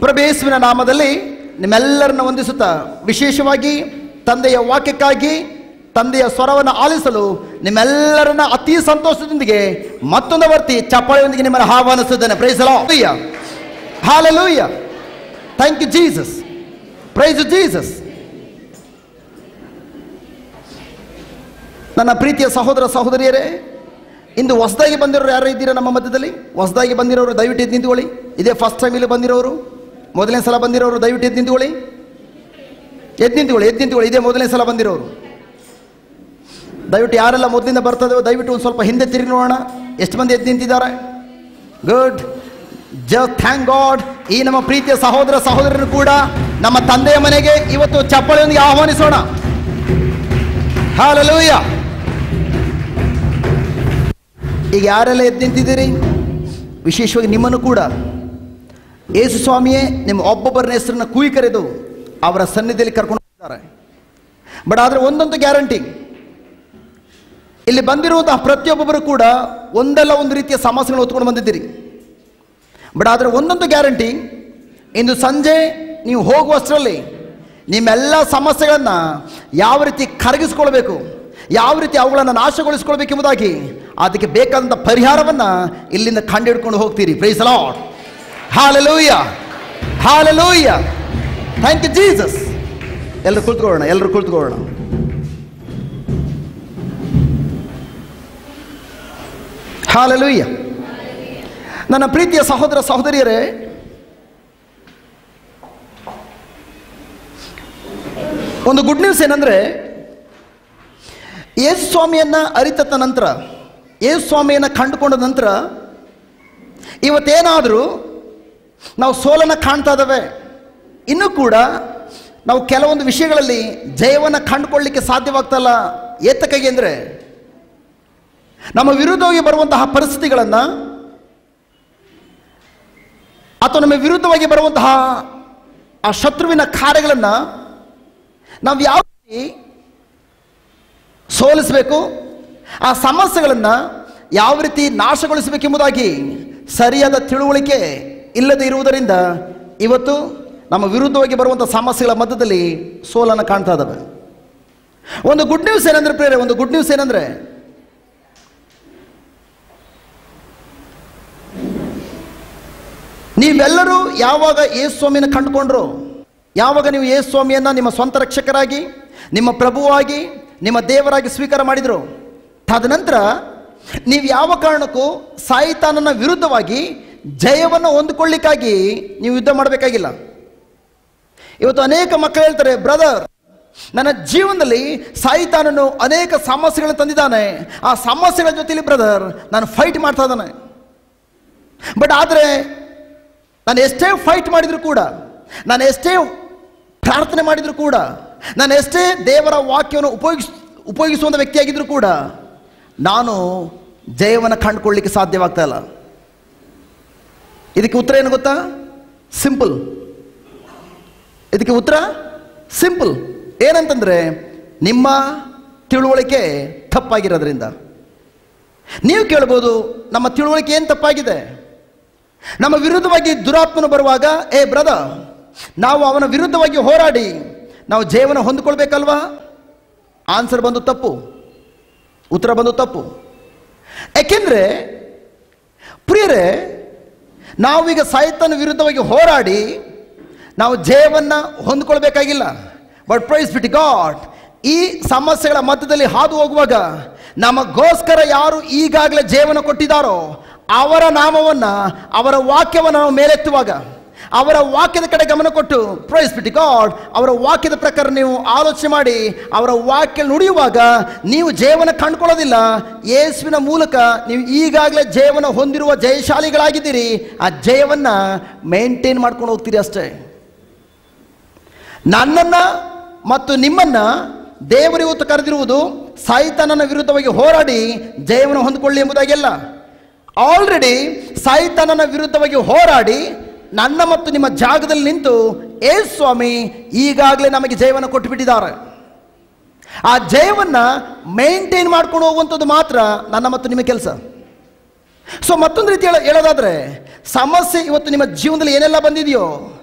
ಪ್ರಭು ಯೇಸುವಿನ ನಾಮದಲ್ಲಿ ನಿಮ್ಮೆಲ್ಲರನ್ನ ವಂದಿಸುತ್ತಾ, ವಿಶೇಷವಾಗಿ ತಂದೆಯ ವಾಕ್ಯಕ್ಕಾಗಿ, ತಂದೆಯ ಸ್ವರವನ್ನು ಆಲಿಸಲು ನಿಮ್ಮೆಲ್ಲರನ್ನ ಅತಿ ಸಂತೋಷದೊಂದಿಗೆ ಮತ್ತೊಂದು ವರ್ತಿ ಚಪ್ಪಾಳೆಯೊಂದಿಗೆ ನಿಮ್ಮನ್ನು ಆಹ್ವಾನಿಸುತ್ತೇನೆ. Praise the lord. Hallelujah. Thank you Jesus. Praise Jesus. ನನ್ನ ಪ್ರೀತಿಯ ಸಹೋದರ ಸಹೋದರಿಯರೇ, ಇಂದು ಹೊಸದಾಗಿ ಬಂದಿರೋರು ಯಾರು ಇದ್ದೀರಾ ನಮ್ಮ ಮಧ್ಯದಲ್ಲಿ? ಹೊಸದಾಗಿ ಬಂದಿರೋರು ದಯವಿಟ್ಟು ಎದ್ದು ನಿಂತುಕೊಳ್ಳಿ. ಇದೇ ಫಸ್ಟ್ ಟೈಮ್ ಇಲ್ಲಿ ಬಂದಿರೋರು, ಮೊದಲನೇ ಸಲ ಬಂದಿರೋರು ದಯವಿಟ್ಟು ಎದ್ದು ನಿಂತುಕೊಳ್ಳಿ. ಎದ್ದು ನಿಂತುಕೊಳ್ಳಿ. ಇದೇ ಮೊದಲನೇ ಸಲ ಬಂದಿರೋರು ದಯವಿಟ್ಟು ಯಾರೆಲ್ಲ ಮೊದಲಿಂದ ಬರ್ತದೆ ದಯವಿಟ್ಟು ಒಂದು ಸ್ವಲ್ಪ ಹಿಂದೆ ತಿರುಗಿ ನೋಡೋಣ. ಎಷ್ಟು ಮಂದಿ ಎದ್ದು ನಿಂತಿದ್ದಾರೆ? ಗುಡ್. Just thank god. ಈ ನಮ್ಮ ಪ್ರೀತಿಯ ಸಹೋದರ ಸಹೋದರರು ಕೂಡ ನಮ್ಮ ತಂದೆಯ ಮನೆಗೆ ಇವತ್ತು ಚಪ್ಪಾಳೆಯೊಂದಿಗೆ ಆಹ್ವಾನಿಸೋಣ. ಹಲ್ಲೆಲೂಯಾ. ಈಗ ಯಾರೆಲ್ಲ ಎದ್ದು ನಿಂತಿದ್ದೀರಿ, ವಿಶೇಷವಾಗಿ ನಿಮ್ಮನ್ನು ಕೂಡ ಯೇಸು ಸ್ವಾಮಿಯೇ ನಿಮ್ಮ ಒಬ್ಬೊಬ್ಬರನ್ನ ಹೆಸರನ್ನು ಕೂಗಿ ಕರೆದು ಅವರ ಸನ್ನಿಧಿಯಲ್ಲಿ ಕರ್ಕೊಂಡು ಹೋಗ್ತಾರೆ. ಬಟ್ ಆದರೆ ಒಂದೊಂದು ಗ್ಯಾರಂಟಿ, ಇಲ್ಲಿ ಬಂದಿರುವಂತಹ ಪ್ರತಿಯೊಬ್ಬೊಬ್ಬರು ಕೂಡ ಒಂದಲ್ಲ ಒಂದು ರೀತಿಯ ಸಮಸ್ಯೆಗಳನ್ನು ಹೊತ್ಕೊಂಡು ಬಂದಿದ್ದೀರಿ. ಬಟ್ ಆದರೆ ಒಂದೊಂದು ಗ್ಯಾರಂಟಿ, ಇಂದು ಸಂಜೆ ನೀವು ಹೋಗುವಷ್ಟರಲ್ಲಿ ನಿಮ್ಮೆಲ್ಲ ಸಮಸ್ಯೆಗಳನ್ನು ಯಾವ ರೀತಿ ಕರಗಿಸ್ಕೊಳ್ಬೇಕು, ಯಾವ ರೀತಿ ಅವುಗಳನ್ನು ನಾಶಗೊಳಿಸ್ಕೊಳ್ಬೇಕೆಂಬುದಾಗಿ ಅದಕ್ಕೆ ಬೇಕಾದಂಥ ಪರಿಹಾರವನ್ನು ಇಲ್ಲಿಂದ ಕಂಡುಹಿಡ್ಕೊಂಡು ಹೋಗ್ತೀರಿ. Praise the lord. Hallelujah. Hallelujah. Thank you Jesus. ಎಲ್ಲರೂ ಕುಳಿತುಕೊಳ್ಳೋಣ. ಹಲ್ಲೆಲೂಯಾ. ನನ್ನ ಪ್ರೀತಿಯ ಸಹೋದರ ಸಹೋದರಿಯರೇ, ಒಂದು ಗುಡ್ ನ್ಯೂಸ್ ಏನಂದರೆ, ಯೇಸು ಸ್ವಾಮಿಯನ್ನು ಅರಿತ ನಂತರ, ಯೇಸು ಸ್ವಾಮಿಯನ್ನು ಕಂಡುಕೊಂಡ ನಂತರ ಇವತ್ತೇನಾದರೂ ನಾವು ಸೋಲನ್ನು ಕಾಣ್ತಾ ಇದ್ದೇವೆ. ಇನ್ನೂ ಕೂಡ ನಾವು ಕೆಲವೊಂದು ವಿಷಯಗಳಲ್ಲಿ ಜಯವನ್ನು ಕಂಡುಕೊಳ್ಳಲಿಕ್ಕೆ ಸಾಧ್ಯವಾಗ್ತಲ್ಲ. ಏತಕ್ಕಾಗಿ ಅಂದರೆ, ನಮ್ಮ ವಿರುದ್ಧವಾಗಿ ಬರುವಂತಹ ಪರಿಸ್ಥಿತಿಗಳನ್ನು ಅಥವಾ ನಮ್ಮ ವಿರುದ್ಧವಾಗಿ ಬರುವಂತಹ ಆ ಶತ್ರುವಿನ ಕಾರ್ಯಗಳನ್ನು ನಾವು ಯಾವ ರೀತಿ ಸೋಲಿಸಬೇಕು, ಆ ಸಮಸ್ಯೆಗಳನ್ನು ಯಾವ ರೀತಿ ನಾಶಗೊಳಿಸಬೇಕೆಂಬುದಾಗಿ ಸರಿಯಾದ ತಿಳುವಳಿಕೆ ಇಲ್ಲದೆ ಇರುವುದರಿಂದ ಇವತ್ತು ನಮ್ಮ ವಿರುದ್ಧವಾಗಿ ಬರುವಂಥ ಸಮಸ್ಯೆಗಳ ಮಧ್ಯದಲ್ಲಿ ಸೋಲನ್ನು ಕಾಣ್ತಾ ಇದ್ದಾವೆ. ಒಂದು ಗುಡ್ ನ್ಯೂಸ್ ಏನಂದ್ರೆ ಪ್ರೇರೆ, ಒಂದು ಗುಡ್ ನ್ಯೂಸ್ ಏನಂದ್ರೆ, ನೀವೆಲ್ಲರೂ ಯಾವಾಗ ಯೇಸು ಸ್ವಾಮಿಯನ್ನು ಕಂಡುಕೊಂಡ್ರು, ಯಾವಾಗ ನೀವು ಯೇಸು ಸ್ವಾಮಿಯನ್ನು ನಿಮ್ಮ ಸ್ವಂತ ರಕ್ಷಕರಾಗಿ, ನಿಮ್ಮ ಪ್ರಭುವಾಗಿ, ನಿಮ್ಮ ದೇವರಾಗಿ ಸ್ವೀಕಾರ ಮಾಡಿದ್ರು, ತದನಂತರ ನೀವು ಯಾವ ಕಾರಣಕ್ಕೂ ಸೈತಾನನ ವಿರುದ್ಧವಾಗಿ ಜಯವನ್ನು ಹೊಂದಿಕೊಳ್ಳಿಕ್ಕಾಗಿ ನೀವು ಯುದ್ಧ ಮಾಡಬೇಕಾಗಿಲ್ಲ. ಇವತ್ತು ಅನೇಕ ಮಕ್ಕಳು ಹೇಳ್ತಾರೆ, ಬ್ರದರ್, ನನ್ನ ಜೀವನದಲ್ಲಿ ಸೈತಾನನು ಅನೇಕ ಸಮಸ್ಯೆಗಳನ್ನು ತಂದಿದ್ದಾನೆ, ಆ ಸಮಸ್ಯೆಗಳ ಜೊತೆಲಿ ಬ್ರದರ್ ನಾನು ಫೈಟ್ ಮಾಡ್ತಾ ಇದ್ದಾನೆ. ಬಟ್ ಆದರೆ ನಾನು ಎಷ್ಟೇ ಫೈಟ್ ಮಾಡಿದರೂ ಕೂಡ, ನಾನು ಎಷ್ಟೇ ಪ್ರಾರ್ಥನೆ ಮಾಡಿದರೂ ಕೂಡ, ನಾನು ಎಷ್ಟೇ ದೇವರ ವಾಕ್ಯವನ್ನು ಉಪಯೋಗಿಸುವಂಥ ವ್ಯಕ್ತಿಯಾಗಿದ್ದರೂ ಕೂಡ ನಾನು ಜಯವನ್ನು ಕಂಡುಕೊಳ್ಳಲಿಕ್ಕೆ ಸಾಧ್ಯವಾಗ್ತಾ ಇಲ್ಲ. ಇದಕ್ಕೆ ಉತ್ತರ ಏನು ಗೊತ್ತಾ? ಸಿಂಪಲ್. ಇದಕ್ಕೆ ಉತ್ತರ ಸಿಂಪಲ್. ಏನಂತಂದರೆ, ನಿಮ್ಮ ತಿಳುವಳಿಕೆ ತಪ್ಪಾಗಿರೋದ್ರಿಂದ. ನೀವು ಕೇಳ್ಬೋದು, ನಮ್ಮ ತಿಳುವಳಿಕೆ ಏನು ತಪ್ಪಾಗಿದೆ? ನಮ್ಮ ವಿರುದ್ಧವಾಗಿ ದುರಾತ್ಮನು ಬರುವಾಗ, ಏ ಬ್ರದರ್, ನಾವು ಅವನ ವಿರುದ್ಧವಾಗಿ ಹೋರಾಡಿ ನಾವು ಜಯವನ್ನು ಹೊಂದಿಕೊಳ್ಬೇಕಲ್ವಾ? ಆನ್ಸರ್ ಬಂದು ತಪ್ಪು, ಉತ್ತರ ಬಂದು ತಪ್ಪು. ಯಾಕೆಂದರೆ ಪ್ರಿಯರೇ, ನಾವೀಗ ಸೈತಾನನ ವಿರುದ್ಧವಾಗಿ ಹೋರಾಡಿ ನಾವು ಜಯವನ್ನು ಹೊಂದಿಕೊಳ್ಬೇಕಾಗಿಲ್ಲ. But praise be to God, ಈ ಸಮಸ್ಯೆಗಳ ಮಧ್ಯದಲ್ಲಿ ಹಾದು ಹೋಗುವಾಗ ನಮಗೋಸ್ಕರ ಯಾರು ಈಗಾಗಲೇ ಜಯವನ್ನು ಕೊಟ್ಟಿದ್ದಾರೋ ಅವರ ನಾಮವನ್ನು, ಅವರ ವಾಕ್ಯವನ್ನು ನಾವು ಮೇಲೆತ್ತುವಾಗ, ಅವರ ವಾಕ್ಯದ ಕಡೆ ಗಮನ ಕೊಟ್ಟು, ಪ್ರೈಸ್ ಬಿ ಟು ಗಾಡ್, ಅವರ ವಾಕ್ಯದ ಪ್ರಕಾರ ನೀವು ಆಲೋಚನೆ ಮಾಡಿ ಅವರ ವಾಕ್ಯ ನುಡಿಯುವಾಗ ನೀವು ಜಯವನ್ನು ಕಂಡುಕೊಳ್ಳೋದಿಲ್ಲ. ಯೇಸುವಿನ ಮೂಲಕ ನೀವು ಈಗಾಗಲೇ ಜಯವನ್ನು ಹೊಂದಿರುವ ಜಯಶಾಲಿಗಳಾಗಿದ್ದೀರಿ. ಆ ಜಯವನ್ನು ಮೇಂಟೈನ್ ಮಾಡ್ಕೊಂಡು ಹೋಗ್ತೀರಿ ಅಷ್ಟೇ. ನನ್ನನ್ನು ಮತ್ತು ನಿಮ್ಮನ್ನು ದೇವರು ಇವತ್ತು ಕರೆದಿರುವುದು ಸೈತಾನನ ವಿರುದ್ಧವಾಗಿ ಹೋರಾಡಿ ಜಯವನ್ನು ಹೊಂದಿಕೊಳ್ಳಿ ಎಂಬುದಾಗಿಲ್ಲ. ಆಲ್ರೆಡಿ ಸೈತಾನನ ವಿರುದ್ಧವಾಗಿ ಹೋರಾಡಿ ನನ್ನ ಮತ್ತು ನಿಮ್ಮ ಜಾಗದಲ್ಲಿ ನಿಂತು ಯೇಸು ಸ್ವಾಮಿ ಈಗಾಗಲೇ ನಮಗೆ ಜಯವನ್ನು ಕೊಟ್ಟು ಬಿಟ್ಟಿದ್ದಾರೆ. ಆ ಜಯವನ್ನು ಮೇಂಟೈನ್ ಮಾಡ್ಕೊಂಡು ಹೋಗುವಂಥದ್ದು ಮಾತ್ರ ನನ್ನ ಮತ್ತು ನಿಮ್ಮ ಕೆಲಸ. ಸೊ ಮತ್ತೊಂದು ರೀತಿ ಹೇಳೋದಾದರೆ, ಸಮಸ್ಯೆ ಇವತ್ತು ನಿಮ್ಮ ಜೀವನದಲ್ಲಿ ಏನೆಲ್ಲ ಬಂದಿದೆಯೋ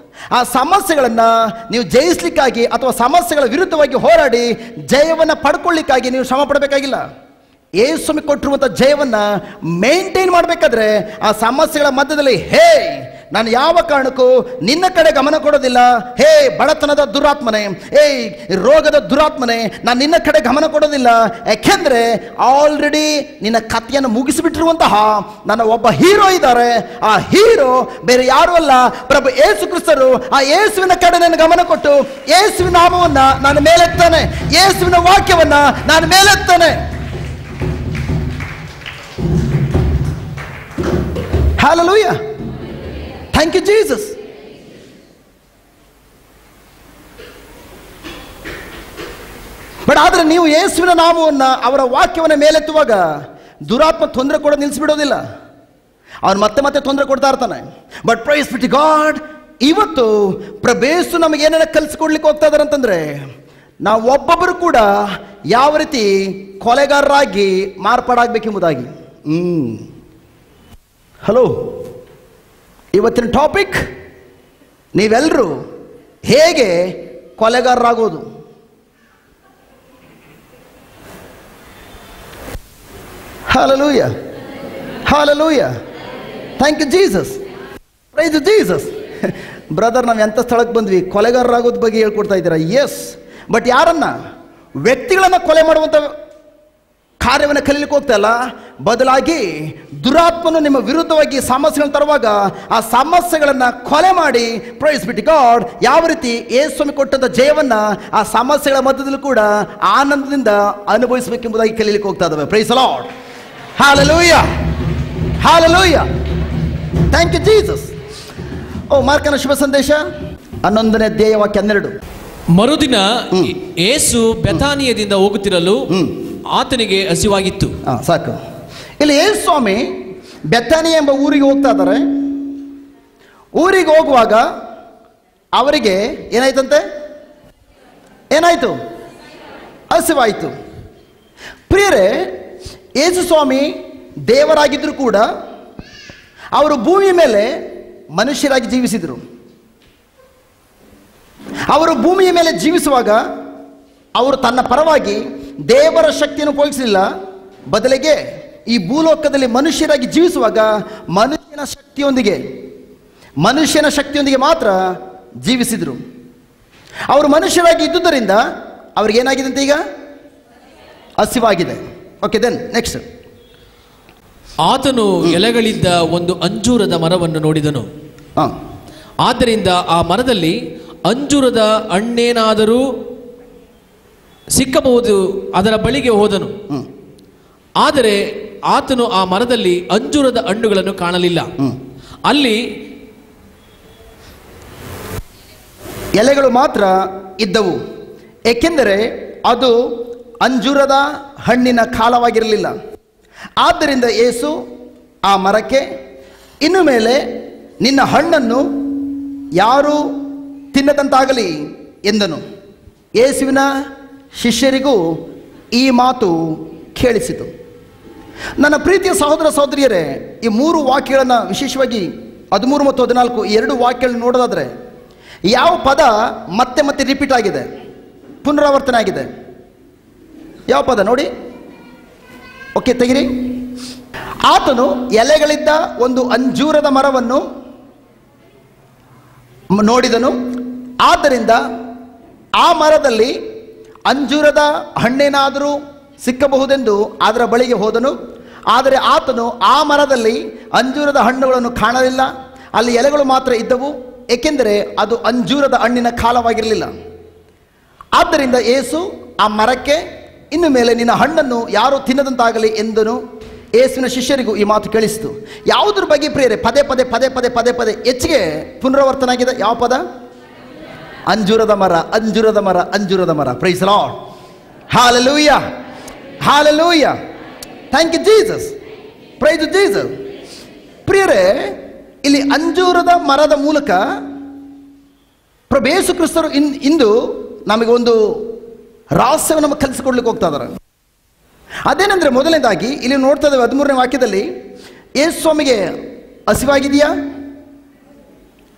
ಆ ಸಮಸ್ಯೆಗಳನ್ನು ನೀವು ಜಯಿಸಲಿಕ್ಕಾಗಿ ಅಥವಾ ಸಮಸ್ಯೆಗಳ ವಿರುದ್ಧವಾಗಿ ಹೋರಾಡಿ ಜಯವನ್ನು ಪಡ್ಕೊಳ್ಳಿಕ್ಕಾಗಿ ನೀವು ಶ್ರಮ ಪಡಬೇಕಾಗಿಲ್ಲ. ಯೇಸು ಕೊಟ್ಟಿರುವಂಥ ಜಯವನ್ನು ಮೇಂಟೈನ್ ಮಾಡಬೇಕಾದ್ರೆ ಆ ಸಮಸ್ಯೆಗಳ ಮಧ್ಯದಲ್ಲಿ ನಾನು ಯಾವ ಕಾರಣಕ್ಕೂ ನಿನ್ನ ಕಡೆ ಗಮನ ಕೊಡೋದಿಲ್ಲ. ಬಡತನದ ದುರಾತ್ಮನೆ, ರೋಗದ ದುರಾತ್ಮನೆ, ನಾನು ನಿನ್ನ ಕಡೆ ಗಮನ ಕೊಡೋದಿಲ್ಲ. ಯಾಕೆಂದ್ರೆ ಆಲ್ರೆಡಿ ನಿನ್ನ ಕಥೆಯನ್ನು ಮುಗಿಸಿಬಿಟ್ಟಿರುವಂತಹ ನನ್ನ ಒಬ್ಬ ಹೀರೋ ಇದ್ದಾರೆ. ಆ ಹೀರೋ ಬೇರೆ ಯಾರು ಅಲ್ಲ, ಪ್ರಭು ಯೇಸು ಕ್ರಿಸ್ತರು. ಆ ಯೇಸುವಿನ ಕಡೆ ನಾನು ಗಮನ ಕೊಟ್ಟು ಯೇಸುವಿನ ನಾಮವನ್ನ ನಾನು ಮೇಲೆತ್ತಾನೆ, ಯೇಸುವಿನ ವಾಕ್ಯವನ್ನ ನಾನು ಮೇಲೆತ್ತಾನೆ. Hallelujah. Thank you, Jesus. But ಆದರೆ ನೀವು ಯೇಸುವಿನ ನಾಮವನ್ನು, ಅವರ ವಾಕ್ಯವನ್ನು ಮೇಲೆತ್ತುವಾಗ ದುರಾತ್ಮ ತೊಂದರೆ ಕೊಡೋದು ನಿಲ್ಲಿಸ್ಬಿಡೋದಿಲ್ಲ. ಅವನು ಮತ್ತೆ ಮತ್ತೆ ತೊಂದರೆ ಕೊಡ್ತಾ ಇರ್ತಾನೆ. But praise be to God, ಇವತ್ತು ಪ್ರಭೇಸು ನಮಗೆ ಏನೇನು ಕಲಿಸ್ಕೊಡ್ಲಿಕ್ಕೆ ಹೋಗ್ತಾ ಇದ್ದಾರೆ ಅಂತಂದ್ರೆ, ನಾವು ಒಬ್ಬೊಬ್ಬರು ಕೂಡ ಯಾವ ರೀತಿ ಕೊಲೆಗಾರರಾಗಿ ಮಾರ್ಪಾಡಾಗಬೇಕೆಂಬುದಾಗಿ. ಹಲೋ, ಇವತ್ತಿನ ಟಾಪಿಕ್ ನೀವೆಲ್ಲರೂ ಹೇಗೆ ಕೊಲೆಗಾರರಾಗೋದು. Hallelujah. Hallelujah. Thank you, Jesus. Praise you, Jesus. Brother, ನಾವು ಎಂಥ ಸ್ಥಳಕ್ಕೆ ಬಂದ್ವಿ, ಕೊಲೆಗಾರರಾಗೋದ್ ಬಗ್ಗೆ ಹೇಳ್ಕೊಡ್ತಾ ಇದ್ದೀರಾ? ಎಸ್. ಬಟ್ ಯಾರನ್ನ? ವ್ಯಕ್ತಿಗಳನ್ನ ಕೊಲೆ ಮಾಡುವಂಥ ಕಾರ್ಯವನ್ನು ಕಲೀಲಿಕ್ಕೆ ಹೋಗ್ತಾ ಇಲ್ಲ. ಬದಲಾಗಿ ದುರಾತ್ಮನು ನಿಮ್ಮ ವಿರುದ್ಧವಾಗಿ ಸಮಸ್ಯೆಗಳನ್ನು ತರುವಾಗ ಆ ಸಮಸ್ಯೆಗಳನ್ನು ಕೊಲೆ ಮಾಡಿ, ಪ್ರೈಸ್ ಬಿ ಟು ಗಾಡ್, ಯಾವ ರೀತಿ ಯೇಸು ಕೊಟ್ಟಂಥ ಜಯವನ್ನ ಆ ಸಮಸ್ಯೆಗಳ ಮಧ್ಯದಲ್ಲೂ ಕೂಡ ಆನಂದದಿಂದ ಅನುಭವಿಸಬೇಕೆಂಬುದಾಗಿ ಕಲೀಲಿಕ್ಕೆ ಹೋಗ್ತಾ ಇದ್ದಾವೆ. Praise the Lord. Hallelujah. Hallelujah. Thank you, Jesus. ಮಾರ್ಕನ ಶುಭ ಸಂದೇಶ 11ನೇ ಅಧ್ಯಾಯ ವಾಕ್ಯ 12. ಮರುದಿನ ಯೇಸು ಬೆಥಾನಿಯದಿಂದ ಹೋಗುತ್ತಿರಲು ಆತನಿಗೆ ಹಸಿವಾಗಿತ್ತು. ಸಾಕು. ಇಲ್ಲಿ ಯೇಸು ಸ್ವಾಮಿ ಬೆಥಾನಿ ಎಂಬ ಊರಿಗೆ ಹೋಗ್ತಾ ಇದ್ದಾರೆ. ಊರಿಗೆ ಹೋಗುವಾಗ ಅವರಿಗೆ ಏನಾಯ್ತಂತೆ? ಏನಾಯ್ತು? ಹಸಿವಾಯಿತು. ಪ್ರಿಯರೇ, ಯೇಸು ಸ್ವಾಮಿ ದೇವರಾಗಿದ್ದರೂ ಕೂಡ ಅವರು ಭೂಮಿ ಮೇಲೆ ಮನುಷ್ಯರಾಗಿ ಜೀವಿಸಿದರು. ಅವರು ಭೂಮಿಯ ಮೇಲೆ ಜೀವಿಸುವಾಗ ಅವರು ತನ್ನ ಪರವಾಗಿ ದೇವರ ಶಕ್ತಿಯನ್ನು ಉಪಯೋಗಿಸಲಿಲ್ಲ. ಬದಲಿಗೆ ಈ ಭೂಲೋಕದಲ್ಲಿ ಮನುಷ್ಯರಾಗಿ ಜೀವಿಸುವಾಗ ಮನುಷ್ಯನ ಶಕ್ತಿಯೊಂದಿಗೆ ಮಾತ್ರ ಜೀವಿಸಿದರು. ಅವರು ಮನುಷ್ಯರಾಗಿ ಇದ್ದುದರಿಂದ ಅವ್ರಿಗೇನಾಗಿದೆ? ಈಗ ಹಸಿವಾಗಿದೆ. Okay, then next. ಆತನು ಎಲೆಗಳಿದ್ದ ಒಂದು ಅಂಜೂರದ ಮರವನ್ನು ನೋಡಿದನು. ಆದ್ದರಿಂದ ಆ ಮರದಲ್ಲಿ ಅಂಜೂರದ ಹಣ್ಣೇನಾದರೂ ಸಿಕ್ಕಬಹುದು ಅದರ ಬಳಿಗೆ ಹೋದನು. ಆದರೆ ಆತನು ಆ ಮರದಲ್ಲಿ ಅಂಜೂರದ ಹಣ್ಣುಗಳನ್ನು ಕಾಣಲಿಲ್ಲ. ಅಲ್ಲಿ ಎಲೆಗಳು ಮಾತ್ರ ಇದ್ದವು, ಏಕೆಂದರೆ ಅದು ಅಂಜೂರದ ಹಣ್ಣಿನ ಕಾಲವಾಗಿರಲಿಲ್ಲ. ಆದ್ದರಿಂದ ಯೇಸು ಆ ಮರಕ್ಕೆ, ಇನ್ನು ಮೇಲೆ ನಿನ್ನ ಹಣ್ಣನ್ನು ಯಾರು ತಿನ್ನದಂತಾಗಲಿ ಎಂದನು. ಯೇಸುವಿನ ಶಿಷ್ಯರಿಗೂ ಈ ಮಾತು ಕೇಳಿಸಿತು. ನನ್ನ ಪ್ರೀತಿಯ ಸಹೋದರ ಸಹೋದರಿಯರೇ, ಈ 3 ವಾಕ್ಯಗಳನ್ನು ವಿಶೇಷವಾಗಿ 13 ಮತ್ತು 14 ಈ 2 ವಾಕ್ಯಗಳನ್ನು ನೋಡೋದಾದರೆ ಯಾವ ಪದ ಮತ್ತೆ ಮತ್ತೆ ರಿಪೀಟ್ ಆಗಿದೆ, ಪುನರಾವರ್ತನೆ ಆಗಿದೆ? ಯಾವ ಪದ ನೋಡಿ? ಓಕೆ, ತೆಗಿರಿ. ಆತನು ಎಲೆಗಳಿದ್ದ ಒಂದು ಅಂಜೂರದ ಮರವನ್ನು ನೋಡಿದನು. ಆದ್ದರಿಂದ ಆ ಮರದಲ್ಲಿ ಅಂಜೂರದ ಹಣ್ಣೇನಾದರೂ ಸಿಕ್ಕಬಹುದೆಂದು ಅದರ ಬಳಿಗೆ ಹೋದನು. ಆದರೆ ಆತನು ಆ ಮರದಲ್ಲಿ ಅಂಜೂರದ ಹಣ್ಣುಗಳನ್ನು ಕಾಣಲಿಲ್ಲ. ಅಲ್ಲಿ ಎಲೆಗಳು ಮಾತ್ರ ಇದ್ದವು, ಏಕೆಂದರೆ ಅದು ಅಂಜೂರದ ಹಣ್ಣಿನ ಕಾಲವಾಗಿರಲಿಲ್ಲ. ಆದ್ದರಿಂದ ಯೇಸು ಆ ಮರಕ್ಕೆ, ಇನ್ನು ಮೇಲೆ ನಿನ್ನ ಹಣ್ಣನ್ನು ಯಾರು ತಿನ್ನದಂತಾಗಲಿ ಎಂದನು. ಯೇಸುವಿನ ಶಿಷ್ಯರಿಗೂ ಈ ಮಾತು ಕೇಳಿಸಿತು. ಯಾವುದ್ರ ಬಗ್ಗೆ ಪ್ರಿಯರೇ? ಪದೇ ಪದೇ ಪದೇ ಪದೇ ಪದೇ ಪದೇ ಹೆಚ್ಚಿಗೆ ಪುನರಾವರ್ತನೆ ಆಗಿದೆ. ಯಾವ ಪದ? ಅಂಜೂರದ ಮರ, ಅಂಜೂರದ ಮರ, ಅಂಜೂರದ ಮರ. Praise the lord. Hallelujah, hallelujah. Thank you Jesus. Praise Jesus. ಪ್ರಿಯರೇ, ಇಲ್ಲಿ ಅಂಜೂರದ ಮರದ ಮೂಲಕ ಪ್ರಭು ಯೇಸು ಕ್ರಿಸ್ತರು ಇಂದು ನಮಗೆ ಒಂದು ರಹಸ್ಯವನ್ನು ನಮಗೆ ಕಲಿಸಿಕೊಡ್ಲಿಕ್ಕೆ ಹೋಗ್ತಾ ಇದ್ದಾರೆ. ಅದೇನೆಂದರೆ, ಮೊದಲನೇದಾಗಿ ಇಲ್ಲಿ ನೋಡ್ತಾ ಇದ್ದೇವೆ 13ನೇ ವಾಕ್ಯದಲ್ಲಿ, ಯೇಸು ಸ್ವಾಮಿಗೆ ಹಸಿವಾಗಿದೆಯಾ?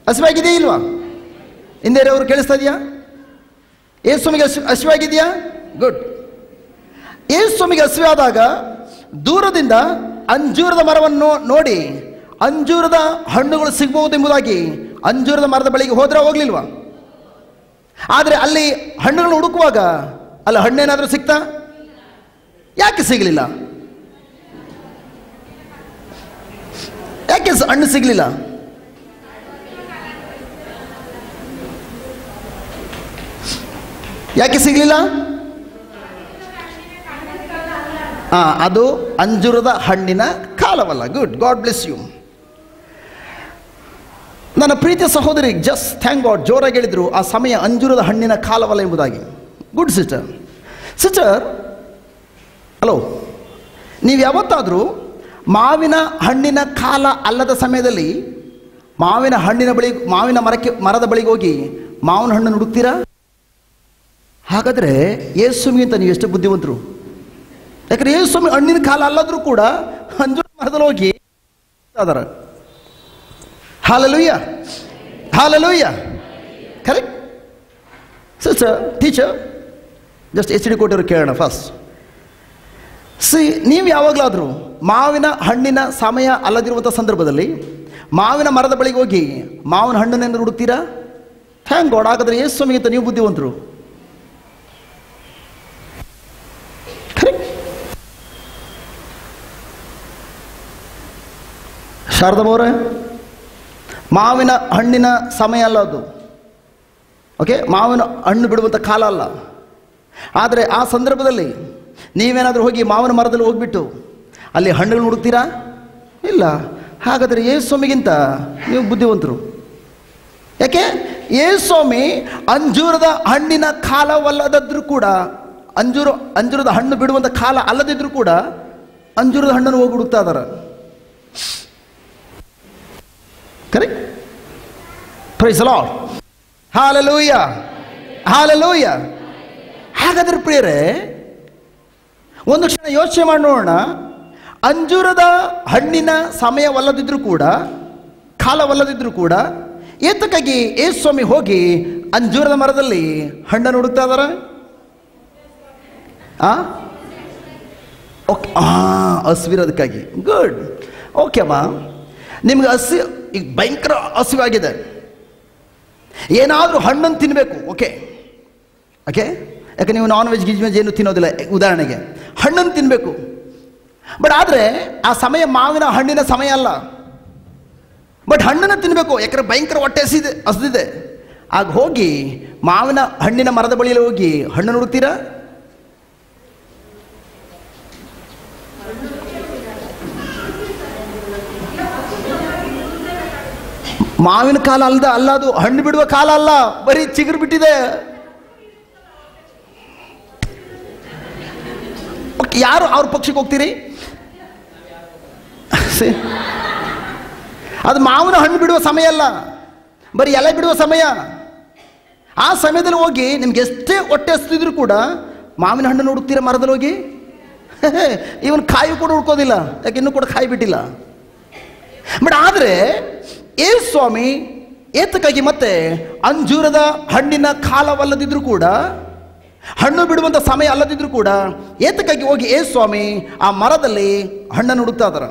ಹಸಿವಾಗಿದೆಯಾ ಇಲ್ವಾ? ಹಿಂದೆ ಅವರು ಕೇಳಿಸ್ತಾ ಇದೆಯಾ? ಯೇಸುವಿಗೆ ಹಸಿವಾಗಿದೆಯಾ? ಗುಡ್. ಯೇಸುವಿಗೆ ಹಸಿವಾದಾಗ ದೂರದಿಂದ ಅಂಜೂರದ ಮರವನ್ನು ನೋಡಿ ಅಂಜೂರದ ಹಣ್ಣುಗಳು ಸಿಗಬಹುದು ಎಂಬುದಾಗಿ ಅಂಜೂರದ ಮರದ ಬಳಿಗೆ ಹೋದ್ರೆ ಹೋಗ್ಲಿಲ್ವಾ? ಆದರೆ ಅಲ್ಲಿ ಹಣ್ಣುಗಳನ್ನು ಹುಡುಕುವಾಗ ಅಲ್ಲಿ ಹಣ್ಣೇನಾದರೂ ಸಿಗ್ತಾ? ಯಾಕೆ ಸಿಗಲಿಲ್ಲ? ಯಾಕೆ ಹಣ್ಣು ಸಿಗಲಿಲ್ಲ? ಯಾಕೆ ಸಿಗಲಿಲ್ಲ? ಅದು ಅಂಜೂರದ ಹಣ್ಣಿನ ಕಾಲವಲ್ಲ. Good, God bless you. ನನ್ನ ಪ್ರೀತಿಯ ಸಹೋದರಿ ಜಸ್ಟ್ ಥ್ಯಾಂಕ್ ಗಾಡ್, ಜೋರಾಗಿ ಹೇಳಿದ್ರು ಆ ಸಮಯ ಅಂಜೂರದ ಹಣ್ಣಿನ ಕಾಲವಲ್ಲ ಎಂಬುದಾಗಿ. Good sister. ಸಿಸ್ಟರ್, ಹಲೋ, ನೀವು ಯಾವತ್ತಾದರೂ ಮಾವಿನ ಹಣ್ಣಿನ ಕಾಲ ಅಲ್ಲದ ಸಮಯದಲ್ಲಿ ಮಾವಿನ ಮರದ ಬಳಿಗೆ ಹೋಗಿ ಮಾವಿನ ಹಣ್ಣನ್ನು ಹುಡುಕ್ತೀರಾ? ಹಾಗಾದರೆ ಯೇಸುವಿಗಿಂತ ನೀವು ಎಷ್ಟು ಬುದ್ಧಿವಂತರು. ಯಾಕಂದ್ರೆ ಯೇಸುವಿನ ಹಣ್ಣಿನ ಕಾಲ ಅಲ್ಲದ್ರೂ ಕೂಡ ಅಂಜೂರ ಮರದಲ್ಲಿ ಹೋಗಿ ಅದರ hallelujah, hallelujah. Correct sister, teacher, just HD ಕೊಟ್ಟಿರೋ ಕೇಳೋಣ ಫಸ್ಟ್. ನೀವು ಯಾವಾಗಲಾದರೂ ಮಾವಿನ ಹಣ್ಣಿನ ಸಮಯ ಅಲ್ಲದಿರುವಂಥ ಸಂದರ್ಭದಲ್ಲಿ ಮಾವಿನ ಮರದ ಬಳಿಗೆ ಹೋಗಿ ಮಾವಿನ ಹಣ್ಣನ್ನು ಹುಡುಕ್ತೀರಾ? Thank god. ಹಾಗಾದ್ರೆ ಯೇಸುವಿಗಿಂತ ನೀವು ಬುದ್ಧಿವಂತರು. ಶಾರದಮ್ಮವರೇ, ಮಾವಿನ ಹಣ್ಣಿನ ಸಮಯ ಅಲ್ಲ ಅದು. ಓಕೆ, ಮಾವಿನ ಹಣ್ಣು ಬಿಡುವಂಥ ಕಾಲ ಅಲ್ಲ. ಆದರೆ ಆ ಸಂದರ್ಭದಲ್ಲಿ ನೀವೇನಾದರೂ ಹೋಗಿ ಮಾವಿನ ಮರದಲ್ಲಿ ಹೋಗ್ಬಿಟ್ಟು ಅಲ್ಲಿ ಹಣ್ಣುಗಳು ಹುಡುಕ್ತೀರಾ? ಇಲ್ಲ. ಹಾಗಾದರೆ ಯೇಸುವಿಗಿಂತ ನೀವು ಬುದ್ಧಿವಂತರು. ಯಾಕೆ? ಯೇಸುಸ್ವಾಮಿ ಅಂಜೂರದ ಹಣ್ಣಿನ ಕಾಲವಲ್ಲದಿದ್ರೂ ಕೂಡ ಅಂಜೂರದ ಹಣ್ಣು ಬಿಡುವಂಥ ಕಾಲ ಅಲ್ಲದಿದ್ರೂ ಕೂಡ ಅಂಜೂರದ ಹಣ್ಣನ್ನು ಹೋಗಿ ಹುಡುಕ್ತಾ ಇದ್ದಾರೆ. Correct. Praise the Lord. Hallelujah, hallelujah. ಹಾಗಾದ್ರೆ ಪ್ರಿಯರೇ, ಒಂದು ಕ್ಷಣ ಯೋಚನೆ ಮಾಡಿ ನೋಡೋಣ. ಅಂಜೂರದ ಹಣ್ಣಿನ ಸಮಯವಲ್ಲದಿದ್ರೂ ಕೂಡ, ಕಾಲವಲ್ಲದಿದ್ರೂ ಕೂಡ ಏತಕ್ಕಾಗಿ ಯೇಸುಸ್ವಾಮಿ ಹೋಗಿ ಅಂಜೂರದ ಮರದಲ್ಲಿ ಹಣ್ಣನ್ನು ಹುಡುಕ್ತಾ ಇದ್ದಾರೆ? ಓಕೆ, ಹಸಿವಿರೋದಕ್ಕಾಗಿ. ಗುಡ್. ಓಕೆ ಅಮ್ಮ, ನಿಮ್ಗೆ ಈಗ ಭಯಂಕರ ಹಸಿವಾಗಿದೆ, ಏನಾದರೂ ಹಣ್ಣನ್ನು ತಿನ್ನಬೇಕು. ಓಕೆ ಓಕೆ, ಯಾಕೆ ನೀವು ನಾನ್ ವೆಜ್ ಗಿಜ್ ಏನು ತಿನ್ನೋದಿಲ್ಲ, ಉದಾಹರಣೆಗೆ ಹಣ್ಣನ್ನು ತಿನ್ನಬೇಕು. ಬಟ್ ಆದರೆ ಆ ಸಮಯ ಮಾವಿನ ಹಣ್ಣಿನ ಸಮಯ ಅಲ್ಲ. ಬಟ್ ಹಣ್ಣನ್ನು ತಿನ್ನಬೇಕು, ಯಾಕಂದರೆ ಭಯಂಕರ ಹೊಟ್ಟೆ ಹಸಿದಿದೆ. ಆಗ ಹೋಗಿ ಮಾವಿನ ಹಣ್ಣಿನ ಮರದ ಬಳಿಯಲ್ಲಿ ಹೋಗಿ ಹಣ್ಣನ್ನು ಹುಡುಕ್ತೀರಾ? ಮಾವಿನ ಕಾಲ ಅಲ್ಲ ಅದು, ಹಣ್ಣು ಬಿಡುವ ಕಾಲ ಅಲ್ಲ, ಬರೀ ಚಿಗುರು ಬಿಟ್ಟಿದೆ. ಯಾರು ಅವ್ರ ಪಕ್ಷಕ್ಕೆ ಹೋಗ್ತೀರಿ? ಅದು ಮಾವಿನ ಹಣ್ಣು ಬಿಡುವ ಸಮಯ ಅಲ್ಲ, ಬರೀ ಎಲೆ ಬಿಡುವ ಸಮಯ. ಆ ಸಮಯದಲ್ಲಿ ಹೋಗಿ ನಿಮ್ಗೆ ಎಷ್ಟೇ ಹೊಟ್ಟೆ ಹಸ್ತಿದ್ರು ಕೂಡ ಮಾವಿನ ಹಣ್ಣನ್ನು ಹುಡುಕ್ತೀರ ಮರದಲ್ಲಿ ಹೋಗಿ? ಇವನ್ ಕಾಯಿ ಕೂಡ ಹುಡ್ಕೋದಿಲ್ಲ, ಯಾಕೆ ಇನ್ನೂ ಕೂಡ ಕಾಯಿ ಬಿಟ್ಟಿಲ್ಲ. ಬಟ್ ಆದರೆ ಯೇಸುಸ್ವಾಮಿ ಏತಕ್ಕಾಗಿ ಮತ್ತೆ ಅಂಜೂರದ ಹಣ್ಣಿನ ಕಾಲವಲ್ಲದಿದ್ರೂ ಕೂಡ, ಹಣ್ಣು ಬಿಡುವಂಥ ಸಮಯ ಅಲ್ಲದಿದ್ರೂ ಕೂಡ ಏತಕ್ಕಾಗಿ ಹೋಗಿ ಯೇಸುಸ್ವಾಮಿ ಆ ಮರದಲ್ಲಿ ಹಣ್ಣನ್ನು ಹುಡುಕ್ತಾ ಇದ್ದಾರೆ?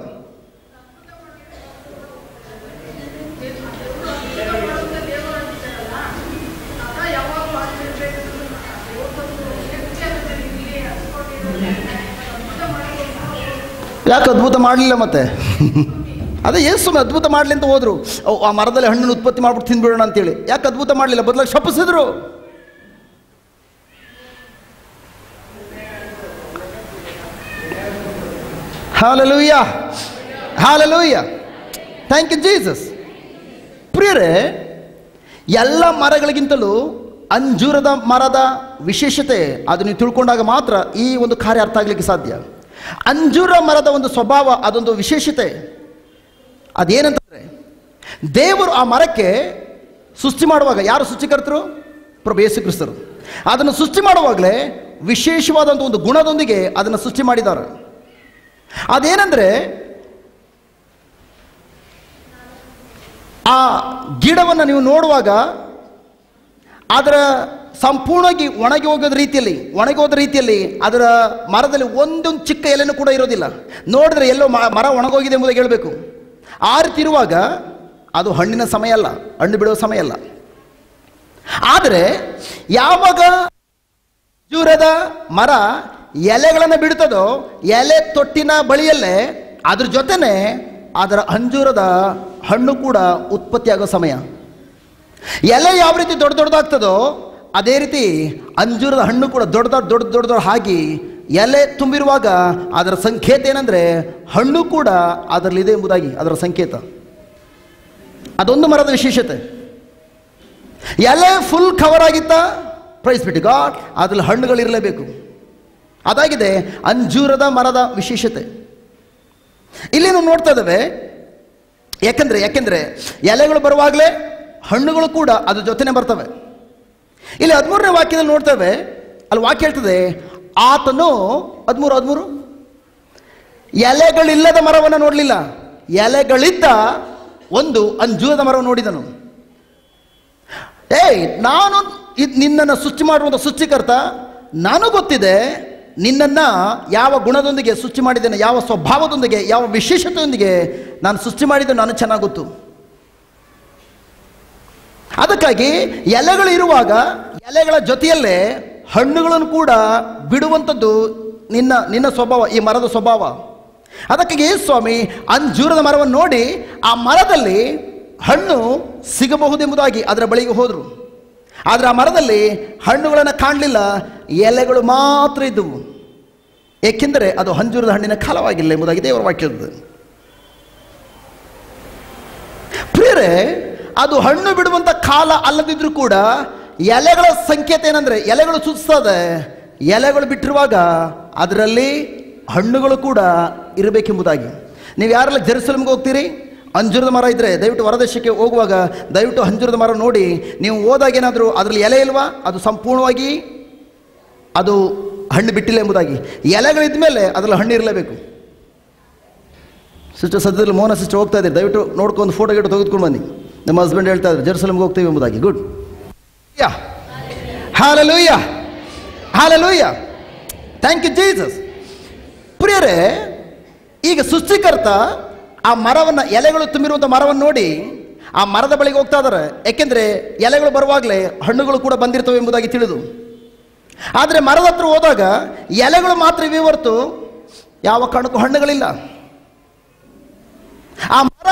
ಯಾಕೆ ಅದ್ಭುತ ಮಾಡಲಿಲ್ಲ ಮತ್ತೆ? ಅದೇ ಯೇಸುಸ್ವಾಮಿ ಅದ್ಭುತ ಮಾಡಲಿ ಅಂತ ಹೋದ್ರು, ಆ ಮರದಲ್ಲಿ ಹಣ್ಣನ್ನು ಉತ್ಪತ್ತಿ ಮಾಡ್ಬಿಟ್ಟು ತಿಂದ್ಬಿಡೋಣ ಅಂತೇಳಿ. ಯಾಕೆ ಅದ್ಭುತ ಮಾಡಲಿಲ್ಲ? ಬದಲಾಗಿ ಶಪಿಸಿದ್ರು. Hallelujah, hallelujah. Thank you Jesus. ಪ್ರಿಯರೇ, ಎಲ್ಲ ಮರಗಳಿಗಿಂತಲೂ ಅಂಜೂರದ ಮರದ ವಿಶೇಷತೆ ಅದು ನೀವು ತಿಳ್ಕೊಂಡಾಗ ಮಾತ್ರ ಈ ಒಂದು ಕಾರ್ಯ ಅರ್ಥ ಆಗಲಿಕ್ಕೆ ಸಾಧ್ಯ. ಅಂಜೂರ ಮರದ ಒಂದು ಸ್ವಭಾವ, ಅದೊಂದು ವಿಶೇಷತೆ. ಅದೇನಂತಂದರೆ, ದೇವರು ಆ ಮರಕ್ಕೆ ಸೃಷ್ಟಿ ಮಾಡುವಾಗ, ಯಾರು ಸೃಷ್ಟಿಕರ್ತರು? ಪ್ರಭು ಯೇಸು ಕ್ರಿಸ್ತರು. ಅದನ್ನು ಸೃಷ್ಟಿ ಮಾಡುವಾಗಲೇ ವಿಶೇಷವಾದಂಥ ಒಂದು ಗುಣದೊಂದಿಗೆ ಅದನ್ನು ಸೃಷ್ಟಿ ಮಾಡಿದ್ದಾರೆ. ಅದೇನೆಂದರೆ, ಆ ಗಿಡವನ್ನು ನೀವು ನೋಡುವಾಗ ಅದರ ಸಂಪೂರ್ಣವಾಗಿ ಒಣಗಿ ಹೋದ ರೀತಿಯಲ್ಲಿ ಅದರ ಮರದಲ್ಲಿ ಒಂದೊಂದು ಚಿಕ್ಕ ಎಲೆನೂ ಕೂಡ ಇರೋದಿಲ್ಲ. ನೋಡಿದ್ರೆ ಎಲ್ಲೋ ಮರ ಒಣಗೋಗಿದೆ ಎಂಬುದಾಗಿ ಹೇಳಬೇಕು. ಆ ರೀತಿ ಇರುವಾಗ ಅದು ಹಣ್ಣಿನ ಸಮಯ ಅಲ್ಲ, ಹಣ್ಣು ಬಿಡುವ ಸಮಯ ಅಲ್ಲ. ಆದರೆ ಯಾವಾಗ ಅಂಜೂರದ ಮರ ಎಲೆಗಳನ್ನು ಬಿಡುತ್ತದೋ, ಎಲೆ ತೊಟ್ಟಿನ ಬಳಿಯಲ್ಲೇ ಅದ್ರ ಜೊತೆನೆ ಅದರ ಅಂಜೂರದ ಹಣ್ಣು ಕೂಡ ಉತ್ಪತ್ತಿಯಾಗೋ ಸಮಯ. ಎಲೆ ಯಾವ ರೀತಿ ದೊಡ್ಡದಾಗ್ತದೋ ಅದೇ ರೀತಿ ಅಂಜೂರದ ಹಣ್ಣು ಕೂಡ ದೊಡ್ಡ ಆಗಿ ಎಲೆ ತುಂಬಿರುವಾಗ ಅದರ ಸಂಕೇತ ಏನಂದ್ರೆ ಹಣ್ಣು ಕೂಡ ಅದರಲ್ಲಿದೆ ಎಂಬುದಾಗಿ ಅದರ ಸಂಕೇತ. ಅದೊಂದು ಮರದ ವಿಶೇಷತೆ. ಎಲೆ ಫುಲ್ ಕವರ್ ಆಗಿತ್ತ, ಪ್ರೈಸ್ ಬಿಟ್ಟು ಗಾಡ್, ಅದರಲ್ಲಿ ಹಣ್ಣುಗಳಿರಲೇಬೇಕು. ಅದಾಗಿದೆ ಅಂಜೂರದ ಮರದ ವಿಶೇಷತೆ. ಇಲ್ಲಿ ನಾವು ನೋಡ್ತಾ ಇದ್ದೇವೆ, ಯಾಕೆಂದ್ರೆ ಎಲೆಗಳು ಬರುವಾಗಲೇ ಹಣ್ಣುಗಳು ಕೂಡ ಅದ್ರ ಜೊತೆನೆ ಬರ್ತವೆ. ಇಲ್ಲಿ 13ನೇ ವಾಕ್ಯದಲ್ಲಿ ನೋಡ್ತೇವೆ, ಅಲ್ಲಿ ವಾಕ್ಯ ಹೇಳ್ತದೆ, ಆತನು 13 ಎಲೆಗಳಿಲ್ಲದ ಮರವನ್ನು ನೋಡಲಿಲ್ಲ, ಎಲೆಗಳಿದ್ದ ಒಂದು ಅಂಜೂರದ ಮರವನ್ನು ನೋಡಿದನು. ನಾನು ನಿನ್ನನ್ನು ಸೃಷ್ಟಿ ಮಾಡುವಂಥ ಸೃಷ್ಟಿಕರ್ತ, ನಾನು ಗೊತ್ತಿದೆ ನಿನ್ನನ್ನು ಯಾವ ಗುಣದೊಂದಿಗೆ ಸೃಷ್ಟಿ ಮಾಡಿದ್ದೇನೆ, ಯಾವ ಸ್ವಭಾವದೊಂದಿಗೆ, ಯಾವ ವಿಶೇಷತೆಯೊಂದಿಗೆ ನಾನು ಸೃಷ್ಟಿ ಮಾಡಿದ್ದೇನೆ, ನಾನು ಚೆನ್ನಾಗಿ ಗೊತ್ತು. ಅದಕ್ಕಾಗಿ ಎಲೆಗಳು ಇರುವಾಗ ಎಲೆಗಳ ಜೊತೆಯಲ್ಲೇ ಹಣ್ಣುಗಳನ್ನು ಕೂಡ ಬಿಡುವಂಥದ್ದು ನಿನ್ನ ಸ್ವಭಾವ, ಈ ಮರದ ಸ್ವಭಾವ. ಅದಕ್ಕಾಗಿ ಸ್ವಾಮಿ ಅಂಜೂರದ ಮರವನ್ನು ನೋಡಿ ಆ ಮರದಲ್ಲಿ ಹಣ್ಣು ಸಿಗಬಹುದೆಂಬುದಾಗಿ ಅದರ ಬಳಿಗೆ ಹೋದರು. ಆದರೆ ಆ ಮರದಲ್ಲಿ ಹಣ್ಣುಗಳನ್ನು ಕಾಣಲಿಲ್ಲ, ಎಲೆಗಳು ಮಾತ್ರ ಇದ್ದವು. ಏಕೆಂದರೆ ಅದು ಅಂಜೂರದ ಹಣ್ಣಿನ ಕಾಲವಾಗಿಲ್ಲ ಎಂಬುದಾಗಿ ದೇವರ ವಾಕ್ಯ ಇರ್ತದೆ. ಪ್ರಿಯರೇ, ಅದು ಹಣ್ಣು ಬಿಡುವಂಥ ಕಾಲ ಅಲ್ಲದಿದ್ರೂ ಕೂಡ ಎಲೆಗಳ ಸಂಕೇತ ಏನಂದ್ರೆ, ಎಲೆಗಳು ಸೂಚಿಸ್ತದೆ, ಎಲೆಗಳು ಬಿಟ್ಟಿರುವಾಗ ಅದರಲ್ಲಿ ಹಣ್ಣುಗಳು ಕೂಡ ಇರಬೇಕೆಂಬುದಾಗಿ. ನೀವು ಯಾರೆಲ್ಲ ಜೆರುಸಲೇಮ್ಗೆ ಹೋಗ್ತೀರಿ, ಅಂಜೂರದ ಮರ ಇದ್ದರೆ ದಯವಿಟ್ಟು ಹೊರದೇಶಕ್ಕೆ ಹೋಗುವಾಗ ದಯವಿಟ್ಟು ಅಂಜೂರದ ಮರ ನೋಡಿ. ನೀವು ಹೋದಾಗ ಏನಾದರೂ ಅದರಲ್ಲಿ ಎಲೆ ಇಲ್ವಾ, ಅದು ಸಂಪೂರ್ಣವಾಗಿ ಅದು ಹಣ್ಣು ಬಿಟ್ಟಿಲ್ಲ ಎಂಬುದಾಗಿ. ಎಲೆಗಳಿದ್ದ ಮೇಲೆ ಅದರಲ್ಲಿ ಹಣ್ಣು ಇರಲೇಬೇಕು. ಸಿಸ್ಟರ್ ಸದ್ಯದಲ್ಲಿ ಮೋಹನ ಸಿಸ್ಟರ್ ಹೋಗ್ತಾ ಇದ್ದೀರಿ, ದಯವಿಟ್ಟು ನೋಡ್ಕೊಂಡು ಫೋಟೋ ಗಿಟ್ಟು ತೆಗೆದುಕೊಂಡು ಬನ್ನಿ. ನಮ್ಮ ಹಸ್ಬೆಂಡ್ ಹೇಳ್ತಾ ಇದ್ದಾರೆ ಜೆರುಸಲೇಮ್ಗೆ ಹೋಗ್ತೀವಿ ಎಂಬುದಾಗಿ. Good, hallelujah, hallelujah, thank you Jesus. ಪ್ರಿಯರೇ, ಈಗ ಸೃಷ್ಟಿಕರ್ತ ಆ ಮರವನ್ನು, ಎಲೆಗಳು ತುಂಬಿರುವಂಥ ಮರವನ್ನು ನೋಡಿ ಆ ಮರದ ಬಳಿಗೆ ಹೋಗ್ತಾ ಇದ್ದಾರೆ. ಯಾಕೆಂದರೆ ಎಲೆಗಳು ಬರುವಾಗಲೇ ಹಣ್ಣುಗಳು ಕೂಡ ಬಂದಿರ್ತವೆ ಎಂಬುದಾಗಿ ತಿಳಿದು. ಆದರೆ ಮರದ ಹತ್ರ ಹೋದಾಗ ಎಲೆಗಳು ಮಾತ್ರ ಇವೆ ಹೊರತು ಯಾವ ಕಾರಣಕ್ಕೂ ಹಣ್ಣುಗಳಿಲ್ಲ. ಆ ಮರ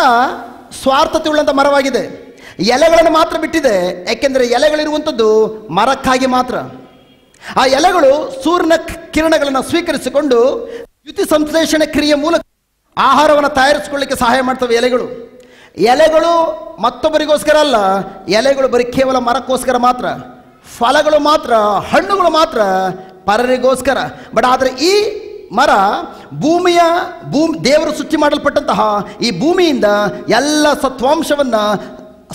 ಸ್ವಾರ್ಥತೆ ಉಳ್ಳಂಥ ಮರವಾಗಿದೆ, ಎಲೆಗಳನ್ನು ಮಾತ್ರ ಬಿಟ್ಟಿದೆ. ಯಾಕೆಂದರೆ ಎಲೆಗಳಿರುವಂಥದ್ದು ಮರಕ್ಕಾಗಿ ಮಾತ್ರ. ಆ ಎಲೆಗಳು ಸೂರ್ಯನ ಕಿರಣಗಳನ್ನು ಸ್ವೀಕರಿಸಿಕೊಂಡು ದ್ಯುತಿ ಸಂಶ್ಲೇಷಣೆ ಕ್ರಿಯೆ ಮೂಲಕ ಆಹಾರವನ್ನು ತಯಾರಿಸಿಕೊಳ್ಳಿಕ್ಕೆ ಸಹಾಯ ಮಾಡ್ತವೆ ಎಲೆಗಳು ಮತ್ತೊಬ್ಬರಿಗೋಸ್ಕರ ಅಲ್ಲ, ಎಲೆಗಳು ಬರೀ ಕೇವಲ ಮರಕ್ಕೋಸ್ಕರ ಮಾತ್ರ. ಫಲಗಳು ಮಾತ್ರ, ಹಣ್ಣುಗಳು ಮಾತ್ರ ಪರರಿಗೋಸ್ಕರ. ಬಟ್ ಆದರೆ ಈ ಮರ ದೇವರು ಸೃಷ್ಟಿ ಮಾಡಲ್ಪಟ್ಟಂತಹ ಈ ಭೂಮಿಯಿಂದ ಎಲ್ಲ ಸತ್ವಾಂಶವನ್ನು,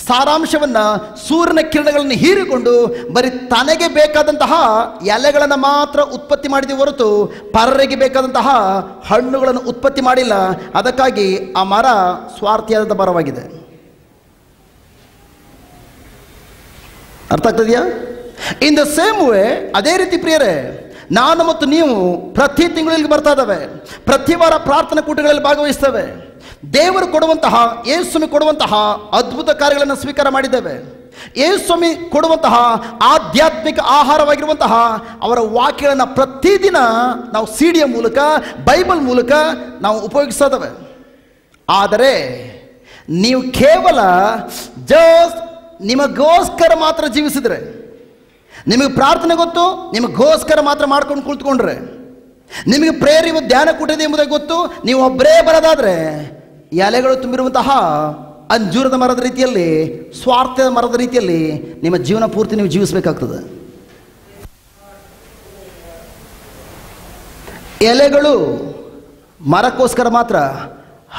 ಸಾರಾಂಶವನ್ನು, ಸೂರ್ಯನ ಕಿರಣಗಳನ್ನು ಹೀರಿಕೊಂಡು ಬರೀ ತನಗೆ ಬೇಕಾದಂತಹ ಎಲೆಗಳನ್ನು ಮಾತ್ರ ಉತ್ಪತ್ತಿ ಮಾಡಿದೆ ಹೊರತು ಪರರಿಗೆ ಬೇಕಾದಂತಹ ಹಣ್ಣುಗಳನ್ನು ಉತ್ಪತ್ತಿ ಮಾಡಿಲ್ಲ. ಅದಕ್ಕಾಗಿ ಆ ಮರ ಸ್ವಾರ್ಥಿಯಾದ ಮರವಾಗಿದೆ. ಅರ್ಥ ಆಗ್ತದೆಯಾ? ಇನ್ ದ ಸೇಮ್ ವೇ, ಅದೇ ರೀತಿ ಪ್ರಿಯರೇ, ನಾನು ಮತ್ತು ನೀವು ಪ್ರತಿ ತಿಂಗಳಿಗೆ ಬರ್ತಾ ಇದ್ದಾವೆ, ಪ್ರತಿ ವಾರ ಪ್ರಾರ್ಥನಾ ಕೂಟಗಳಲ್ಲಿ ಭಾಗವಹಿಸ್ತೇವೆ. ದೇವರು ಕೊಡುವಂತಹ, ಯೇಸುಸ್ವಾಮಿ ಕೊಡುವಂತಹ ಅದ್ಭುತ ಕಾರ್ಯಗಳನ್ನು ಸ್ವೀಕಾರ ಮಾಡಿದ್ದೇವೆ. ಯೇಸುಸ್ವಾಮಿ ಕೊಡುವಂತಹ ಆಧ್ಯಾತ್ಮಿಕ ಆಹಾರವಾಗಿರುವಂತಹ ಅವರ ವಾಕ್ಯಗಳನ್ನು ಪ್ರತಿದಿನ ನಾವು ಸಿಡಿಯ ಮೂಲಕ, ಬೈಬಲ್ ಮೂಲಕ ನಾವು ಉಪಯೋಗಿಸ್ತಾ ಇದ್ದೇವೆ. ಆದರೆ ನೀವು ಕೇವಲ ಜಸ್ಟ್ ನಿಮಗೋಸ್ಕರ ಮಾತ್ರ ಜೀವಿಸಿದ್ರೆ, ನಿಮಗೆ ಪ್ರಾರ್ಥನೆ ಗೊತ್ತು, ನಿಮಗೋಸ್ಕರ ಮಾತ್ರ ಮಾಡ್ಕೊಂಡು ಕುಳಿತುಕೊಂಡ್ರೆ, ನಿಮಗೆ ಪ್ರೇಯರ್ ಇವತ್ತು ಧ್ಯಾನ ಕೂಟಿದೆ ಎಂಬುದಾಗಿ ಗೊತ್ತು, ನೀವು ಒಬ್ಬರೇ ಬರೋದಾದರೆ ಎಲೆಗಳು ತುಂಬಿರುವಂತಹ ಅಂಜೂರದ ಮರದ ರೀತಿಯಲ್ಲಿ, ಸ್ವಾರ್ಥದ ಮರದ ರೀತಿಯಲ್ಲಿ ನಿಮ್ಮ ಜೀವನ ಪೂರ್ತಿ ನೀವು ಜೀವಿಸಬೇಕಾಗ್ತದೆ. ಎಲೆಗಳು ಮರಕ್ಕೋಸ್ಕರ ಮಾತ್ರ,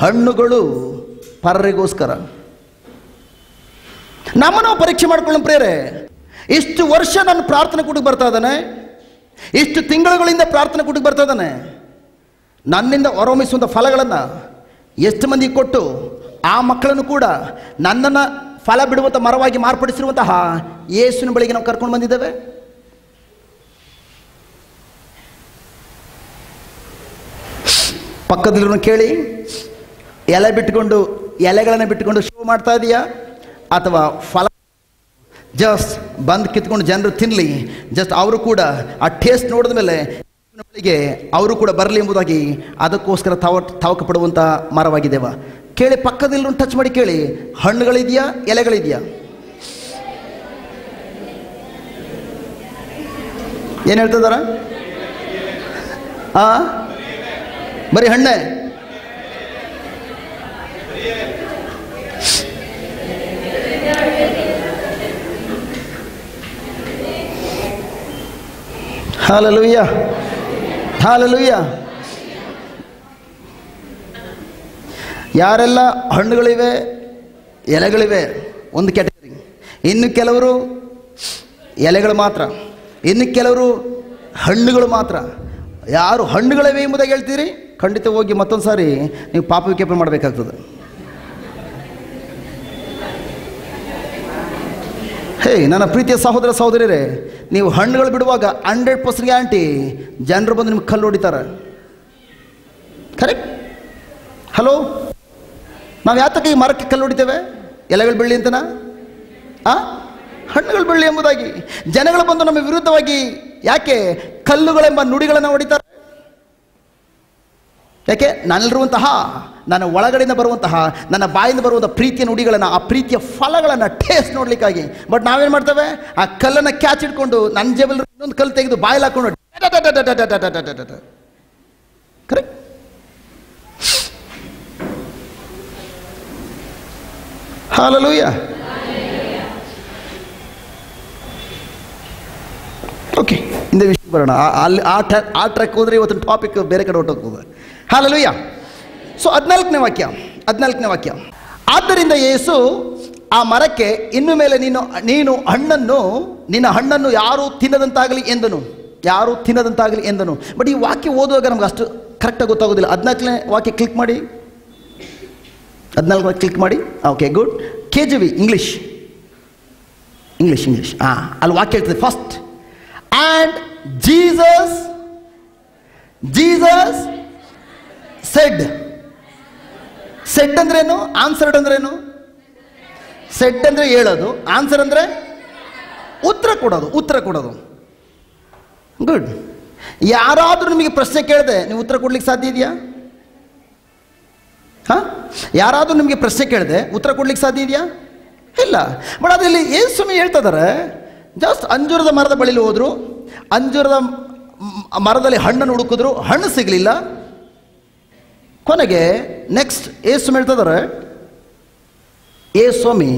ಹಣ್ಣುಗಳು ಪರರಿಗೋಸ್ಕರ. ನಮ್ಮನ್ನು ಪರೀಕ್ಷೆ ಮಾಡ್ಕೊಳ್ಳೋ ಪ್ರೇರೆ, ಇಷ್ಟು ವರ್ಷ ನಾನು ಪ್ರಾರ್ಥನೆ ಕೂಟಕ್ಕೆ ಬರ್ತಾ ಇದ್ದಾನೆ, ಇಷ್ಟು ತಿಂಗಳುಗಳಿಂದ ಪ್ರಾರ್ಥನೆ ಕೂಟಕ್ಕೆ ಬರ್ತಾ ಇದ್ದಾನೆ, ನನ್ನಿಂದ ಹೊರಹೊಮ್ಮಿಸುವಂಥ ಫಲಗಳನ್ನು ಎಷ್ಟು ಮಂದಿ ಕೊಟ್ಟು ಆ ಮಕ್ಕಳನ್ನು ಕೂಡ ನನ್ನನ್ನು ಫಲ ಬಿಡುವಂಥ ಮರವಾಗಿ ಮಾರ್ಪಡಿಸಿರುವಂತಹ ಯೇಸುವಿನ ಬಳಿಗೆ ನಾವು ಕರ್ಕೊಂಡು ಬಂದಿದ್ದೇವೆ. ಪಕ್ಕದಲ್ಲಿರೋ ಕೇಳಿ, ಎಲೆ ಬಿಟ್ಟುಕೊಂಡು ಎಲೆಗಳನ್ನು ಬಿಟ್ಟುಕೊಂಡು ಶೋ ಮಾಡ್ತಾ ಇದೆಯಾ, ಅಥವಾ ಫಲ ಜಸ್ಟ್ ಬಂದು ಕಿತ್ಕೊಂಡು ಜನರು ತಿನ್ನಲಿ, ಜಸ್ಟ್ ಅವರು ಕೂಡ ಆ ಟೇಸ್ಟ್ ನೋಡಿದ ಮೇಲೆ ಬಳಿಗೆ ಅವರು ಕೂಡ ಬರಲಿ ಎಂಬುದಾಗಿ ಅದಕ್ಕೋಸ್ಕರ ತವಕ ಪಡುವಂಥ ಮರವಾಗಿದ್ದೇವ? ಕೇಳಿ, ಪಕ್ಕದಲ್ಲಿ ಟಚ್ ಮಾಡಿ ಕೇಳಿ, ಹಣ್ಣುಗಳಿದೆಯಾ, ಎಲೆಗಳಿದೆಯಾ? ಏನು ಹೇಳ್ತಿದಾರ? ಬರೀ ಹಣ್ಣೆ. Hallelujah, hallelujah. ಯಾರೆಲ್ಲ ಹಣ್ಣುಗಳಿವೆ, ಎಲೆಗಳಿವೆ, ಒಂದು ಕ್ಯಾಟಗರಿ. ಇನ್ನು ಕೆಲವರು ಎಲೆಗಳು ಮಾತ್ರ, ಇನ್ನು ಕೆಲವರು ಹಣ್ಣುಗಳು ಮಾತ್ರ. ಯಾರು ಹಣ್ಣುಗಳಿವೆ ಎಂಬುದಾಗಿ ಹೇಳ್ತೀರಿ, ಖಂಡಿತ ಹೋಗಿ ಮತ್ತೊಂದು ಸಾರಿ ನೀವು ಪಾಪ ವಿಜ್ಞಾಪನೆ ಮಾಡಬೇಕಾಗ್ತದೆ. ಹೇ ನನ್ನ ಪ್ರೀತಿಯ ಸಹೋದರ ಸಹೋದರಿಯರೇ, ನೀವು ಹಣ್ಣುಗಳು ಬಿಡುವಾಗ 100% ಗ್ಯಾರಂಟಿ ಜನರು ಬಂದು ನಿಮ್ಗೆ ಕಲ್ಲು ಹೊಡಿತಾರೆ. ಕರೆಕ್ಟ್? ಹಲೋ, ನಾವು ಯಾತಕ್ಕೆ ಈ ಮರಕ್ಕೆ ಕಲ್ಲು ಹೊಡಿತೇವೆ? ಎಲೆಗಳು ಬೆಳ್ಳಿ ಅಂತನಾ? ಹಣ್ಣುಗಳು ಬೆಳ್ಳಿ ಎಂಬುದಾಗಿ. ಜನಗಳು ಬಂದು ನಮ್ಮ ವಿರುದ್ಧವಾಗಿ ಯಾಕೆ ಕಲ್ಲುಗಳೆಂಬ ನುಡಿಗಳನ್ನು ಹೊಡಿತಾರೆ? ಯಾಕೆ? ನನ್ನಲ್ಲಿರುವಂತಹ, ನನ್ನ ಒಳಗಡೆಯಿಂದ ಬರುವಂತಹ, ನನ್ನ ಬಾಯಿಂದ ಬರುವಂಥ ಪ್ರೀತಿಯ ನುಡಿಗಳನ್ನು, ಆ ಪ್ರೀತಿಯ ಫಲಗಳನ್ನು ಟೇಸ್ಟ್ ನೋಡ್ಲಿಕ್ಕಾಗಿ. ಬಟ್ ನಾವೇನು ಮಾಡ್ತೇವೆ? ಆ ಕಲ್ಲನ್ನು ಕ್ಯಾಚ್ ಇಟ್ಕೊಂಡು ನನ್ನ ಜೇಬಲ್ಲಿ ಇನ್ನೊಂದು ಕಲ್ಲು ತೆಗೆದು ಬಾಯಲ್ಲಿ ಹಾಕೊಂಡು ಕರೆಕ್ಟ್. ಹಲ್ಲೆಲೂಯಾ. ಓಕೆ, ಇಂದ ವಿಷಯ ಬರೋಣ. ಅಲ್ಲಿ ಆ ಟ್ರ್ಯಾಕ್ ಹೋದರೆ ಇವತ್ತಿನ ಟಾಪಿಕ್ ಬೇರೆ ಕಡೆ ಹೊರಟೋಗ್ತದೆ. ಹಲ್ಲೆಲೂಯಾ. ಸೊ 14ನೇ ವಾಕ್ಯ. ಆದ್ದರಿಂದ ಯೇಸು ಆ ಮರಕ್ಕೆ, ಇನ್ನು ಮೇಲೆ ನಿನ್ನ ಹಣ್ಣನ್ನು ಯಾರು ತಿನ್ನದಂತಾಗಲಿ ಎಂದನು. ಬಟ್ ಈ ವಾಕ್ಯ ಓದುವಾಗ ನಮ್ಗೆ ಅಷ್ಟು ಕರೆಕ್ಟಾಗಿ ಗೊತ್ತಾಗೋದಿಲ್ಲ. 14ನೇ ವಾಕ್ಯ ಕ್ಲಿಕ್ ಮಾಡಿ. 14 ವಾಕ್ಯ ಕ್ಲಿಕ್ ಮಾಡಿ. Okay, good. KJV English. ಅಲ್ಲಿ ವಾಕ್ಯ ಹೇಳ್ತದೆ ಫಸ್ಟ್. And Jesus said ಅಂದ್ರೇನು? ಆನ್ಸರ್ಡ್ ಅಂದ್ರೇನು? ಸೆಡ್ ಅಂದ್ರೆ ಹೇಳೋದು, ಆನ್ಸರ್ ಅಂದ್ರೆ ಉತ್ತರ ಕೊಡೋದು. ಗುಡ್. ಯಾರಾದರೂ ನಿಮಗೆ ಪ್ರಶ್ನೆ ಕೇಳಿದೆ, ನೀವು ಉತ್ತರ ಕೊಡ್ಲಿಕ್ಕೆ ಸಾಧ್ಯ ಇದೆಯಾ? ಯಾರಾದರೂ ನಿಮಗೆ ಪ್ರಶ್ನೆ ಕೇಳಿದೆ, ಉತ್ತರ ಕೊಡ್ಲಿಕ್ಕೆ ಸಾಧ್ಯ ಇದೆಯಾ? ಇಲ್ಲ. ಬಟ್ ಅದರಲ್ಲಿ ಯೇಸು ಹೇಳ್ತಾ ಇದ್ದಾರೆ, ಜಸ್ಟ್ ಅಂಜೂರದ ಮರದ ಬಳಿಲಿ ಹೋದ್ರು, ಅಂಜೂರದ ಮರದಲ್ಲಿ ಹಣ್ಣನ್ನು ಹುಡುಕಿದ್ರು, ಹಣ್ಣು ಸಿಗಲಿಲ್ಲ. ಕೊನೆಗೆ ನೆಕ್ಸ್ಟ್ ಯೇಸು ಹೇಳ್ತಾ ಇದ್ದಾರೆ, ಸ್ವಾಮಿ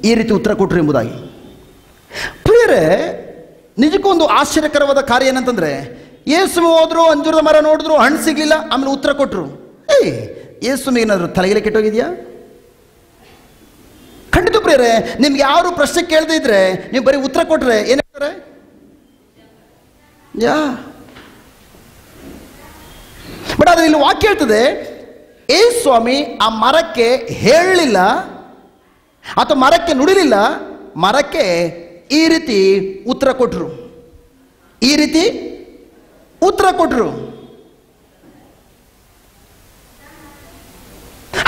ಈ ರೀತಿ ಉತ್ತರ ಕೊಟ್ಟರು ಎಂಬುದಾಗಿ. ಪ್ರಿಯರೇ, ನಿಜಕ್ಕೊಂದು ಆಶ್ಚರ್ಯಕರವಾದ ಕಾರ್ಯ ಏನಂತಂದ್ರೆ, ಯೇಸು ಹೋದ್ರು, ಅಂಜೂರದ ಮರ ನೋಡಿದ್ರು, ಹಣ್ಣು ಸಿಗಲಿಲ್ಲ, ಆಮೇಲೆ ಉತ್ತರ ಕೊಟ್ಟರು. ಯೇಸು ಏನಾದ್ರು ತಲೆಗೆ ಕೆಟ್ಟೋಗಿದೆಯಾ? ಖಂಡಿತ ಪ್ರಿಯರೇ, ನಿಮ್ಗೆ ಯಾರು ಪ್ರಶ್ನೆ ಕೇಳದೇ ಇದ್ರೆ ನೀವು ಬರೀ ಉತ್ತರ ಕೊಟ್ರೆ ಏನ್ ಹೇಳ್ತಾರೆ? ಬಟ್ ಆದ್ರೆ ಇಲ್ಲಿ ವಾಕ್ಯ ಹೇಳ್ತದೆ, ಸ್ವಾಮಿ ಆ ಮರಕ್ಕೆ ಹೇಳಲಿಲ್ಲ ಅಥವಾ ಮರಕ್ಕೆ ನುಡಿಲಿಲ್ಲ, ಮರಕ್ಕೆ ಈ ರೀತಿ ಉತ್ತರ ಕೊಟ್ಟರು.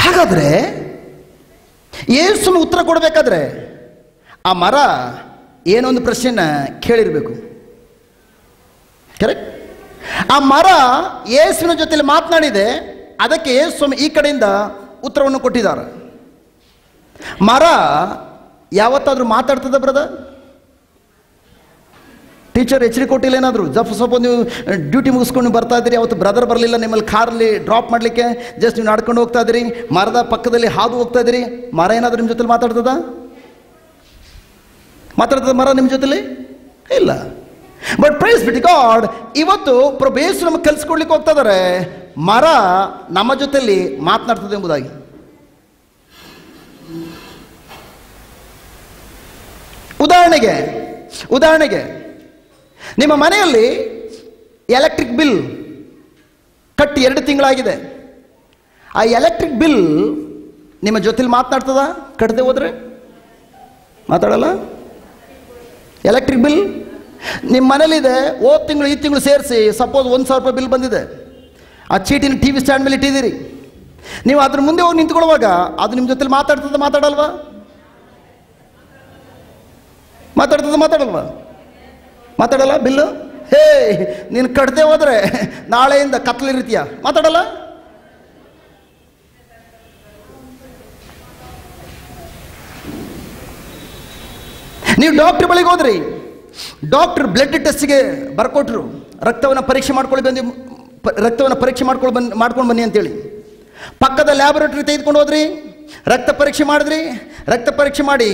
ಹಾಗಾದ್ರೆ ಯೇಸುವಿನ ಉತ್ತರ ಕೊಡಬೇಕಾದ್ರೆ ಆ ಮರ ಏನೊಂದು ಪ್ರಶ್ನೆನ ಕೇಳಿರಬೇಕು. ಕರೆಕ್ಟ್? ಆ ಮರ ಯೇಸುವಿನ ಜೊತೆಲಿ ಮಾತನಾಡಿದೆ, ಅದಕ್ಕೆ ಯೇಸು ಈ ಕಡೆಯಿಂದ ಉತ್ತರವನ್ನು ಕೊಟ್ಟಿದ್ದಾರೆ. ಮರ ಯಾವತ್ತಾದ್ರೂ ಮಾತಾಡ್ತದ ಬ್ರದರ್? ಟೀಚರ್ ಎಚ್ಚರಿಕೆ ಕೊಟ್ಟಿಲ್ಲ ಏನಾದರೂ? ಸ್ವಲ್ಪ ನೀವು ಡ್ಯೂಟಿ ಮುಗಿಸ್ಕೊಂಡು ಬರ್ತಾ ಇದ್ದೀರಿ, ಅವತ್ತು ಬ್ರದರ್ ಬರಲಿಲ್ಲ, ನಿಮ್ಮಲ್ಲಿ ಕಾರಲ್ಲಿ ಡ್ರಾಪ್ ಮಾಡಲಿಕ್ಕೆ, ಜಸ್ಟ್ ನೀವು ನಡ್ಕೊಂಡು ಹೋಗ್ತಾ ಇದ್ದೀರಿ, ಮರದ ಪಕ್ಕದಲ್ಲಿ ಹಾದು ಹೋಗ್ತಾ ಇದ್ದೀರಿ, ಮರ ಏನಾದರೂ ನಿಮ್ಮ ಜೊತೆಲಿ ಮಾತಾಡ್ತದ ಮರ ನಿಮ್ಮ ಜೊತೆಲಿ? ಇಲ್ಲ. But praise be to God, ಇವತ್ತು ಪ್ರಭು ಯೇಸು ನಮಗೆ ಕಲಿಸ್ಕೊಡ್ಲಿಕ್ಕೆ ಹೋಗ್ತಾ ಇದ್ದಾರೆ, ಮರ ನಮ್ಮ ಜೊತೆಲಿ ಮಾತನಾಡ್ತದೆ ಎಂಬುದಾಗಿ. ಉದಾಹರಣೆಗೆ ನಿಮ್ಮ ಮನೆಯಲ್ಲಿ ಎಲೆಕ್ಟ್ರಿಕ್ ಬಿಲ್ ಕಟ್ಟಿ 2 ತಿಂಗಳಾಗಿದೆ. ಆ ಎಲೆಕ್ಟ್ರಿಕ್ ಬಿಲ್ ನಿಮ್ಮ ಜೊತೆಲಿ ಮಾತನಾಡ್ತದ ಕಟ್ಟದೆ ಹೋದ್ರೆ? ಮಾತಾಡಲ್ಲ. ಎಲೆಕ್ಟ್ರಿಕ್ ಬಿಲ್ ನಿಮ್ಮ ಮನೇಲಿದೆ, ತಿಂಗಳು ಈ ತಿಂಗಳು ಸೇರಿಸಿ ಸಪೋಸ್ 1,000 ರೂಪಾಯಿ ಬಿಲ್ ಬಂದಿದೆ. ಆ ಚೀಟಿನ ಟಿ ವಿ ಸ್ಟ್ಯಾಂಡ್ ಮೇಲೆ ಇಟ್ಟಿದ್ದೀರಿ. ನೀವು ಅದ್ರ ಮುಂದೆ ಹೋಗಿ ನಿಂತ್ಕೊಳ್ಳುವಾಗ ಅದು ನಿಮ್ಮ ಜೊತೆಲಿ ಮಾತಾಡಲ್ವಾ? ಮಾತಾಡಲ್ಲ. ಬಿಲ್ಲು ಹೇ ನೀನು ಕಟ್ಟದೆ ಹೋದ್ರೆ ನಾಳೆಯಿಂದ ಕತ್ಲಿರ್ತೀಯ, ಮಾತಾಡಲ್ಲ. ನೀವು ಡಾಕ್ಟರ್ ಬಳಿಗೆ ಹೋದ್ರಿ, ಡಾಕ್ಟರ್ ಬ್ಲಡ್ ಟೆಸ್ಟ್ಗೆ ಬರ್ಕೊಟ್ರು, ರಕ್ತವನ್ನು ಪರೀಕ್ಷೆ ಮಾಡ್ಕೊಂಡು ಬನ್ನಿ ಅಂತೇಳಿ. ಪಕ್ಕದ ಲ್ಯಾಬೊರೇಟರಿ ತೆಗೆದುಕೊಂಡು ಹೋದ್ರಿ, ರಕ್ತ ಪರೀಕ್ಷೆ ಮಾಡಿದ್ರಿ, ರಕ್ತ ಪರೀಕ್ಷೆ ಮಾಡಿ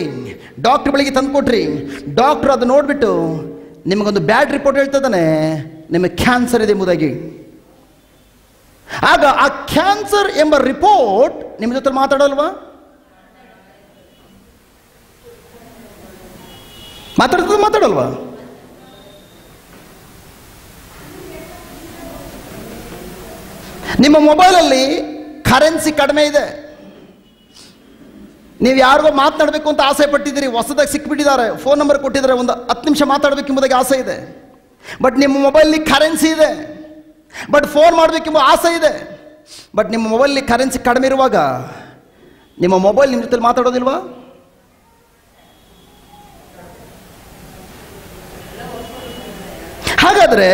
ಡಾಕ್ಟರ್ ಬಳಿಗೆ ತಂದು ಕೊಟ್ರಿ. ಡಾಕ್ಟರ್ ಅದು ನೋಡಿಬಿಟ್ಟು ನಿಮಗೊಂದು ಬ್ಯಾಡ್ ರಿಪೋರ್ಟ್ ಹೇಳ್ತದಾನೆ, ನಿಮಗೆ ಕ್ಯಾನ್ಸರ್ ಇದೆ ಎಂಬುದಾಗಿ. ಆಗ ಆ ಕ್ಯಾನ್ಸರ್ ಎಂಬ ರಿಪೋರ್ಟ್ ನಿಮ್ಮ ಜೊತೆ ಮಾತಾಡಲ್ವಾ? ಮಾತಾಡಲ್ವಾ? ನಿಮ್ಮ ಮೊಬೈಲಲ್ಲಿ ಕರೆನ್ಸಿ ಕಡಿಮೆ ಇದೆ, ನೀವು ಯಾರಿಗೋ ಮಾತನಾಡಬೇಕು ಅಂತ ಆಸೆ ಪಟ್ಟಿದ್ದೀರಿ, ಹೊಸದಾಗಿ ಸಿಕ್ಬಿಟ್ಟಿದ್ದಾರೆ, ಫೋನ್ ನಂಬರ್ ಕೊಟ್ಟಿದ್ದಾರೆ, ಒಂದು 10 ನಿಮಿಷ ಮಾತಾಡಬೇಕೆಂಬುದಾಗಿ ಆಸೆ ಇದೆ. ಬಟ್ ನಿಮ್ಮ ಮೊಬೈಲಲ್ಲಿ ಕರೆನ್ಸಿ ಇದೆ, ಬಟ್ ಫೋನ್ ಮಾಡಬೇಕೆಂಬ ಆಸೆ ಇದೆ. ಬಟ್ ನಿಮ್ಮ ಮೊಬೈಲಲ್ಲಿ ಕರೆನ್ಸಿ ಕಡಿಮೆ ಇರುವಾಗ ನಿಮ್ಮ ಮೊಬೈಲ್ ನಿಮ್ಮ ಜೊತೆ ಮಾತಾಡೋದಿಲ್ವಾ? ಹಾಗಾದರೆ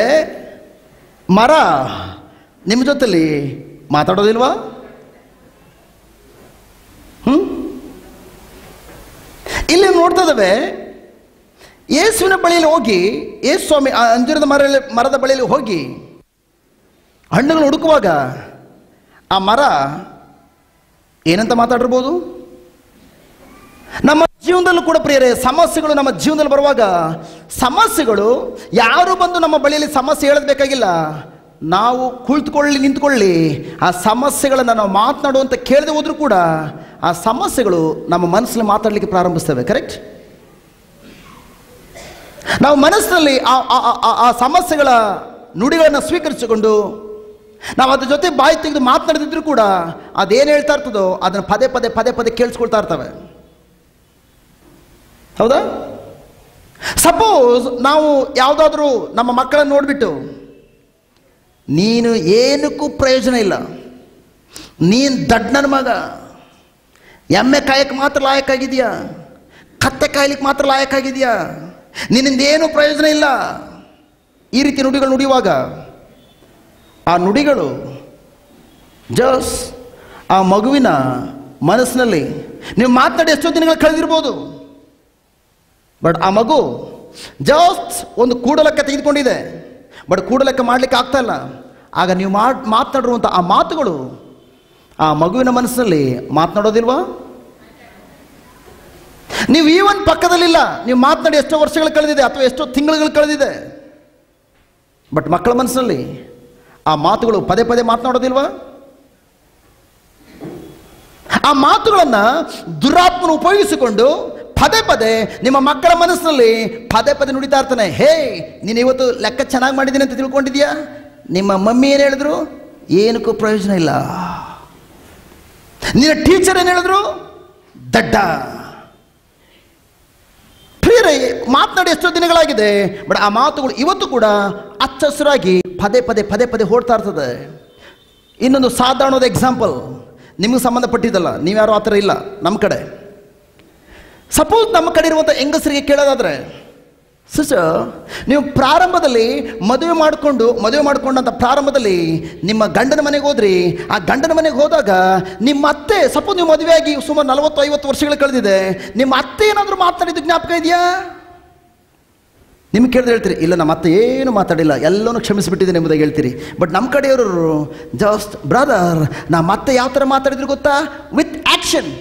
ಮರ ನಿಮ್ಮ ಜೊತೆಲಿ ಮಾತಾಡೋದಿಲ್ವಾ? ಇಲ್ಲಿ ನೋಡ್ತಾ ಇದ್ದೇವೆ, ಯೇಸುವಿನ ಬಳಿಯಲ್ಲಿ ಹೋಗಿ, ಯೇಸು ಸ್ವಾಮಿ ಆ ಅಂಜೂರದ ಮರದ ಬಳಿಯಲ್ಲಿ ಹೋಗಿ ಹಣ್ಣುಗಳು ಹುಡುಕುವಾಗ ಆ ಮರ ಏನಂತ ಮಾತಾಡಿರ್ಬೋದು? ನಮ್ಮ ಜೀವನದಲ್ಲೂ ಕೂಡ ಪ್ರಿಯರೇ, ಸಮಸ್ಯೆಗಳು ನಮ್ಮ ಜೀವನದಲ್ಲಿ ಬರುವಾಗ, ಸಮಸ್ಯೆಗಳು ಯಾರು ಬಂದು ನಮ್ಮ ಬಳಿಯಲ್ಲಿ ಸಮಸ್ಯೆ ಹೇಳಬೇಕಾಗಿಲ್ಲ, ನಾವು ನಿಂತ್ಕೊಳ್ಳಿ, ಆ ಸಮಸ್ಯೆಗಳನ್ನು ನಾವು ಮಾತನಾಡುವಂತ ಕೇಳದೆ ಹೋದ್ರೂ ಕೂಡ ಆ ಸಮಸ್ಯೆಗಳು ನಮ್ಮ ಮನಸ್ಸಲ್ಲಿ ಮಾತಾಡಲಿಕ್ಕೆ ಪ್ರಾರಂಭಿಸ್ತವೆ. ಕರೆಕ್ಟ್? ನಾವು ಮನಸ್ಸಿನಲ್ಲಿ ಆ ಸಮಸ್ಯೆಗಳ ನುಡಿಗಳನ್ನು ಸ್ವೀಕರಿಸಿಕೊಂಡು ನಾವು ಅದ್ರ ಜೊತೆ ಬಾಯಿ ತೆಗೆದು ಮಾತನಾಡದಿದ್ರು ಕೂಡ ಅದೇನು ಹೇಳ್ತಾ ಇರ್ತದೋ ಅದನ್ನು ಪದೇ ಪದೇ ಕೇಳಿಸ್ಕೊಳ್ತಾ ಇರ್ತವೆ. ಹೌದಾ? ಸಪೋಸ್ ನಾವು ಯಾವುದಾದ್ರೂ ನಮ್ಮ ಮಕ್ಕಳನ್ನು ನೋಡಿಬಿಟ್ಟು, ನೀನು ಏನಕ್ಕೂ ಪ್ರಯೋಜನ ಇಲ್ಲ, ನೀನು ದಡ್ಡನ ಮಗ, ಎಮ್ಮೆ ಕಾಯಕ್ಕೆ ಮಾತ್ರ ಲಾಯಕ್ಕಾಗಿದೆಯಾ, ಕತ್ತೆ ಕಾಯ್ಲಿಕ್ಕೆ ಮಾತ್ರ ಲಾಯಕ್ಕಾಗಿದೆಯಾ, ನಿನ್ನಿಂದ ಏನೂ ಪ್ರಯೋಜನ ಇಲ್ಲ, ಈ ರೀತಿ ನುಡಿಗಳು ನುಡಿಯುವಾಗ ಆ ನುಡಿಗಳು ಆ ಮಗುವಿನ ಮನಸ್ಸಿನಲ್ಲಿ ನೀವು ಮಾತನಾಡಿ ಎಷ್ಟೋ ದಿನಗಳು ಕಳೆದಿರ್ಬೋದು. ಬಟ್ ಆ ಮಗು ಒಂದು ಕೂಡಲೆಕ್ಕ ತೆಗೆದುಕೊಂಡಿದೆ, ಬಟ್ ಕೂಡಲೆಕ್ಕ ಮಾಡಲಿಕ್ಕೆ ಆಗ್ತಾ ಇಲ್ಲ. ಆಗ ನೀವು ಮಾತನಾಡಿರುವಂಥ ಆ ಮಾತುಗಳು ಆ ಮಗುವಿನ ಮನಸ್ಸಿನಲ್ಲಿ ಮಾತನಾಡೋದಿಲ್ವಾ? ನೀವು ಈವನ್ ಪಕ್ಕದಲ್ಲಿಲ್ಲ, ನೀವು ಮಾತನಾಡಿ ಎಷ್ಟೋ ವರ್ಷಗಳು ಕಳೆದಿದೆ ಅಥವಾ ಎಷ್ಟೋ ತಿಂಗಳುಗಳು ಕಳೆದಿದೆ, ಬಟ್ ಮಕ್ಕಳ ಮನಸ್ಸಿನಲ್ಲಿ ಆ ಮಾತುಗಳು ಪದೇ ಮಾತನಾಡೋದಿಲ್ವಾ? ಆ ಮಾತುಗಳನ್ನು ದುರಾತ್ಮನು ಉಪಯೋಗಿಸಿಕೊಂಡು ಪದೇ ನಿಮ್ಮ ಮಕ್ಕಳ ಮನಸ್ಸಿನಲ್ಲಿ ಪದೇ ನುಡಿತಾ ಇರ್ತಾನೆ. ಹೇ, ನೀನು ಇವತ್ತು ಲೆಕ್ಕ ಚೆನ್ನಾಗಿ ಮಾಡಿದ್ದೀನಿ ಅಂತ ತಿಳ್ಕೊಂಡಿದ್ಯಾ? ನಿಮ್ಮ ಮಮ್ಮಿ ಏನು ಹೇಳಿದ್ರು? ಏನಕ್ಕೂ ಪ್ರಯೋಜನ ಇಲ್ಲ. ನಿನ್ನ ಟೀಚರ್ ಏನು ಹೇಳಿದ್ರು? ದಡ್ಡ. ಪ್ರಿಯರೇ, ಮಾತನಾಡಿ ಎಷ್ಟೋ ದಿನಗಳಾಗಿದೆ, ಬಟ್ ಆ ಮಾತುಗಳು ಇವತ್ತು ಕೂಡ ಅಚ್ಚ ಹಸಿರಾಗಿ ಪದೇ ಓಡ್ತಾ ಇರ್ತದೆ. ಇನ್ನೊಂದು ಸಾಧಾರಣವಾದ ಎಕ್ಸಾಂಪಲ್, ನಿಮಗೆ ಸಂಬಂಧಪಟ್ಟಿದ್ದಲ್ಲ, ನೀವ್ಯಾರು ಆ ಥರ ಇಲ್ಲ. ನಮ್ಮ ಕಡೆ ಸಪೋಸ್ ನಮ್ಮ ಕಡೆ ಇರುವಂಥ ಹೆಂಗಸರಿಗೆ ಕೇಳೋದಾದ್ರೆ, ಸಿಸ್ಟರ್, ನೀವು ಪ್ರಾರಂಭದಲ್ಲಿ ಮದುವೆ ಮಾಡಿಕೊಂಡಂಥ ಪ್ರಾರಂಭದಲ್ಲಿ ನಿಮ್ಮ ಗಂಡನ ಮನೆಗೆ ಹೋದ್ರಿ. ಆ ಗಂಡನ ಮನೆಗೆ ಹೋದಾಗ ನಿಮ್ಮ ಅತ್ತೆ, ಸಪೋಸ್ ನೀವು ಮದುವೆಯಾಗಿ ಸುಮಾರು 40-50 ವರ್ಷಗಳು ಕಳೆದಿದೆ, ನಿಮ್ಮ ಅತ್ತೆ ಏನಾದರೂ ಮಾತನಾಡಿದ್ದು ಜ್ಞಾಪಕ ಇದೆಯಾ? ನಿಮ್ಗೆ ಕೇಳಿದ್ರೆ ಹೇಳ್ತೀರಿ, ಇಲ್ಲ ನಮ್ಮ ಅತ್ತೆ ಏನು ಮಾತಾಡಿಲ್ಲ, ಎಲ್ಲನೂ ಕ್ಷಮಿಸಿಬಿಟ್ಟಿದ್ದೇನೆ ಎಂಬುದಾಗಿ ಹೇಳ್ತೀರಿ. ಬಟ್ ನಮ್ಮ ಕಡೆಯವರು ಬ್ರದರ್, ನಮ್ಮ ಅತ್ತೆ ಯಾವ ಥರ ಮಾತಾಡಿದ್ರು ಗೊತ್ತಾ? With action.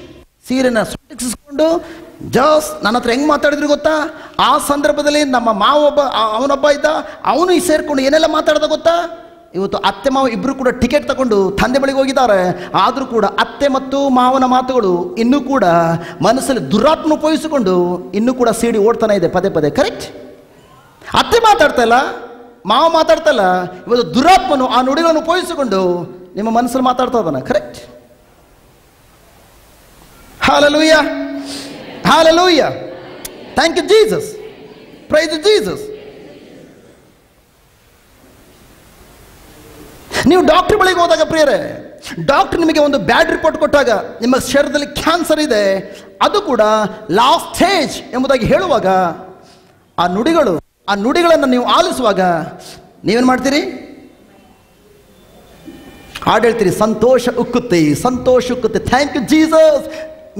ಸೀರೆನ ಸುಟ್ಟಿಸಿಕೊಂಡು ನನ್ನ ಹತ್ರ ಹೆಂಗೆ ಮಾತಾಡಿದ್ರು ಗೊತ್ತಾ? ಆ ಸಂದರ್ಭದಲ್ಲಿ ನಮ್ಮ ಅವನೊಬ್ಬ ಇದ್ದ, ಅವನು ಸೇರಿಕೊಂಡು ಏನೆಲ್ಲ ಮಾತಾಡ್ದ ಗೊತ್ತಾ? ಇವತ್ತು ಅತ್ತೆ ಮಾವ ಇಬ್ಬರು ಕೂಡ ಟಿಕೆಟ್ ತಗೊಂಡು ತಂದೆ ಬಳಿಗೆ ಹೋಗಿದ್ದಾರೆ. ಆದರೂ ಕೂಡ ಅತ್ತೆ ಮತ್ತು ಮಾವನ ಮಾತುಗಳು ಇನ್ನೂ ಕೂಡ ಮನಸ್ಸಲ್ಲಿ ದುರಾತ್ಮ ಉಪಯೋಗಿಸಿಕೊಂಡು ಇನ್ನೂ ಕೂಡ ಸಿಡಿ ಓಡ್ತಾನೆ ಇದೆ ಪದೇ. ಕರೆಕ್ಟ್? ಅತ್ತೆ ಮಾತಾಡ್ತಾ ಇಲ್ಲ, ಮಾವ ಮಾತಾಡ್ತಾ ಇಲ್ಲ, ಇವತ್ತು ದುರಾತ್ಮನು ಆ ನುಡಿಗಳನ್ನು ಉಪಯೋಗಿಸಿಕೊಂಡು ನಿಮ್ಮ ಮನಸ್ಸಲ್ಲಿ ಮಾತಾಡ್ತಾ ಇದ್ದಾನೆ. Correct? Hallelujah, hallelujah. Thank you Jesus, praise Jesus. ನೀವು ಡಾಕ್ಟರ್ ಬಳಿಗೆ ಹೋದಾಗ ಪ್ರಿಯರೇ, ಡಾಕ್ಟರ್ ನಿಮಗೆ ಒಂದು ಬ್ಯಾಡ್ ರಿಪೋರ್ಟ್ ಕೊಟ್ಟಾಗ ನಿಮ್ಮ ಶರೀರದಲ್ಲಿ ಕ್ಯಾನ್ಸರ್ ಇದೆ, ಅದು ಕೂಡ ಲಾಸ್ಟ್ ಸ್ಟೇಜ್ ಎಂಬುದಾಗಿ ಹೇಳುವಾಗ ಆ ನುಡಿಗಳನ್ನು ನೀವು ಆಲಿಸುವಾಗ ನೀವೇನು ಮಾಡ್ತೀರಿ? ಹಾಡು ಹೇಳ್ತೀರಿ, ಸಂತೋಷ ಉಕ್ಕುತ್ತೆ, ಸಂತೋಷ ಉಕ್ಕುತ್ತೆ, ಥ್ಯಾಂಕ್ ಯು ಜೀಸಸ್,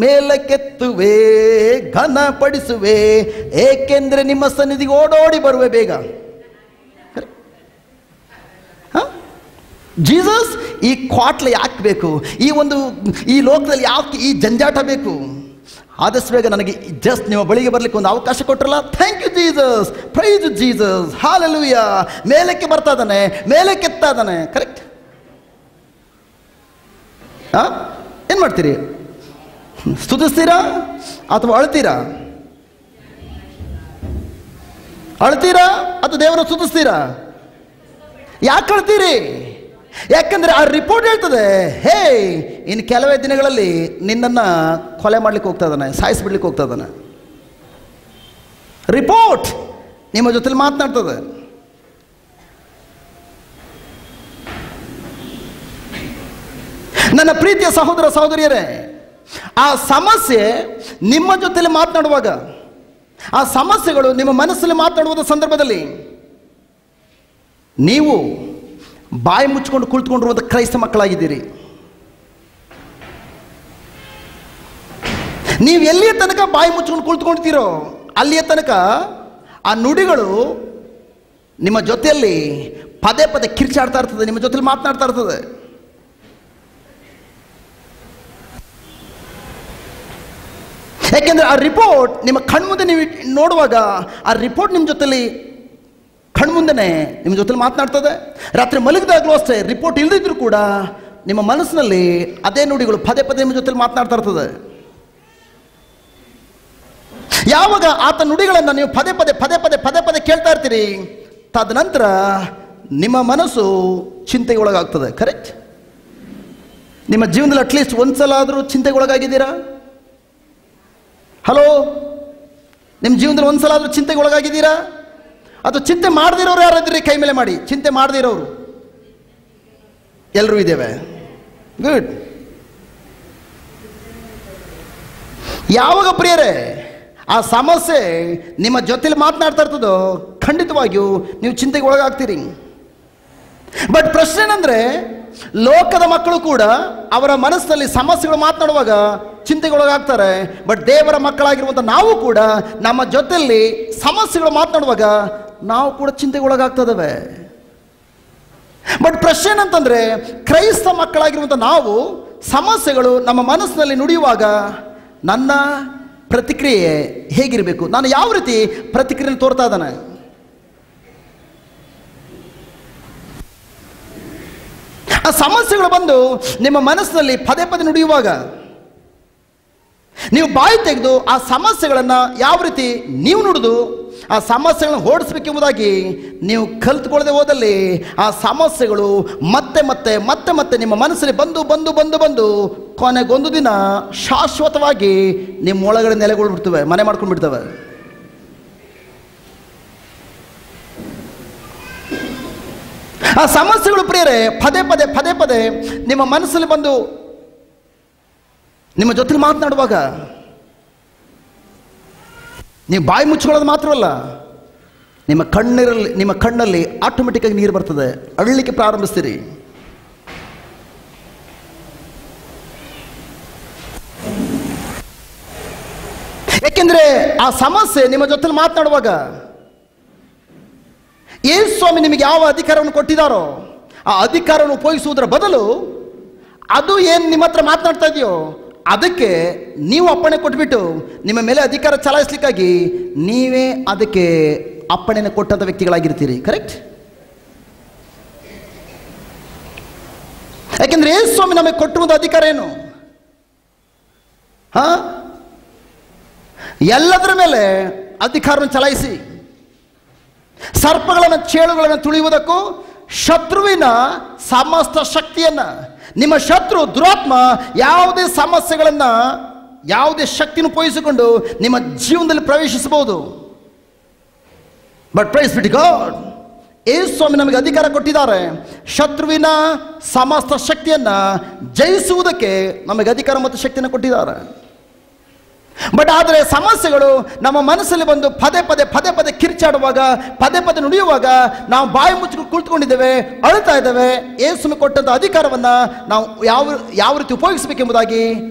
ಮೇಲಕ್ಕೆತ್ತುವೆ, ಘನಪಡಿಸುವೆ, ಏಕೆಂದರೆ ನಿಮ್ಮ ಸನ್ನಿಧಿಗೆ ಓಡೋಡಿ ಬರುವೆ ಬೇಗ. ಜೀಸಸ್, ಈ ಕ್ವಾಟ್ಲೆ ಯಾಕೆ ಬೇಕು? ಈ ಲೋಕದಲ್ಲಿ ಯಾಕೆ ಈ ಜಂಜಾಟ ಬೇಕು? ಆದಷ್ಟು ಬೇಗ ನನಗೆ ಜಸ್ಟ್ ನಿಮ್ಮ ಬಳಿಗೆ ಬರಲಿಕ್ಕೆ ಒಂದು ಅವಕಾಶ ಕೊಟ್ಟರಲ್ಲ, thank you Jesus, praise Jesus, hallelujah. ಮೇಲಕ್ಕೆ ಬರ್ತಾ ಇದ್ದಾನೆ, ಮೇಲಕ್ಕೆತ್ತಾ ಇದ್ದಾನೆ. ಕರೆಕ್ಟ್? ಏನು ಮಾಡ್ತೀರಿ? ಸ್ತುತಿಸ್ತೀರಾ ಅಥವಾ ಅಳ್ತೀರಾ? ಅಳ್ತೀರಾ ಅಥವಾ ದೇವರನ್ನು ಸ್ತುತಿಸ್ತೀರಾ? ಯಾಕೆ ಅಳ್ತೀರಿ? ಯಾಕಂದ್ರೆ ಆ ರಿಪೋರ್ಟ್ ಹೇಳ್ತದೆ, ಹೇ, ಇನ್ನು ಕೆಲವೇ ದಿನಗಳಲ್ಲಿ ನಿನ್ನನ್ನು ಕೊಲೆ ಮಾಡ್ಲಿಕ್ಕೆ ಹೋಗ್ತಾ ಇದ್ದಾನೆ, ಸಾಯಿಸ್ಬಿಡ್ಲಿಕ್ಕೆ ಹೋಗ್ತಾ ಇದ್ದಾನೆ. ರಿಪೋರ್ಟ್ ನಿಮ್ಮ ಜೊತೆಲಿ ಮಾತನಾಡ್ತದೆ. ನನ್ನ ಪ್ರೀತಿಯ ಸಹೋದರ ಸಹೋದರಿಯರೇ, ಆ ಸಮಸ್ಯೆ ನಿಮ್ಮ ಜೊತೆಲಿ ಮಾತನಾಡುವಾಗ, ಆ ಸಮಸ್ಯೆಗಳು ನಿಮ್ಮ ಮನಸ್ಸಲ್ಲಿ ಮಾತನಾಡುವ ಸಂದರ್ಭದಲ್ಲಿ ನೀವು ಬಾಯಿ ಮುಚ್ಚಿಕೊಂಡು ಕುಳಿತುಕೊಂಡಿರುವಂಥ ಕ್ರೈಸ್ತ ಮಕ್ಕಳಾಗಿದ್ದೀರಿ. ನೀವು ಎಲ್ಲಿಯ ತನಕ ಬಾಯಿ ಮುಚ್ಚಿಕೊಂಡು ಕುಳಿತುಕೊಳ್ತೀರೋ ಅಲ್ಲಿಯ ತನಕ ಆ ನುಡಿಗಳು ನಿಮ್ಮ ಜೊತೆಯಲ್ಲಿ ಪದೇ ಪದೇ ಕಿರ್ಚಾಡ್ತಾ ಇರ್ತದೆ, ನಿಮ್ಮ ಜೊತೆಲಿ ಮಾತನಾಡ್ತಾ ಇರ್ತದೆ. ಯಾಕೆಂದ್ರೆ ಆ ರಿಪೋರ್ಟ್ ನಿಮ್ಮ ಕಣ್ಮುಂದೆ ನೀವು ನೋಡುವಾಗ, ಆ ರಿಪೋರ್ಟ್ ನಿಮ್ಮ ಜೊತೆಲಿ ಕಣ್ಮುಂದೆನೇ ನಿಮ್ಮ ಜೊತೆಲಿ ಮಾತನಾಡ್ತದೆ. ರಾತ್ರಿ ಮಲಗಿದಾಗಲೂ ಅಷ್ಟೇ, ರಿಪೋರ್ಟ್ ಇಲ್ಲದಿದ್ರೂ ಕೂಡ ನಿಮ್ಮ ಮನಸ್ಸಿನಲ್ಲಿ ಅದೇ ನುಡಿಗಳು ಪದೇ ಪದೇ ನಿಮ್ಮ ಜೊತೆಲಿ ಮಾತನಾಡ್ತಾ ಇರ್ತದೆ. ಯಾವಾಗ ಆತ ನುಡಿಗಳನ್ನು ನೀವು ಪದೇ ಪದೇ ಕೇಳ್ತಾ ಇರ್ತೀರಿ, ತದನಂತರ ನಿಮ್ಮ ಮನಸ್ಸು ಚಿಂತೆಗೆ ಒಳಗಾಗ್ತದೆ. ಕರೆಕ್ಟ್? ನಿಮ್ಮ ಜೀವನದಲ್ಲಿ ಅಟ್ಲೀಸ್ಟ್ ಒಂದ್ಸಲ ಆದರೂ ಚಿಂತೆಗೆ ಒಳಗಾಗಿದ್ದೀರಾ? ಹಲೋ, ನಿಮ್ಮ ಜೀವನದಲ್ಲಿ ಒಂದ್ಸಲ ಆದರೂ ಚಿಂತೆಗೆ ಒಳಗಾಗಿದ್ದೀರಾ? ಅದು ಚಿಂತೆ ಮಾಡದಿರೋರು ಯಾರಾದ್ರಿ? ಕೈ ಮೇಲೆ ಮಾಡಿ. ಚಿಂತೆ ಮಾಡದಿರೋರು ಎಲ್ಲರೂ ಇದ್ದೇವೆ. ಗುಡ್. ಯಾವಾಗ ಪ್ರಿಯರೇ ಆ ಸಮಸ್ಯೆ ನಿಮ್ಮ ಜೊತೆಲಿ ಮಾತನಾಡ್ತಾ ಇರ್ತದೋ, ಖಂಡಿತವಾಗಿಯೂ ನೀವು ಚಿಂತೆಗೆ ಒಳಗಾಗ್ತೀರಿ. ಬಟ್ ಪ್ರಶ್ನೆ ಏನಂದ್ರೆ, ಲೋಕದ ಮಕ್ಕಳು ಕೂಡ ಅವರ ಮನಸ್ಸಿನಲ್ಲಿ ಸಮಸ್ಯೆಗಳು ಮಾತನಾಡುವಾಗ ಚಿಂತೆಗೊಳಗಾಗ್ತಾರೆ. ಬಟ್ ದೇವರ ಮಕ್ಕಳಾಗಿರುವಂಥ ನಾವು ಕೂಡ ನಮ್ಮ ಜೊತೆಯಲ್ಲಿ ಸಮಸ್ಯೆಗಳು ಮಾತನಾಡುವಾಗ ನಾವು ಕೂಡ ಚಿಂತೆಗೊಳಗಾಗ್ತದವೆ. ಬಟ್ ಪ್ರಶ್ನೆ ಏನಂತಂದ್ರೆ, ಕ್ರೈಸ್ತ ಮಕ್ಕಳಾಗಿರುವಂಥ ನಾವು ಸಮಸ್ಯೆಗಳು ನಮ್ಮ ಮನಸ್ಸಿನಲ್ಲಿ ನುಡಿಯುವಾಗ ನನ್ನ ಪ್ರತಿಕ್ರಿಯೆ ಹೇಗಿರಬೇಕು? ನಾನು ಯಾವ ರೀತಿ ಪ್ರತಿಕ್ರಿಯೆ ತೋರ್ತಾ ಇದ್ದಾನೆ? ಆ ಸಮಸ್ಯೆಗಳು ಬಂದು ನಿಮ್ಮ ಮನಸ್ಸಿನಲ್ಲಿ ಪದೇ ಪದೇ ನುಡಿಯುವಾಗ ನೀವು ಬಾಯಿ ತೆಗೆದು ಆ ಸಮಸ್ಯೆಗಳನ್ನು ಯಾವ ರೀತಿ ನೀವು ನುಡಿದು ಆ ಸಮಸ್ಯೆಗಳನ್ನು ಓಡಿಸ್ಬೇಕೆಂಬುದಾಗಿ ನೀವು ಕಲಿತುಕೊಳ್ಳದೆ ಹೋದಲ್ಲಿ ಆ ಸಮಸ್ಯೆಗಳು ಮತ್ತೆ ಮತ್ತೆ ಮತ್ತೆ ಮತ್ತೆ ನಿಮ್ಮ ಮನಸ್ಸಲ್ಲಿ ಬಂದು ಬಂದು ಬಂದು ಬಂದು ಕೊನೆಗೊಂದು ದಿನ ಶಾಶ್ವತವಾಗಿ ನಿಮ್ಮ ಒಳಗಡೆ ನೆಲೆಗೊಳ್ಬಿಡ್ತವೆ, ಮನೆ ಮಾಡ್ಕೊಂಡು ಬಿಡ್ತವೆ. ಆ ಸಮಸ್ಯೆಗಳು ಪ್ರಿಯರೇ ಪದೇ ಪದೇ ನಿಮ್ಮ ಮನಸ್ಸಲ್ಲಿ ಬಂದು ನಿಮ್ಮ ಜೊತೆ ಮಾತನಾಡುವಾಗ ನೀವು ಬಾಯಿ ಮುಚ್ಕೊಳ್ಳೋದು ಮಾತ್ರವಲ್ಲ, ನಿಮ್ಮ ಕಣ್ಣಲ್ಲಿ ಆಟೋಮೆಟಿಕ್ ಆಗಿ ನೀರು ಬರ್ತದೆ, ಅಳಲಿಕ್ಕೆ ಪ್ರಾರಂಭಿಸ್ತೀರಿ. ಯಾಕೆಂದ್ರೆ ಆ ಸಮಸ್ಯೆ ನಿಮ್ಮ ಜೊತೆ ಮಾತನಾಡುವಾಗ ಯೇಸು ಸ್ವಾಮಿ ನಿಮಗೆ ಯಾವ ಅಧಿಕಾರವನ್ನು ಕೊಟ್ಟಿದ್ದಾರೋ ಆ ಅಧಿಕಾರವನ್ನು ಉಪಯೋಗಿಸುವುದರ ಬದಲು ಅದು ಏನು ನಿಮ್ಮ ಹತ್ರ ಮಾತನಾಡ್ತಾ ಇದೆಯೋ ಅದಕ್ಕೆ ನೀವು ಅಪ್ಪಣೆ ಕೊಟ್ಬಿಟ್ಟು ನಿಮ್ಮ ಮೇಲೆ ಅಧಿಕಾರ ಚಲಾಯಿಸಲಿಕ್ಕಾಗಿ ನೀವೇ ಅದಕ್ಕೆ ಅಪ್ಪಣೆಯನ್ನು ಕೊಟ್ಟಂಥ ವ್ಯಕ್ತಿಗಳಾಗಿರ್ತೀರಿ. ಕರೆಕ್ಟ್? ಯಾಕೆಂದ್ರೆ ಯೇಸು ಸ್ವಾಮಿ ನಮಗೆ ಕೊಟ್ಟಿರುವಂಥ ಅಧಿಕಾರ ಏನು? ಎಲ್ಲದರ ಮೇಲೆ ಅಧಿಕಾರವನ್ನು ಚಲಾಯಿಸಿ ಸರ್ಪಗಳನ್ನು ಚೇಳುಗಳನ್ನು ತುಳಿಯುವುದಕ್ಕೂ ಶತ್ರುವಿನ ಸಮಸ್ತ ಶಕ್ತಿಯನ್ನ, ನಿಮ್ಮ ಶತ್ರು ದುರಾತ್ಮ ಯಾವುದೇ ಸಮಸ್ಯೆಗಳನ್ನು ಯಾವುದೇ ಶಕ್ತಿಯನ್ನು ಉಪಯೋಗಿಸಿಕೊಂಡು ನಿಮ್ಮ ಜೀವನದಲ್ಲಿ ಪ್ರವೇಶಿಸಬಹುದು. But praise be to God, ಯೇಸು ಸ್ವಾಮಿ ನಮಗೆ ಅಧಿಕಾರ ಕೊಟ್ಟಿದ್ದಾರೆ. ಶತ್ರುವಿನ ಸಮಸ್ತ ಶಕ್ತಿಯನ್ನು ಜಯಿಸುವುದಕ್ಕೆ ನಮಗೆ ಅಧಿಕಾರ ಮತ್ತು ಶಕ್ತಿಯನ್ನು ಕೊಟ್ಟಿದ್ದಾರೆ. ಬಟ್ ಆದರೆ ಸಮಸ್ಯೆಗಳು ನಮ್ಮ ಮನಸ್ಸಲ್ಲಿ ಬಂದು ಪದೇ ಪದೇ ಕಿರ್ಚಾಡುವಾಗ, ಪದೇ ನುಡಿಯುವಾಗ ನಾವು ಬಾಯಿ ಮುಚ್ಚಿಕೊಂಡು ಕುಳಿತುಕೊಂಡಿದ್ದೇವೆ, ಅಳ್ತಾ ಇದ್ದೇವೆ. ಯೇಸು ಕೊಟ್ಟಂಥ ಅಧಿಕಾರವನ್ನು ನಾವು ಯಾವ ರೀತಿ ಉಪಯೋಗಿಸಬೇಕೆಂಬುದಾಗಿ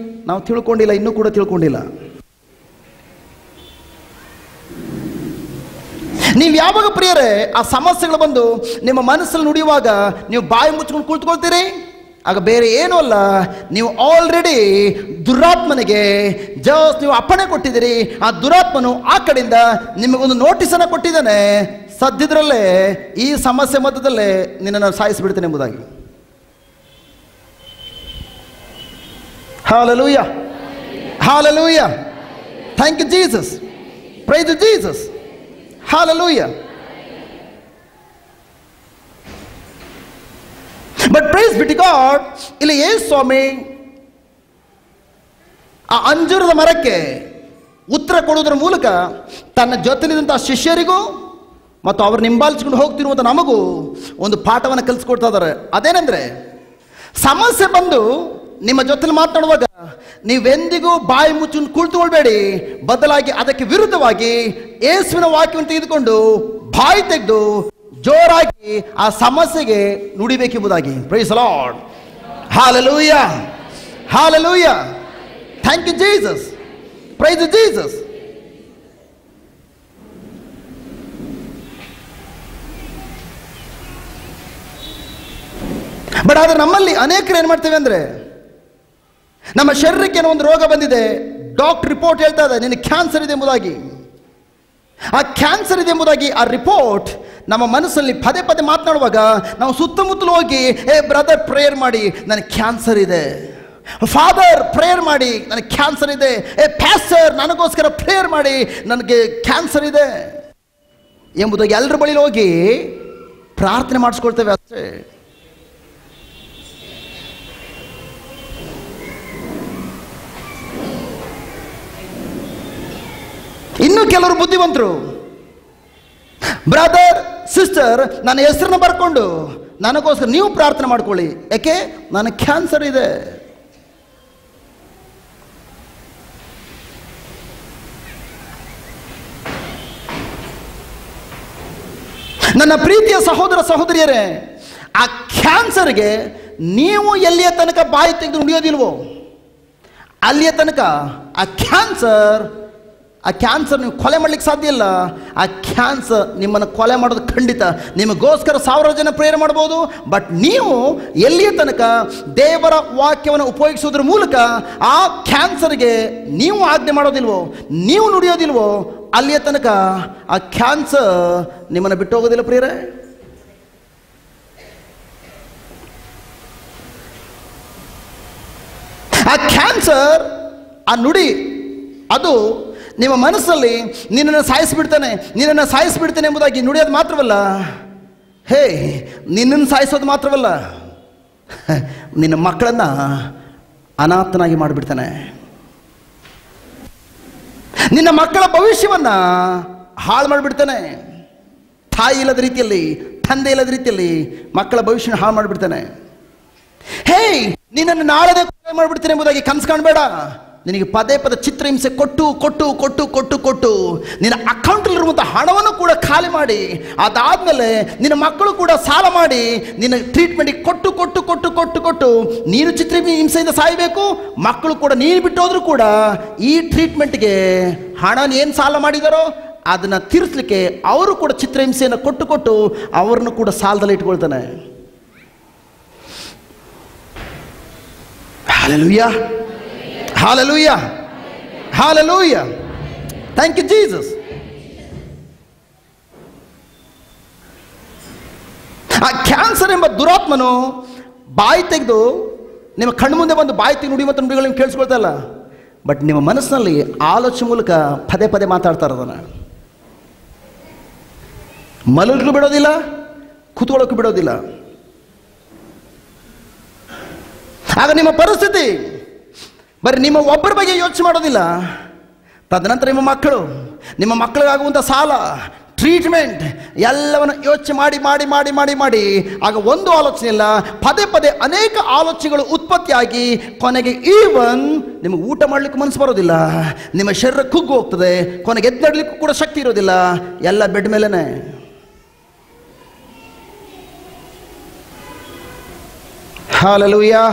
ನಾವು ತಿಳ್ಕೊಂಡಿಲ್ಲ, ಇನ್ನೂ ಕೂಡ ತಿಳ್ಕೊಂಡಿಲ್ಲ. ನೀವು ಯಾವಾಗ ಪ್ರಿಯರೇ ಆ ಸಮಸ್ಯೆಗಳು ಬಂದು ನಿಮ್ಮ ಮನಸ್ಸಲ್ಲಿ ನುಡಿಯುವಾಗ ನೀವು ಬಾಯಿ ಮುಚ್ಚಿಕೊಂಡು ಕುಳಿತುಕೊಳ್ತೀರಿ, ಆಗ ಬೇರೆ ಏನೂ ಅಲ್ಲ, ನೀವು ಆಲ್ರೆಡಿ ದುರಾತ್ಮನಿಗೆ ನೀವು ಅಪ್ಪಣೆ ಕೊಟ್ಟಿದ್ದೀರಿ. ಆ ದುರಾತ್ಮನು ಆ ಕಡೆಯಿಂದ ನಿಮಗೊಂದು ನೋಟಿಸನ್ನು ಕೊಟ್ಟಿದ್ದಾನೆ, ಸದ್ಯದರಲ್ಲೇ ಈ ಸಮಸ್ಯೆ ಮಧ್ಯದಲ್ಲೇ ನಿನ್ನನ್ನು ಸಾಯಿಸಿಬಿಡ್ತೇನೆ ಎಂಬುದಾಗಿ. Hallelujah, hallelujah, thank you Jesus, praise you Jesus, hallelujah. But praise be to God, ಇಲ್ಲಿ ಯೇಸು ಸ್ವಾಮಿ ಆ ಅಂಜೂರದ ಮರಕ್ಕೆ ಉತ್ತರ ಕೊಡುವುದರ ಮೂಲಕ ತನ್ನ ಜೊತೆಲಿದ್ದಂಥ ಶಿಷ್ಯರಿಗೂ ಮತ್ತು ಅವರು ಹಿಂಬಾಲಿಸಿಕೊಂಡು ಹೋಗ್ತಿರುವಂಥ ನಮಗೂ ಒಂದು ಪಾಠವನ್ನು ಕಲಿಸ್ಕೊಡ್ತಾ ಇದ್ದಾರೆ. ಅದೇನೆಂದರೆ, ಸಮಸ್ಯೆ ಬಂದು ನಿಮ್ಮ ಜೊತೆಲಿ ಮಾತನಾಡುವಾಗ ನೀವೆಂದಿಗೂ ಬಾಯಿ ಮುಚ್ಚಿ ಕುಳಿತುಕೊಳ್ಬೇಡಿ, ಬದಲಾಗಿ ಅದಕ್ಕೆ ವಿರುದ್ಧವಾಗಿ ಯೇಸುವಿನ ವಾಕ್ಯವನ್ನು ತೆಗೆದುಕೊಂಡು ಬಾಯಿ ತೆಗೆದು ಜೋರಾಗಿ ಆ ಸಮಸ್ಯೆಗೆ ನುಡಿಬೇಕೆಂಬುದಾಗಿ. Praise the Lord, hallelujah, hallelujah, thank you Jesus, praise you Jesus. But ಆದರೆ ನಮ್ಮಲ್ಲಿ ಅನೇಕರು ಏನು ಮಾಡ್ತೇವೆ ಅಂದರೆ, ನಮ್ಮ ಶರೀರಕ್ಕೆ ಏನೋ ಒಂದು ರೋಗ ಬಂದಿದೆ, ಡಾಕ್ಟರ್ ರಿಪೋರ್ಟ್ ಹೇಳ್ತಾ ಇದೆ ನಿನಗೆ ಕ್ಯಾನ್ಸರ್ ಇದೆ ಎಂಬುದಾಗಿ. ಆ ಕ್ಯಾನ್ಸರ್ ಇದೆ ಎಂಬುದಾಗಿ ಆ ರಿಪೋರ್ಟ್ ನಮ್ಮ ಮನಸ್ಸಲ್ಲಿ ಪದೇ ಮಾತನಾಡುವಾಗ ನಾವು ಸುತ್ತಮುತ್ತಲು ಹೋಗಿ, ಏ ಬ್ರದರ್ ಪ್ರೇಯರ್ ಮಾಡಿ ನನಗೆ ಕ್ಯಾನ್ಸರ್ ಇದೆ, ಫಾದರ್ ಪ್ರೇಯರ್ ಮಾಡಿ ನನಗೆ ಕ್ಯಾನ್ಸರ್ ಇದೆ, ಏ ಪ್ಯಾಸ್ಟರ್ ನನಗೋಸ್ಕರ ಪ್ರೇಯರ್ ಮಾಡಿ ನನಗೆ ಕ್ಯಾನ್ಸರ್ ಇದೆ ಎಂಬುದಾಗಿ ಎಲ್ಲರ ಬಳಿ ಹೋಗಿ ಪ್ರಾರ್ಥನೆ ಮಾಡಿಸ್ಕೊಳ್ತೇವೆ ಅಷ್ಟೇ. ಇನ್ನು ಕೆಲವರು ಬುದ್ಧಿವಂತರು, ಬ್ರದರ್ ಸಿಸ್ಟರ್ ನನ್ನ ಹೆಸರನ್ನು ಬರ್ಕೊಂಡು ನನಗೋಸ್ಕರ ನೀವು ಪ್ರಾರ್ಥನೆ ಮಾಡ್ಕೊಳ್ಳಿ, ಯಾಕೆ ನನಗೆ ಕ್ಯಾನ್ಸರ್ ಇದೆ. ನನ್ನ ಪ್ರೀತಿಯ ಸಹೋದರ ಸಹೋದರಿಯರೇ, ಆ ಕ್ಯಾನ್ಸರ್ಗೆ ನೀವು ಎಲ್ಲಿಯ ತನಕ ಬಾಯಿ ತೆಗೆದು ನುಡಿಯೋದಿಲ್ವೋ ಅಲ್ಲಿಯ ತನಕ ಆ ಕ್ಯಾನ್ಸರ್ ನೀವು ಕೊಲೆ ಮಾಡಲಿಕ್ಕೆ ಸಾಧ್ಯ ಇಲ್ಲ. ಆ ಕ್ಯಾನ್ಸರ್ ನಿಮ್ಮನ್ನು ಕೊಲೆ ಮಾಡೋದು ಖಂಡಿತ. ನಿಮಗೋಸ್ಕರ 1000 ಜನ ಪ್ರೇಯರ್ ಮಾಡ್ಬೋದು, ಬಟ್ ನೀವು ಎಲ್ಲಿಯ ತನಕ ದೇವರ ವಾಕ್ಯವನ್ನು ಉಪಯೋಗಿಸೋದ್ರ ಮೂಲಕ ಆ ಕ್ಯಾನ್ಸರ್ಗೆ ನೀವು ಆಜ್ಞೆ ಮಾಡೋದಿಲ್ವೋ, ನೀವು ನುಡಿಯೋದಿಲ್ವೋ, ಅಲ್ಲಿಯ ತನಕ ಆ ಕ್ಯಾನ್ಸರ್ ನಿಮ್ಮನ್ನು ಬಿಟ್ಟು ಹೋಗೋದಿಲ್ಲ ಪ್ರಿಯರೇ. ಆ ಕ್ಯಾನ್ಸರ್, ಆ ನುಡಿ, ಅದು ನಿಮ್ಮ ಮನಸ್ಸಲ್ಲಿ ನಿನ್ನನ್ನು ಸಾಯಿಸಿಬಿಡ್ತೇನೆ ಎಂಬುದಾಗಿ ನುಡಿಯೋದು ಮಾತ್ರವಲ್ಲ, ಹೇ ನಿನ್ನನ್ನು ಸಾಯಿಸೋದು ಮಾತ್ರವಲ್ಲ, ನಿನ್ನ ಮಕ್ಕಳನ್ನು ಅನಾಥನಾಗಿ ಮಾಡಿಬಿಡ್ತಾನೆ. ನಿನ್ನ ಮಕ್ಕಳ ಭವಿಷ್ಯವನ್ನು ಹಾಳು ಮಾಡಿಬಿಡ್ತಾನೆ. ತಾಯಿ ಇಲ್ಲದ ರೀತಿಯಲ್ಲಿ, ತಂದೆ ಇಲ್ಲದ ರೀತಿಯಲ್ಲಿ ಮಕ್ಕಳ ಭವಿಷ್ಯನ ಹಾಳು ಮಾಡಿಬಿಡ್ತಾನೆ. ಹೇ ನಿನ್ನನ್ನು ನಾಳೆ ಮಾಡಿಬಿಡ್ತೇನೆ ಎಂಬುದಾಗಿ ಕನಸು ಕಾಣಬೇಡ. ನಿನಗೆ ಪದೇ ಚಿತ್ರಹಿಂಸೆ ಕೊಟ್ಟು ನಿನ್ನ ಅಕೌಂಟಲ್ಲಿರುವಂಥ ಹಣವನ್ನು ಕೂಡ ಖಾಲಿ ಮಾಡಿ, ಅದಾದಮೇಲೆ ನಿನ್ನ ಮಕ್ಕಳು ಕೂಡ ಸಾಲ ಮಾಡಿ ನಿನ್ನ ಟ್ರೀಟ್ಮೆಂಟಿಗೆ ಕೊಟ್ಟು ನೀನು ಚಿತ್ರಹಿಂಸೆಯಿಂದ ಸಾಯಬೇಕು. ಮಕ್ಕಳು ಕೂಡ ನೀನು ಬಿಟ್ಟೋದ್ರೂ ಕೂಡ ಈ ಟ್ರೀಟ್ಮೆಂಟ್ಗೆ ಹಣ ಏನು ಸಾಲ ಮಾಡಿದಾರೋ ಅದನ್ನು ತೀರಿಸಲಿಕ್ಕೆ ಅವರು ಕೂಡ ಚಿತ್ರಹಿಂಸೆಯನ್ನು ಕೊಟ್ಟು ಅವ್ರನ್ನು ಕೂಡ ಸಾಲದಲ್ಲಿ ಇಟ್ಕೊಳ್ತಾನೆ. Hallelujah. Hallelujah. Hallelujah. Thank you Jesus. ಆ ಕ್ಯಾನ್ಸರ್ ಎಂಬ ದುರಾತ್ಮನು ಬಾಯಿ ತೆಗೆದು ನಿಮ್ಮ ಕಣ್ಣು ಮುಂದೆ ಬಂದು ಬಾಯಿ ತೆಗೆದು ನುಡಿ ಮತ್ತು ನುಡಿಗಳನ್ನು ಕೇಳಿಸ್ಕೊಳ್ತಾ ಇಲ್ಲ, ಬಟ್ ನಿಮ್ಮ ಮನಸ್ಸಿನಲ್ಲಿ ಆಲೋಚನೆ ಮೂಲಕ ಪದೇ ಮಾತಾಡ್ತಾ ಇರೋದನ್ನ ಮಲಗಲು ಬಿಡೋದಿಲ್ಲ, ಕೂತ್ಕೊಳ್ಳೋಕ್ಕೂ ಬಿಡೋದಿಲ್ಲ. ಆಗ ನಿಮ್ಮ ಪರಿಸ್ಥಿತಿ ಬರೀ ನಿಮ್ಮ ಒಬ್ಬರ ಬಗ್ಗೆ ಯೋಚನೆ ಮಾಡೋದಿಲ್ಲ, ತದನಂತರ ನಿಮ್ಮ ಮಕ್ಕಳಿಗಾಗುವಂಥ ಸಾಲ, ಟ್ರೀಟ್ಮೆಂಟ್ ಎಲ್ಲವನ್ನು ಯೋಚನೆ ಮಾಡಿ ಮಾಡಿ ಮಾಡಿ ಮಾಡಿ ಮಾಡಿ ಆಗ ಒಂದು ಆಲೋಚನೆ ಇಲ್ಲ, ಪದೇ ಪದೇ ಅನೇಕ ಆಲೋಚನೆಗಳು ಉತ್ಪತ್ತಿಯಾಗಿ ಕೊನೆಗೆ ಈವನ್ ನಿಮಗೆ ಊಟ ಮಾಡಲಿಕ್ಕೆ ಮನಸ್ಸು ಬರೋದಿಲ್ಲ, ನಿಮ್ಮ ಶರೀರ ಕುಗ್ಗು ಹೋಗ್ತದೆ, ಕೊನೆಗೆ ಎದ್ದೇಳಲಿಕ್ಕೂ ಕೂಡ ಶಕ್ತಿ ಇರೋದಿಲ್ಲ, ಎಲ್ಲ ಬೆಡ್ ಮೇಲೇನೆ. Hallelujah,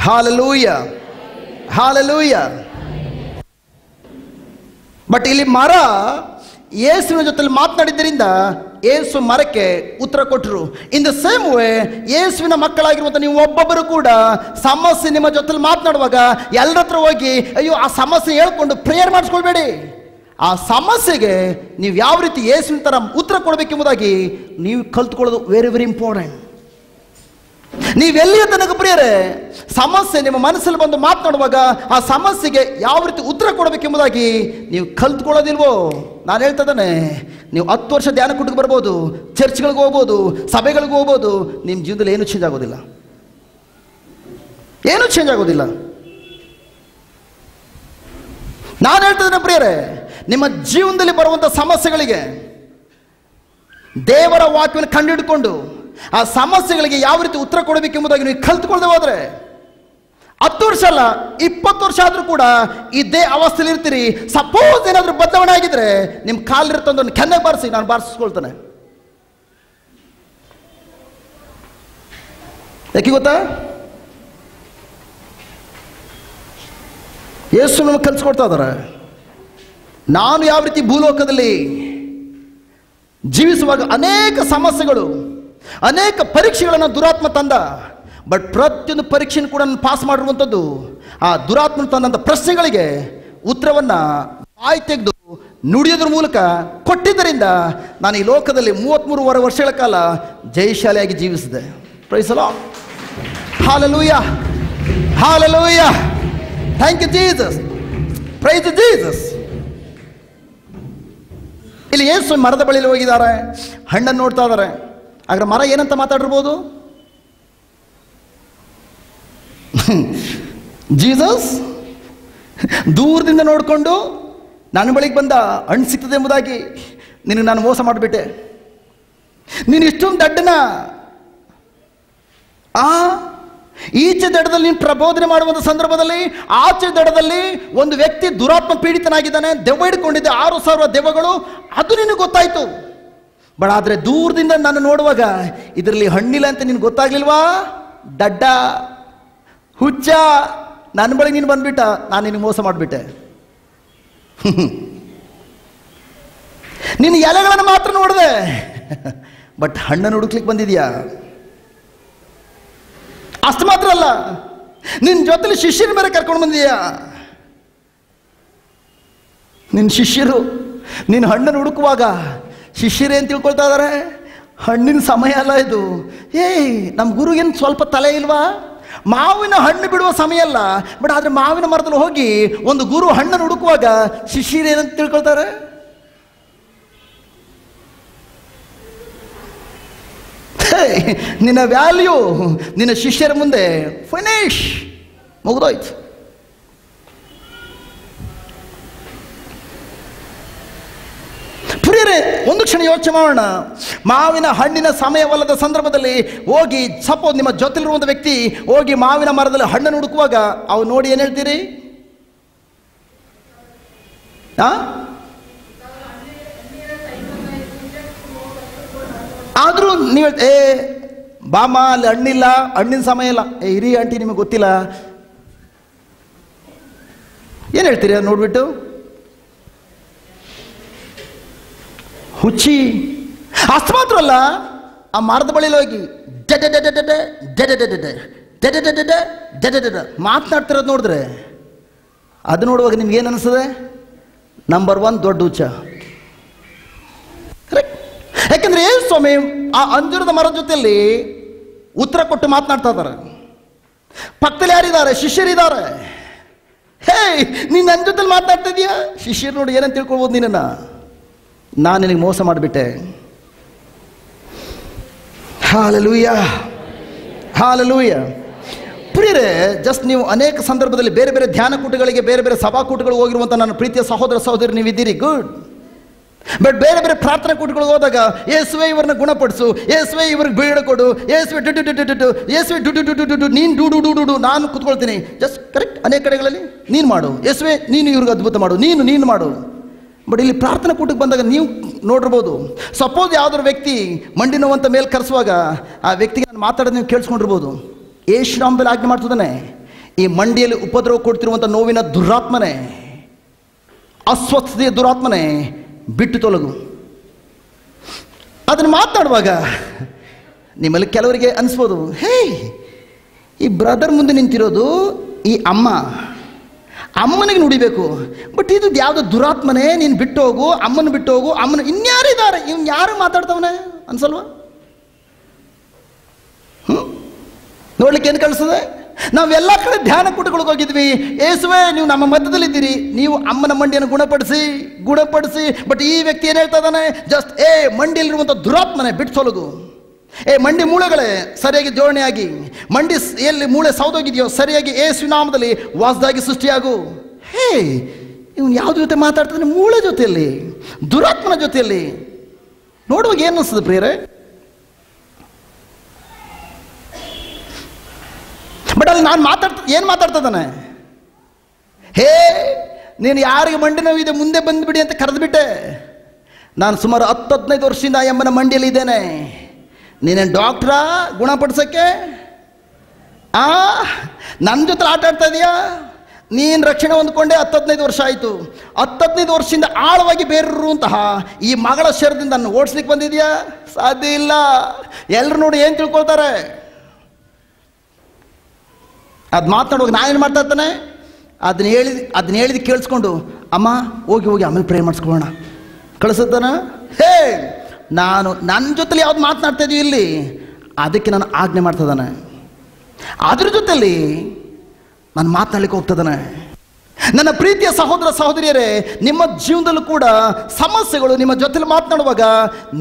hallelujah, hallelujah. ಬಟ್ ಇಲ್ಲಿ ಮರ ಯೇಸುವಿನ ಜೊತೆಲಿ ಮಾತನಾಡಿದ್ದರಿಂದ ಯೇಸು ಮರಕ್ಕೆ ಉತ್ತರ ಕೊಟ್ಟರು. ಇನ್ ದ ಸೇಮ್ ವೇ ಯೇಸುವಿನ ಮಕ್ಕಳಾಗಿರುವಂಥ ನೀವು ಒಬ್ಬೊಬ್ಬರು ಕೂಡ ಸಮಸ್ಯೆ ನಿಮ್ಮ ಜೊತೆಲಿ ಮಾತನಾಡುವಾಗ ಎಲ್ಲರ ಹತ್ರ ಹೋಗಿ ಅಯ್ಯೋ ಆ ಸಮಸ್ಯೆ ಹೇಳ್ಕೊಂಡು ಪ್ರೇಯರ್ ಮಾಡಿಸ್ಕೊಳ್ಬೇಡಿ. ಆ ಸಮಸ್ಯೆಗೆ ನೀವು ಯಾವ ರೀತಿ ಯೇಸುವಿನ ಥರ ಉತ್ತರ ಕೊಡಬೇಕೆಂಬುದಾಗಿ ನೀವು ಕಲ್ತ್ಕೊಳ್ಳೋದು ವೆರಿ ವೆರಿ ಇಂಪಾರ್ಟೆಂಟ್. ನೀವೆಲ್ಲಿಯ ತನಕ ಪ್ರಿಯರೇ ಸಮಸ್ಯೆ ನಿಮ್ಮ ಮನಸ್ಸಲ್ಲಿ ಬಂದು ಮಾತನಾಡುವಾಗ ಆ ಸಮಸ್ಯೆಗೆ ಯಾವ ರೀತಿ ಉತ್ತರ ಕೊಡಬೇಕೆಂಬುದಾಗಿ ನೀವು ಕಲ್ತ್ಕೊಳ್ಳೋದಿಲ್ವೋ, ನಾನು ಹೇಳ್ತಾ ಇದ್ದೇನೆ, ನೀವು 10 ವರ್ಷ ಧ್ಯಾನ ಕೂಟಕ್ಕೆ ಬರ್ಬೋದು, ಚರ್ಚ್ಗಳಿಗೆ ಹೋಗ್ಬೋದು, ಸಭೆಗಳಿಗೆ ಹೋಗ್ಬೋದು, ನಿಮ್ಮ ಜೀವನದಲ್ಲಿ ಏನೂ ಚೇಂಜ್ ಆಗೋದಿಲ್ಲ, ಏನೂ ಚೇಂಜ್ ಆಗೋದಿಲ್ಲ. ನಾನು ಹೇಳ್ತಾ ಇದ್ದೇನೆ ಪ್ರಿಯರೇ, ನಿಮ್ಮ ಜೀವನದಲ್ಲಿ ಬರುವಂಥ ಸಮಸ್ಯೆಗಳಿಗೆ ದೇವರ ವಾಕ್ಯವನ್ನು ಕಂಡುಹಿಡ್ಕೊಂಡು ಆ ಸಮಸ್ಯೆಗಳಿಗೆ ಯಾವ ರೀತಿ ಉತ್ತರ ಕೊಡಬೇಕೆಂಬುದಾಗಿ ನೀವು ಕಲ್ತ್ಕೊಳ್ದೆ ಹೋದ್ರೆ 10 ವರ್ಷ ಅಲ್ಲ 20 ವರ್ಷ ಆದರೂ ಕೂಡ ಇದೇ ಅವಸ್ಥೆಯಲ್ಲಿ ಇರ್ತೀರಿ. ಸಪೋಸ್ ಏನಾದರೂ ಬದಲಾವಣೆ ಆಗಿದ್ರೆ ನಿಮ್ಮ ಕಾಲಿರ್ತಂದು ಕೆನ್ನೆಗೆ ಬಾರಿಸಿ, ನಾನು ಬಾರಿಸ್ಕೊಳ್ತೇನೆ. ಯಾಕೆ ಗೊತ್ತಾ? ಯೇಸು ನಮಗೆ ಕಲಿಸ್ಕೊಡ್ತಾ ಇದ್ದಾರೆ, ನಾನು ಯಾವ ರೀತಿ ಭೂಲೋಕದಲ್ಲಿ ಜೀವಿಸುವಾಗ ಅನೇಕ ಸಮಸ್ಯೆಗಳು, ಅನೇಕ ಪರೀಕ್ಷೆಗಳನ್ನು ದುರಾತ್ಮ ತಂದ. ಬಟ್ ಪ್ರತಿಯೊಂದು ಪರೀಕ್ಷೆಯನ್ನು ಕೂಡ ಪಾಸ್ ಮಾಡಿರುವಂಥದ್ದು ಆ ದುರಾತ್ಮ ತಂದಂಥ ಪ್ರಶ್ನೆಗಳಿಗೆ ಉತ್ತರವನ್ನು ಬಾಯಿ ತೆಗೆದು ನುಡಿಯೋದ್ರ ಮೂಲಕ ಕೊಟ್ಟಿದ್ದರಿಂದ ನಾನು ಈ ಲೋಕದಲ್ಲಿ 33 ವರ್ಷಗಳ ಕಾಲ ಜಯಶಾಲಿಯಾಗಿ ಜೀವಿಸಿದೆ. Praise the lord, hallelujah, hallelujah, thank you Jesus, praise Jesus. ಇಲ್ಲಿ ಯೇಸು ಮರದ ಬಳಿಯಲ್ಲಿ ಹೋಗಿದ್ದಾರೆ, ಹಣ್ಣನ್ನು ನೋಡ್ತಾ ಇದ್ದಾರೆ. ಆಗ ಮರ ಏನಂತ ಮಾತಾಡಿರ್ಬೋದು? ಜೀಸಸ್ ದೂರದಿಂದ ನೋಡಿಕೊಂಡು ನನ್ನ ಬಳಿಗೆ ಬಂದ ಹಣ್ಣು ಸಿಗ್ತದೆ ಎಂಬುದಾಗಿ ನಿನಗೆ ನಾನು ಮೋಸ ಮಾಡಿಬಿಟ್ಟೆ. ನೀನು ಇಷ್ಟೊಂದು ದಡ್ಡನ ಈಚೆ ದಡದಲ್ಲಿ ನೀನು ಪ್ರಬೋಧನೆ ಮಾಡುವಂಥ ಸಂದರ್ಭದಲ್ಲಿ ಆಚೆ ದಡದಲ್ಲಿ ಒಂದು ವ್ಯಕ್ತಿ ದುರಾತ್ಮ ಪೀಡಿತನಾಗಿದ್ದಾನೆ, ದೆವ್ವ ಹಿಡ್ಕೊಂಡಿದ್ದೆ 6,000 ದೆವ್ವಗಳು, ಅದು ನಿನಗೆ ಗೊತ್ತಾಯ್ತು. ಬಟ್ ಆದರೆ ದೂರದಿಂದ ನಾನು ನೋಡುವಾಗ ಇದರಲ್ಲಿ ಹಣ್ಣಿಲ್ಲ ಅಂತ ನಿನ್ಗೆ ಗೊತ್ತಾಗ್ಲಿಲ್ವಾ? ದಡ್ಡ, ಹುಚ್ಚ, ನನ್ನ ಬಳಿ ನೀನು ಬಂದ್ಬಿಟ್ಟ, ನಾನು ನಿನಗೆ ಮೋಸ ಮಾಡಿಬಿಟ್ಟೆ. ನೀನು ಎಲೆಗಳನ್ನು ಮಾತ್ರ ನೋಡಿದೆ, ಬಟ್ ಹಣ್ಣನ್ನು ಹುಡುಕ್ಲಿಕ್ಕೆ ಬಂದಿದ್ಯಾ? ಅಷ್ಟು ಮಾತ್ರ ಅಲ್ಲ, ನಿನ್ನ ಜೊತೆಲಿ ಶಿಷ್ಯರ ಮೇಲೆ ಕರ್ಕೊಂಡು ಬಂದಿದ್ಯಾ? ನಿನ್ನ ಶಿಷ್ಯರು ನೀನು ಹಣ್ಣನ್ನು ಹುಡುಕುವಾಗ ಶಿಷ್ಯರೇ ಅಂತ ತಿಳ್ಕೊಳ್ತಾ ಇದ್ದಾರೆ, ಹಣ್ಣಿನ ಸಮಯ ಅಲ್ಲ ಇದು. ನಮ್ಮ ಗುರುಗೇನು ಸ್ವಲ್ಪ ತಲೆ ಇಲ್ವಾ? ಮಾವಿನ ಹಣ್ಣು ಬಿಡುವ ಸಮಯ ಅಲ್ಲ, ಬಟ್ ಆದರೆ ಮಾವಿನ ಮರದಲ್ಲಿ ಹೋಗಿ ಒಂದು ಗುರು ಹಣ್ಣನ್ನು ಹುಡುಕುವಾಗ ಶಿಷ್ಯರೇನಂತ ತಿಳ್ಕೊಳ್ತಾರೆ? ನಿನ್ನ ವ್ಯಾಲ್ಯೂ ನಿನ್ನ ಶಿಷ್ಯರ ಮುಂದೆ ಫಿನಿಶ್, ಮುಗಿದೋಯ್ತು. ಪ್ರಿಯರೇ, ಒಂದು ಕ್ಷಣ ಯೋಚನೆ ಮಾಡೋಣ. ಮಾವಿನ ಹಣ್ಣಿನ ಸಮಯವಲ್ಲದ ಸಂದರ್ಭದಲ್ಲಿ ಹೋಗಿ ಸಪೋಸ್ ನಿಮ್ಮ ಜೊತೆಲಿರುವಂಥ ವ್ಯಕ್ತಿ ಹೋಗಿ ಮಾವಿನ ಮರದಲ್ಲಿ ಹಣ್ಣನ್ನು ಹುಡುಕುವಾಗ ಅವು ನೋಡಿ ಏನು ಹೇಳ್ತೀರಿ? ಆದರೂ ನೀವು ಬಾಮ ಅಲ್ಲಿ ಹಣ್ಣಿಲ್ಲ, ಹಣ್ಣಿನ ಸಮಯ ಇಲ್ಲ, ಹಿರಿ ಆಂಟಿ ನಿಮಗೆ ಗೊತ್ತಿಲ್ಲ, ಏನು ಹೇಳ್ತೀರಿ ಅದು ನೋಡ್ಬಿಟ್ಟು? ಹುಚ್ಚಿ. ಅಷ್ಟು ಮಾತ್ರ ಅಲ್ಲ, ಆ ಮರದ ಬಳಿಲಿ ಹೋಗಿ ಮಾತನಾಡ್ತಿರೋದು ನೋಡಿದ್ರೆ ಅದು ನೋಡುವಾಗ ನಿಮ್ಗೆ ಏನು ಅನಿಸ್ತದೆ? ನಂಬರ್ 1 ದೊಡ್ಡ ಹುಚ್ಚ. ಯಾಕೆಂದ್ರೆ ಏನು ಸ್ವಾಮಿ ಆ ಅಂಜೂರದ ಮರದ ಜೊತೆಯಲ್ಲಿ ಉತ್ತರ ಕೊಟ್ಟು ಮಾತನಾಡ್ತಾ ಇದ್ದಾರೆ. ಪಕ್ಕದಲ್ಲಿ ಯಾರಿದ್ದಾರೆ? ಶಿಷ್ಯರಿದ್ದಾರೆ. ನೀನು ನನ್ನ ಜೊತೆಲಿ ಮಾತನಾಡ್ತಾ ಇದೀಯಾ? ಶಿಷ್ಯರು ನೋಡಿ ಏನಂತ ತಿಳ್ಕೊಳ್ಬೋದು ನಿನ್ನ? ನಾನು ನಿನಗೆ ಮೋಸ ಮಾಡಿಬಿಟ್ಟೆ. Hallelujah, hallelujah. ಪ್ರಿಯರೇ, ಜಸ್ಟ್ ನೀವು ಅನೇಕ ಸಂದರ್ಭದಲ್ಲಿ ಬೇರೆ ಬೇರೆ ಧ್ಯಾನ ಕೂಟಗಳಿಗೆ, ಬೇರೆ ಬೇರೆ ಸಭಾಕೂಟಗಳಿಗೆ ಹೋಗಿರುವಂಥ ನನ್ನ ಪ್ರೀತಿಯ ಸಹೋದರ ಸಹೋದರಿ ನೀವಿದ್ದೀರಿ, ಗುಡ್. ಬಟ್ ಬೇರೆ ಬೇರೆ ಪ್ರಾರ್ಥನಾ ಕೂಟಗಳಿಗೆ ಹೋದಾಗ ಯೇಸುವೆ ಇವ್ರನ್ನ ಗುಣಪಡಿಸು, ಯೇಸುವೆ ಇವ್ರಿಗೆ ಬೀಳು ಕೊಡು, ಯೇಸುವೆ ಯೇಸುವೆ ನೀನು ಡು ನಾನು ಕೂತ್ಕೊಳ್ತೀನಿ. Just correct. ಅನೇಕ ಕಡೆಗಳಲ್ಲಿ ನೀನು ಮಾಡು, ಯೇಸುವೆ ನೀನು ಇವ್ರಿಗೆ ಅದ್ಭುತ ಮಾಡು, ನೀನು ಮಾಡು. ಬಟ್ ಇಲ್ಲಿ ಪ್ರಾರ್ಥನಾ ಕೂಟಕ್ಕೆ ಬಂದಾಗ ನೀವು ನೋಡಿರ್ಬೋದು, ಸಪೋಸ್ ಯಾವುದಾದ್ರು ವ್ಯಕ್ತಿ ಮಂಡಿ ನೋವಂತ ಮೇಲೆ ಕರೆಸುವಾಗ ಆ ವ್ಯಕ್ತಿಗೆ ನಾನು ಮಾತಾಡೋದು ನೀವು ಕೇಳಿಸ್ಕೊಂಡಿರ್ಬೋದು. ಯೇಸುನಾಮದಲ್ಲಿ ಆಜ್ಞೆ ಮಾಡ್ತಿದ್ದಾನೆ, ಈ ಮಂಡಿಯಲ್ಲಿ ಉಪದ್ರವ ಕೊಡ್ತಿರುವಂಥ ನೋವಿನ ದುರಾತ್ಮನೆ, ಅಸ್ವಸ್ಥತೆಯ ದುರಾತ್ಮನೆ ಬಿಟ್ಟು ತೊಲಗು. ಅದನ್ನು ಮಾತಾಡುವಾಗ ನಿಮ್ಮಲ್ಲಿ ಕೆಲವರಿಗೆ ಅನಿಸ್ಬೋದು, ಹೇ ಈ ಬ್ರದರ್ ಮುಂದೆ ನಿಂತಿರೋದು ಈ ಅಮ್ಮನಿಗೆ ನುಡಿಬೇಕು, ಬಟ್ ಇದು ಯಾವುದೋ ದುರಾತ್ಮನೆ, ನೀನು ಬಿಟ್ಟು ಹೋಗು, ಅಮ್ಮನ ಬಿಟ್ಟು ಹೋಗು, ಅಮ್ಮನ ಇನ್ಯಾರು ಇದ್ದಾರೆ, ಇವ್ನು ಯಾರು ಮಾತಾಡ್ತವನೆ ಅನ್ಸಲ್ವಾ? ನೋಡ್ಲಿಕ್ಕೆ ಏನು ಕಳಿಸ್ತದೆ? ನಾವೆಲ್ಲ ಕಡೆ ಧ್ಯಾನ ಕೂಟಗಳಿಗೆ ಹೋಗಿದ್ವಿ, ಯೇಸುವೆ ನೀವು ನಮ್ಮ ಮಧ್ಯದಲ್ಲಿದ್ದೀರಿ, ನೀವು ಅಮ್ಮನ ಮಂಡಿಯನ್ನು ಗುಣಪಡಿಸಿ. ಬಟ್ ಈ ವ್ಯಕ್ತಿ ಏನು ಹೇಳ್ತಾ ಇದ್ದಾನೆ? ಜಸ್ಟ್ ಮಂಡಿಯಲ್ಲಿರುವಂಥ ದುರಾತ್ಮನೆ ಬಿಟ್ಟು ತೊಲಗು. ಮಂಡಿ ಮೂಳೆಗಳೇ ಸರಿಯಾಗಿ ಜೋಡಣೆಯಾಗಿ, ಮಂಡಿ ಎಲ್ಲಿ ಮೂಳೆ ಸೌದೋಗಿದೆಯೋ ಸರಿಯಾಗಿ ಯೇಸುನಾಮದಲ್ಲಿ ವಾಸದಾಗಿ ಸೃಷ್ಟಿಯಾಗು. ಇವನು ಯಾವ್ದು ಜೊತೆ ಮಾತಾಡ್ತಾನೆ? ಮೂಳೆ ಜೊತೆಯಲ್ಲಿ, ದುರಾತ್ಮನ ಜೊತೆಯಲ್ಲಿ. ನೋಡುವಾಗ ಏನು ಅನಿಸ್ತದೆ ಪ್ರಿಯರೇ? ಬಟ್ ಅಲ್ಲಿ ನಾನು ಏನು ಮಾತಾಡ್ತಾ ಇದ್ದಾನೆ? ನೀನು ಯಾರಿಗೆ ಮಂಡಿ ನೋವಿದೆ ಮುಂದೆ ಬಂದುಬಿಡಿ ಅಂತ ಕರೆದುಬಿಟ್ಟೆ. ನಾನು ಸುಮಾರು 10-15 ವರ್ಷದಿಂದ ಆ ಅಮ್ಮನ ಮಂಡಿಯಲ್ಲಿ ಇದ್ದೇನೆ. ನೀನೇನು ಡಾಕ್ಟ್ರಾ ಗುಣಪಡಿಸೋಕ್ಕೆ? ನನ್ನ ಜೊತೆ ಆಟ ಆಡ್ತಾ ಇದೆಯಾ? ನೀನು ರಕ್ಷಣೆ ಹೊಂದ್ಕೊಂಡೆ 10-15 ವರ್ಷ ಆಯಿತು. 10-15 ವರ್ಷದಿಂದ ಆಳವಾಗಿ ಬೇರಿರುವಂತಹ ಈ ಮಗಳ ಶರೀರದಿಂದ ನನ್ನ ಓಡಿಸ್ಲಿಕ್ಕೆ ಬಂದಿದೆಯಾ? ಸಾಧ್ಯ ಇಲ್ಲ. ಎಲ್ಲರೂ ನೋಡಿ ಏನು ತಿಳ್ಕೊಳ್ತಾರೆ? ಅದು ಮಾತನಾಡುವಾಗ ನಾನೇನು ಮಾಡ್ತಾ ಇರ್ತಾನೆ, ಅದನ್ನ ಹೇಳಿದ ಕೇಳಿಸ್ಕೊಂಡು, ಅಮ್ಮ ಹೋಗಿ ಆಮೇಲೆ ಪ್ರೇ ಮಾಡಿಸ್ಕೊಳ್ಳೋಣ ಕಳಿಸುತ್ತಾನ. ನಾನು ನನ್ನ ಜೊತೆಲಿ ಯಾವ್ದು ಮಾತನಾಡ್ತಾ ಇದೀವಿ ಇಲ್ಲಿ, ಅದಕ್ಕೆ ನಾನು ಆಜ್ಞೆ ಮಾಡ್ತಾ ಇದ್ದಾನೆ. ಅದ್ರ ಜೊತೆಲಿ ನಾನು ಮಾತನಾಡಲಿಕ್ಕೆ ಹೋಗ್ತದಾನೆ. ನನ್ನ ಪ್ರೀತಿಯ ಸಹೋದರ ಸಹೋದರಿಯರೇ, ನಿಮ್ಮ ಜೀವನದಲ್ಲೂ ಕೂಡ ಸಮಸ್ಯೆಗಳು ನಿಮ್ಮ ಜೊತೆಲಿ ಮಾತನಾಡುವಾಗ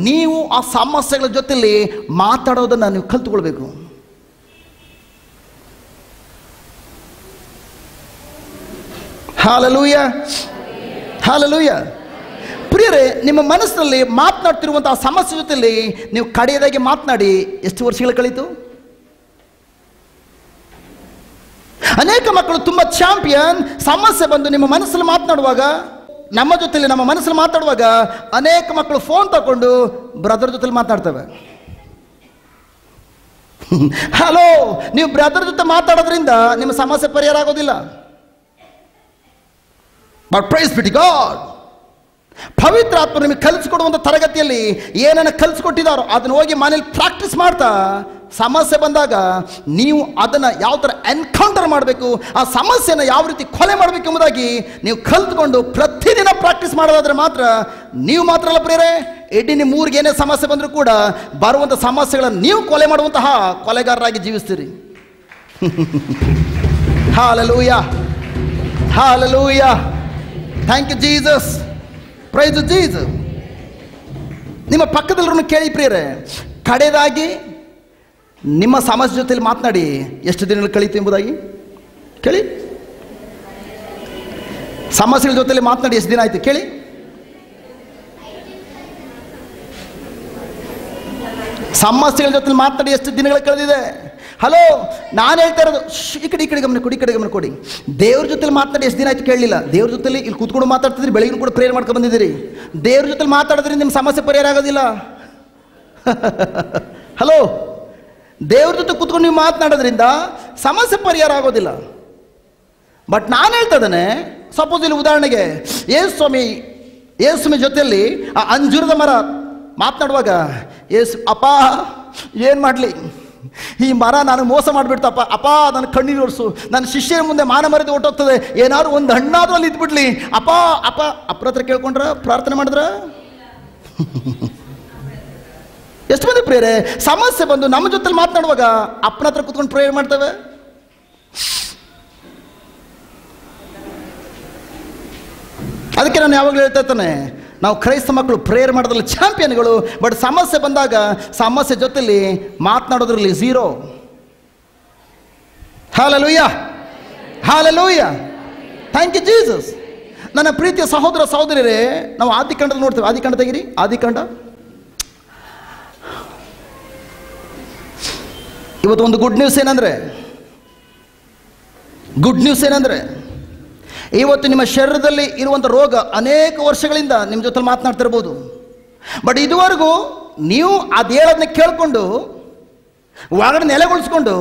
ನೀವು ಆ ಸಮಸ್ಯೆಗಳ ಜೊತೆಲಿ ಮಾತಾಡೋದನ್ನು ನೀವು ಕಲ್ತುಕೊಳ್ಬೇಕು. Hallelujah, hallelujah. ಪ್ರಿಯರೇ, ನಿಮ್ಮ ಮನಸ್ಸಿನಲ್ಲಿ ಮಾತನಾಡ್ತಿರುವಂತಹ ಸಮಸ್ಯೆ ಜೊತೆಯಲ್ಲಿ ನೀವು ಕಡೆಯದಾಗಿ ಮಾತನಾಡಿ ಎಷ್ಟು ವರ್ಷಗಳು ಕಳೀತು? ಅನೇಕ ಮಕ್ಕಳು ತುಂಬ ಚಾಂಪಿಯನ್. ಸಮಸ್ಯೆ ಬಂದು ನಿಮ್ಮ ಮನಸ್ಸಲ್ಲಿ ಮಾತನಾಡುವಾಗ, ನಮ್ಮ ಮನಸ್ಸಲ್ಲಿ ಮಾತಾಡುವಾಗ ಅನೇಕ ಮಕ್ಕಳು ಫೋನ್ ತಗೊಂಡು ಬ್ರದರ್ ಜೊತೆಲಿ ಮಾತನಾಡ್ತವೆ. ಹಲೋ, ನೀವು ಬ್ರದರ್ ಜೊತೆ ಮಾತಾಡೋದ್ರಿಂದ ನಿಮ್ಮ ಸಮಸ್ಯೆ ಪರಿಹಾರ ಆಗೋದಿಲ್ಲ. But praise be to God, ಪವಿತ್ರ ಆತ್ಮ ನಿಮಗೆ ಕಲಿಸ್ಕೊಡುವಂಥ ತರಗತಿಯಲ್ಲಿ ಏನನ್ನು ಕಲಿಸ್ಕೊಟ್ಟಿದ್ದಾರೋ ಅದನ್ನು ಹೋಗಿ ಮನೇಲಿ ಪ್ರಾಕ್ಟೀಸ್ ಮಾಡ್ತಾ ಸಮಸ್ಯೆ ಬಂದಾಗ ನೀವು ಅದನ್ನು ಯಾವ ಥರ ಎನ್ಕೌಂಟರ್ ಮಾಡಬೇಕು, ಆ ಸಮಸ್ಯೆನ ಯಾವ ರೀತಿ ಕೊಲೆ ಮಾಡಬೇಕು ಎಂಬುದಾಗಿ ನೀವು ಕಲಿತ್ಕೊಂಡು ಪ್ರತಿದಿನ ಪ್ರಾಕ್ಟೀಸ್ ಮಾಡೋದಾದ್ರೆ ಮಾತ್ರ ನೀವು ಮಾತ್ರ ಅಲ್ಲ ಪ್ರಿಯರೇ, ಇಡೀ ನಿಮ್ಮ ಊರಿಗೆ ಏನೇ ಸಮಸ್ಯೆ ಬಂದರೂ ಕೂಡ ಬರುವಂಥ ಸಮಸ್ಯೆಗಳನ್ನು ನೀವು ಕೊಲೆ ಮಾಡುವಂತಹ ಕೊಲೆಗಾರರಾಗಿ ಜೀವಿಸ್ತೀರಿ. Hallelujah, hallelujah. Thank you Jesus, praise Jesus. ನಿಮ್ಮ ಪಕ್ಕದಲ್ಲರೂ ಕೇಳಿ ಪ್ರಿಯರೇ, ಕಡೆದಾಗಿ ನಿಮ್ಮ ಸಮಸ್ಯೆ ಜೊತೆಲಿ ಮಾತನಾಡಿ ಎಷ್ಟು ದಿನಗಳು ಕಳೀತು ಎಂಬುದಾಗಿ ಕೇಳಿ. ಸಮಸ್ಯೆಗಳ ಜೊತೆಲಿ ಮಾತನಾಡಿ ಎಷ್ಟು ದಿನ ಆಯಿತು ಕೇಳಿ. ಸಮಸ್ಯೆಗಳ ಜೊತೆ ಮಾತನಾಡಿ ಎಷ್ಟು ದಿನಗಳು ಕಳೆದಿದೆ? ಹಲೋ, ನಾನು ಹೇಳ್ತಾ ಇರೋದು ಈ ಕಡೆ ಗಮನ ಕೊಡಿ. ದೇವ್ರ ಜೊತೆಲಿ ಮಾತನಾಡಿ ಎಷ್ಟು ದಿನ ಆಯ್ತು ಕೇಳಲಿಲ್ಲ. ದೇವ್ರ ಜೊತೆಲಿ ಇಲ್ಲಿ ಕೂತ್ಕೊಂಡು ಮಾತಾಡ್ತಿದ್ರಿ, ಬೆಳಗಿನ ಕೂಡ ಪ್ರೇಯರ್ ಮಾಡ್ಕೊಂಡು ಬಂದಿದ್ದೀರಿ. ದೇವ್ರ ಜೊತೆಲಿ ಮಾತಾಡಿದ್ರಿಂದ ನಿಮ್ಮ ಸಮಸ್ಯೆ ಪರಿಹಾರ ಆಗೋದಿಲ್ಲ. ಹಲೋ, ದೇವ್ರ ಜೊತೆ ಕೂತ್ಕೊಂಡು ನೀವು ಮಾತನಾಡೋದ್ರಿಂದ ಸಮಸ್ಯೆ ಪರಿಹಾರ ಆಗೋದಿಲ್ಲ. ಬಟ್ ನಾನು ಹೇಳ್ತಾ ಇದ್ದೇನೆ, ಸಪೋಸ್ ಇಲ್ಲಿ ಉದಾಹರಣೆಗೆ ಯೇಸುಸ್ವಾಮಿ ಜೊತೆಯಲ್ಲಿ ಆ ಅಂಜೂರದ ಮರ ಮಾತನಾಡುವಾಗ, ಅಪ್ಪ ಏನು ಮಾಡಲಿ, ಈ ಮರ ನಾನು ಮೋಸ ಮಾಡಿಬಿಡ್ತಪ್ಪ, ಅಪ್ಪ ನನ್ನ ಕಣ್ಣೀರು ಒರೆಸು, ನನ್ನ ಶಿಷ್ಯರ ಮುಂದೆ ಮಾನ ಮರ್ಯಾದೆ ಹೊಟ್ಟೋಗ್ತದೆ, ಏನಾದ್ರು ಒಂದು ಹಣ್ಣಾದ್ರೂ ಅಲ್ಲಿ ಇದ್ಬಿಡ್ಲಿ ಅಪ್ಪ ಅಪ್ಪರ ಹತ್ರ ಕೇಳ್ಕೊಂಡ್ರ, ಪ್ರಾರ್ಥನೆ ಮಾಡಿದ್ರ? ಎಷ್ಟು ಮಂದಿ ಪ್ರೇರೆ ಸಮಸ್ಯೆ ಬಂದು ನಮ್ಮ ಜೊತೆಲಿ ಮಾತನಾಡುವಾಗ ಅಪ್ಪನ ಹತ್ರ ಕೂತ್ಕೊಂಡು ಪ್ರೇಯರ್ ಮಾಡ್ತೇವೆ? ಅದಕ್ಕೆ ನಾನು ಯಾವಾಗಲೂ ಹೇಳ್ತಾ ಇರ್ತಾನೆ, ನಾವು ಕ್ರೈಸ್ತ ಮಕ್ಕಳು ಪ್ರೇಯರ್ ಮಾಡೋದ್ರಲ್ಲಿ ಚಾಂಪಿಯನ್ಗಳು. ಬಟ್ ಸಮಸ್ಯೆ ಬಂದಾಗ ಸಮಸ್ಯೆ ಜೊತೆಲಿ ಮಾತನಾಡೋದ್ರಲ್ಲಿ zero. Hallelujah, hallelujah. Thank you Jesus. ನನ್ನ ಪ್ರೀತಿಯ ಸಹೋದರ ಸಹೋದರಿಯರೇ, ನಾವು ಆದಿಕಾಂಡದಲ್ಲಿ ನೋಡ್ತೇವೆ. ಆದಿಕಾಂಡ ತೆಗಿರಿ, ಆದಿಕಾಂಡ. ಇವತ್ತು ಒಂದು ಗುಡ್ ನ್ಯೂಸ್ ಏನಂದ್ರೆ ಇವತ್ತು ನಿಮ್ಮ ಶರೀರದಲ್ಲಿ ಇರುವಂಥ ರೋಗ ಅನೇಕ ವರ್ಷಗಳಿಂದ ನಿಮ್ಮ ಜೊತೆ ಮಾತನಾಡ್ತಿರ್ಬೋದು. ಬಟ್ ಇದುವರೆಗೂ ನೀವು ಅದು ಹೇಳೋದನ್ನ ಕೇಳಿಕೊಂಡು ಒಳಗಡೆ ನೆಲೆಗೊಳಿಸ್ಕೊಂಡು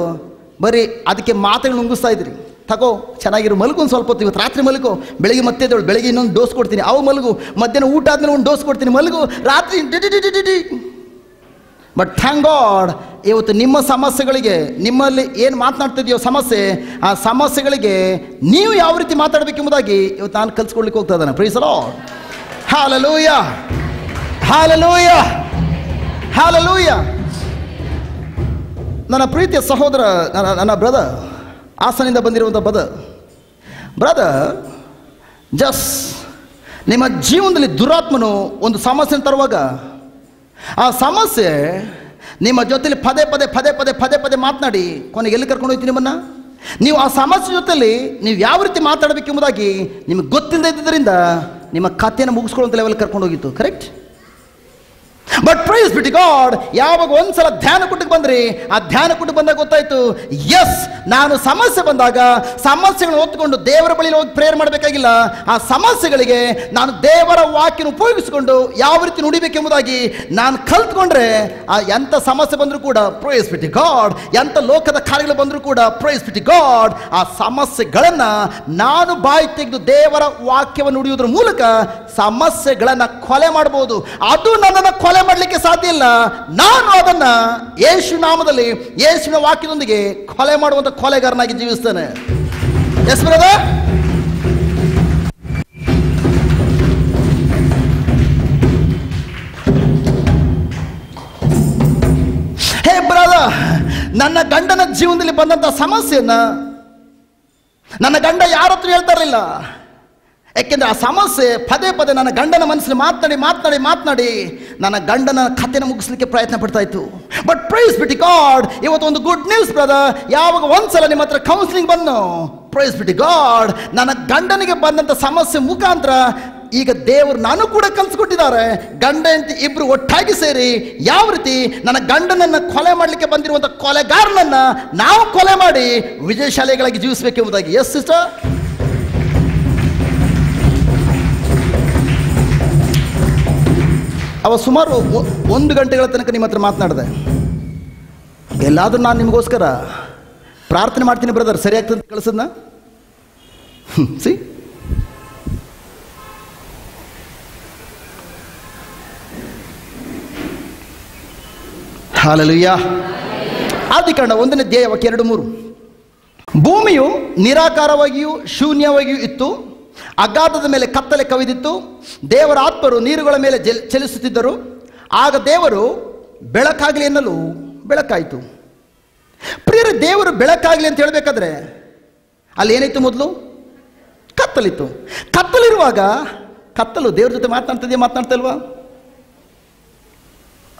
ಬರೀ ಅದಕ್ಕೆ ಮಾತುಗಳು ನುಂಗಿಸ್ತಾ ಇದ್ರಿ. ತಗೋ, ಚೆನ್ನಾಗಿರು, ಮಲಗು ಒಂದು ಸ್ವಲ್ಪ ಹೊತ್ತು, ಇವತ್ತು ರಾತ್ರಿ ಮಲಗು, ಬೆಳಿಗ್ಗೆ ಮತ್ತೆ ಎದ್ದೇಳು, ಬೆಳಿಗ್ಗೆ ಇನ್ನೊಂದು ಡೋಸ್ ಕೊಡ್ತೀನಿ, ಅವು ಮಲಗು, ಮಧ್ಯಾಹ್ನ ಊಟ ಆದ್ಮೇಲೆ ಒಂದು ಡೋಸ್ ಕೊಡ್ತೀನಿ, ಮಲಗು, ರಾತ್ರಿ ಡಿ. ಬಟ್ ಥ್ಯಾಂಕ್ ಗಾಡ್, ಇವತ್ತು ನಿಮ್ಮ ಸಮಸ್ಯೆಗಳಿಗೆ, ನಿಮ್ಮಲ್ಲಿ ಏನು ಮಾತನಾಡ್ತಿದೆಯೋ ಸಮಸ್ಯೆ, ಆ ಸಮಸ್ಯೆಗಳಿಗೆ ನೀವು ಯಾವ ರೀತಿ ಮಾತಾಡಬೇಕೆಂಬುದಾಗಿ ಇವತ್ತು ನಾನು ಕಲ್ಸ್ಕೊಡ್ಲಿಕ್ಕೆ ಹೋಗ್ತಾ ಇದ್ದಾನೆ. Praise the lord. Hallelujah, hallelujah, hallelujah. ನನ್ನ ಪ್ರೀತಿಯ ಸಹೋದರ, ನನ್ನ ಬ್ರದರ್, ಹಾಸನಿಂದ ಬಂದಿರುವಂಥ ಬ್ರದರ್, ಜಸ್ಟ್ ನಿಮ್ಮ ಜೀವನದಲ್ಲಿ ದುರಾತ್ಮನು ಒಂದು ಸಮಸ್ಯೆ ತರುವಾಗ ಆ ಸಮಸ್ಯೆ ನಿಮ್ಮ ಜೊತೆಲಿ ಪದೇ ಮಾತನಾಡಿ ಕೊನೆಗೆ ಎಲ್ಲಿ ಕರ್ಕೊಂಡು ಹೋಯ್ತು ನಿಮ್ಮನ್ನು. ನೀವು ಆ ಸಮಸ್ಯೆ ಜೊತೆಲಿ ನೀವು ಯಾವ ರೀತಿ ಮಾತಾಡಬೇಕೆಂಬುದಾಗಿ ನಿಮಗೆ ಗೊತ್ತಿಲ್ಲದೆ ಇದ್ದರಿಂದ ನಿಮ್ಮ ಕಥೆಯನ್ನು ಮುಗಿಸ್ಕೊಳ್ಳುವಂಥ ಲೆವೆಲ್ ಕರ್ಕೊಂಡು ಹೋಗಿತ್ತು. Correct? But praise be to God, ಯಾವಾಗ ಒಂದ್ಸಲ ಧ್ಯಾನ ಕೂಟಕ್ಕೆ ಬಂದ್ರಿ, ಆ ಧ್ಯಾನ ಕೂಟಕ್ಕೆ ಬಂದಾಗ ಗೊತ್ತಾಯ್ತು, ಎಸ್, ನಾನು ಸಮಸ್ಯೆ ಬಂದಾಗ ಸಮಸ್ಯೆಗಳನ್ನು ಹೊತ್ತುಕೊಂಡು ದೇವರ ಬಳಿ ಹೋಗಿ ಪ್ರೇಯರ್ ಮಾಡಬೇಕಾಗಿಲ್ಲ. ಆ ಸಮಸ್ಯೆಗಳಿಗೆ ನಾನು ದೇವರ ವಾಕ್ಯನ ಉಪಯೋಗಿಸಿಕೊಂಡು ಯಾವ ರೀತಿ ನುಡಿಬೇಕೆಂಬುದಾಗಿ ನಾನು ಕಲ್ತ್ಕೊಂಡ್ರೆ, ಆ ಎಂಥ ಸಮಸ್ಯೆ ಬಂದರೂ ಕೂಡ ಪ್ರೈಸ್ ಬಿ ಟು ಗಾಡ್, ಎಂಥ ಲೋಕದ ಕಾರ್ಯಗಳು ಬಂದರೂ ಕೂಡ ಪ್ರೈಸ್ ಬಿ ಟು ಗಾಡ್, ಆ ಸಮಸ್ಯೆಗಳನ್ನು ನಾನು ಬಾಯಿ ತೆಗೆದು ದೇವರ ವಾಕ್ಯವನ್ನು ನುಡಿಯುವುದರ ಮೂಲಕ ಸಮಸ್ಯೆಗಳನ್ನು ಕೊಲೆ ಮಾಡಬಹುದು. ಅದು ನನ್ನನ್ನು ಕೊಲೆ ಮಾಡಲಿಕ್ಕೆ ಸಾಧ್ಯ ಇಲ್ಲ. ನಾನು ಅದನ್ನ ಯೇಸು ನಾಮದಲ್ಲಿ, ಯೇಸುವಿನ ವಾಕ್ಯದೊಂದಿಗೆ ಕೊಲೆ ಮಾಡುವಂತ ಕೊಲೆಗಾರನಾಗಿ ಜೀವಿಸ್ತೇನೆ. Yes brother? ಹೇ ಬ್ರದರ್, ನನ್ನ ಗಂಡನ ಜೀವನದಲ್ಲಿ ಬಂದಂತ ಸಮಸ್ಯೆಯನ್ನ ನನ್ನ ಗಂಡ ಯಾರ ಹತ್ರ ಹೇಳ್ತಾ ಇರಲಿಲ್ಲ. ಯಾಕೆಂದ್ರೆ ಆ ಸಮಸ್ಯೆ ಪದೇ ನನ್ನ ಗಂಡನ ಮನಸ್ಸಲ್ಲಿ ಮಾತನಾಡಿ ನನ್ನ ಗಂಡನ ಕಥೆನ ಮುಗಿಸ್ಲಿಕ್ಕೆ ಪ್ರಯತ್ನ ಪಡ್ತಾ ಇತ್ತು. But praise be to God, ಇವತ್ತು ಒಂದು ಗುಡ್ ನ್ಯೂಸ್ ಬ್ರದರ್. ಯಾವಾಗ ಒಂದ್ಸಲ ನಿಮ್ಮ ಹತ್ರ ಕೌನ್ಸಿಲಿಂಗ್ ಬಂದು, ಪ್ರೈಸ್ ಬಿ ಟು ಗಾಡ್, ನನ್ನ ಗಂಡನಿಗೆ ಬಂದಂತ ಸಮಸ್ಯೆ ಮುಖಾಂತರ ಈಗ ದೇವರು ನಾನು ಕೂಡ ಕಲಿಸ್ಕೊಟ್ಟಿದ್ದಾರೆ. ಗಂಡ ಹೆಂಡತಿ ಇಬ್ರು ಒಟ್ಟಾಗಿ ಸೇರಿ ಯಾವ ರೀತಿ ನನ್ನ ಗಂಡನನ್ನ ಕೊಲೆ ಮಾಡಲಿಕ್ಕೆ ಬಂದಿರುವಂತ ಕೊಲೆಗಾರನನ್ನ ನಾವು ಕೊಲೆ ಮಾಡಿ ವಿಜಯಶಾಲಿಗಳಾಗಿ ಜೀವಿಸಬೇಕೆಂಬುದಾಗಿ. S sister? ಅವ ಸುಮಾರು 1 ಗಂಟೆಗಳ ತನಕ ನಿಮ್ಮ ಹತ್ರ ಮಾತನಾಡಿದೆ. ಎಲ್ಲಾದರೂ ನಾನು ನಿಮಗೋಸ್ಕರ ಪ್ರಾರ್ಥನೆ ಮಾಡ್ತೀನಿ ಬ್ರದರ್, ಸರಿಯಾಗ್ತದೆ ಕಳಿಸೋದನ್ನ. See, hallelujah. ಆದಿಕಾಂಡ 1ನೇ ಅಧ್ಯಾಯ 2-3. ಭೂಮಿಯು ನಿರಾಕಾರವಾಗಿಯೂ ಶೂನ್ಯವಾಗಿಯೂ ಇತ್ತು, ಅಗಾಧದ ಮೇಲೆ ಕತ್ತಲೆ ಕವಿದಿತ್ತು, ದೇವರ ಆತ್ಮರು ನೀರುಗಳ ಮೇಲೆ ಚಲಿಸುತ್ತಿದ್ದರು. ಆಗ ದೇವರು ಬೆಳಕಾಗಲಿ ಎನ್ನಲು ಬೆಳಕಾಯಿತು. ಪ್ರಿಯರೇ, ದೇವರು ಬೆಳಕಾಗಲಿ ಅಂತ ಹೇಳಬೇಕಾದ್ರೆ ಅಲ್ಲಿ ಏನಿತ್ತು? ಮೊದಲು ಕತ್ತಲಿತ್ತು. ಕತ್ತಲಿರುವಾಗ, ಕತ್ತಲು ದೇವ್ರ ಜೊತೆ ಮಾತನಾಡ್ತಾ ಇಲ್ವಾ?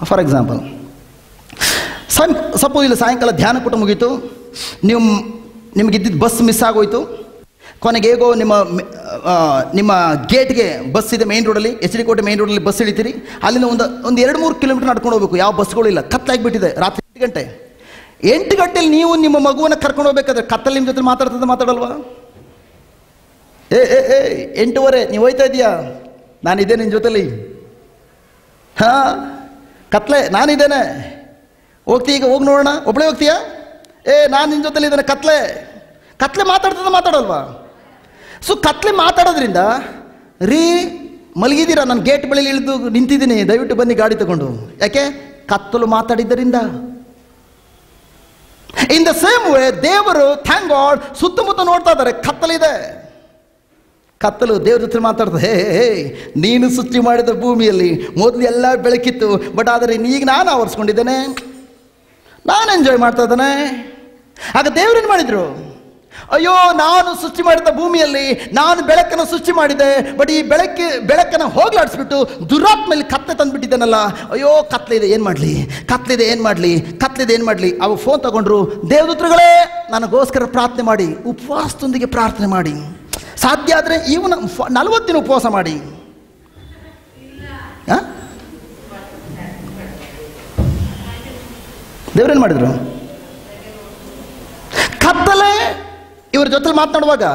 ಫಾರ್ ಎಕ್ಸಾಂಪಲ್, ಸಪೋಸ್ ಇಲ್ಲಿ ಸಾಯಂಕಾಲ ಧ್ಯಾನ ಕೂಟ ಮುಗೀತು, ನಿಮಗಿದ್ದಿದ್ದು ಬಸ್ ಮಿಸ್ ಆಗೋಯ್ತು. ಕೊನೆಗೆ ಹೇಗೋ ನಿಮ್ಮ ಗೇಟ್ಗೆ ಬಸ್ ಇದೆ, ಮೇನ್ ರೋಡಲ್ಲಿ, HD ಕೋಟೆ ಮೇನ್ ರೋಡಲ್ಲಿ ಬಸ್ ಇಳಿತೀರಿ. ಅಲ್ಲಿಂದ ಒಂದು 2-3 ಕಿಲೋಮೀಟರ್ ನಡ್ಕೊಂಡು ಹೋಗ್ಬೇಕು. ಯಾವ ಬಸ್ಗಳಿಲ್ಲ, ಕತ್ತಲಾಗಿಬಿಟ್ಟಿದೆ. ರಾತ್ರಿ 8 ಗಂಟೆಯಲ್ಲಿ ನೀವು ನಿಮ್ಮ ಮಗುವನ್ನು ಕರ್ಕೊಂಡು ಹೋಗ್ಬೇಕಾದ್ರೆ ಕತ್ತಲ್ಲಿ ನಿಮ್ಮ ಜೊತೆ ಮಾತಾಡಲ್ವಾ? 8:15 ನೀವು ಹೋಯ್ತಾ ಇದೀಯಾ? ನಾನಿದ್ದೆ ನಿನ್ನ ಜೊತೆಲಿ. ಕತ್ಲೆ, ನಾನಿದ್ದೇನೆ, ಹೋಗ್ತೀಯ? ಈಗ ಹೋಗಿ ನೋಡೋಣ. ಒಬ್ಬಳೇ ಹೋಗ್ತೀಯಾ? ನಾನು ನಿನ್ನ ಜೊತೆಲಿ ಇದ್ದೇನೆ. ಕತ್ಲೆ ಮಾತಾಡಲ್ವಾ? ಸೊ ಕತ್ಲೆ ಮಾತಾಡೋದ್ರಿಂದ, ರೀ ಮಲಗಿದ್ದೀರಾ, ನಾನು ಗೇಟ್ ಬಳಿ ಇಳಿದು ನಿಂತಿದ್ದೀನಿ, ದಯವಿಟ್ಟು ಬನ್ನಿ ಗಾಡಿ ತಗೊಂಡು. ಯಾಕೆ? ಕತ್ತಲು ಮಾತಾಡಿದ್ದರಿಂದ. ಇನ್ ದ ಸೇಮ್ ವೇ ದೇವರು, ಥ್ಯಾಂಕ್ ಗಾಡ್, ಸುತ್ತಮುತ್ತ ನೋಡ್ತಾ ಇದ್ದಾರೆ, ಕತ್ತಲಿದೆ. ಕತ್ತಲು ದೇವ್ರ ಜೊತೆ ಮಾತಾಡ್ತದೆ. ನೀನು ಸೃಷ್ಟಿ ಮಾಡಿದ ಭೂಮಿಯಲ್ಲಿ ಮೊದಲು ಎಲ್ಲ ಬೆಳಕಿತ್ತು, ಬಟ್ ಆದರೆ ಈಗ ನಾನು ಆವರಿಸ್ಕೊಂಡಿದ್ದೇನೆ, ನಾನು ಎಂಜಾಯ್ ಮಾಡ್ತಾ ಇದ್ದಾನೆ. ಆಗ ದೇವ್ರೇನು ಮಾಡಿದ್ರು? ಅಯ್ಯೋ, ನಾನು ಸೃಷ್ಟಿ ಮಾಡಿದ ಭೂಮಿಯಲ್ಲಿ ನಾನು ಬೆಳಕನ್ನು ಸೃಷ್ಟಿ ಮಾಡಿದೆ, ಬಟ್ ಈ ಬೆಳಕನ್ನು ಹೋಗ್ಲಾಡಿಸ್ಬಿಟ್ಟು ದುರಾತ್ಮೆಯಲ್ಲಿ ಕತ್ಲೆ ತಂದುಬಿಟ್ಟಿದ್ದೇನಲ್ಲ. ಅಯ್ಯೋ, ಕತ್ಲಿದೆ, ಏನು ಮಾಡಲಿ, ಕತ್ಲಿದೆ, ಏನು ಮಾಡಲಿ, ಕತ್ಲಿದೆ, ಏನು ಮಾಡಲಿ. ಅವು ಫೋನ್ ತಗೊಂಡ್ರು, ದೇವದೂತರುಗಳೇ ನನಗೋಸ್ಕರ ಪ್ರಾರ್ಥನೆ ಮಾಡಿ, ಉಪವಾಸದೊಂದಿಗೆ ಪ್ರಾರ್ಥನೆ ಮಾಡಿ, ಸಾಧ್ಯ ಆದರೆ ಇವನ 40 ದಿನ ಉಪವಾಸ ಮಾಡಿ. ದೇವ್ರೇನು ಮಾಡಿದ್ರು? ಕತ್ತಲೆ ಇವ್ರ ಜೊತೆ ಮಾತನಾಡುವಾಗ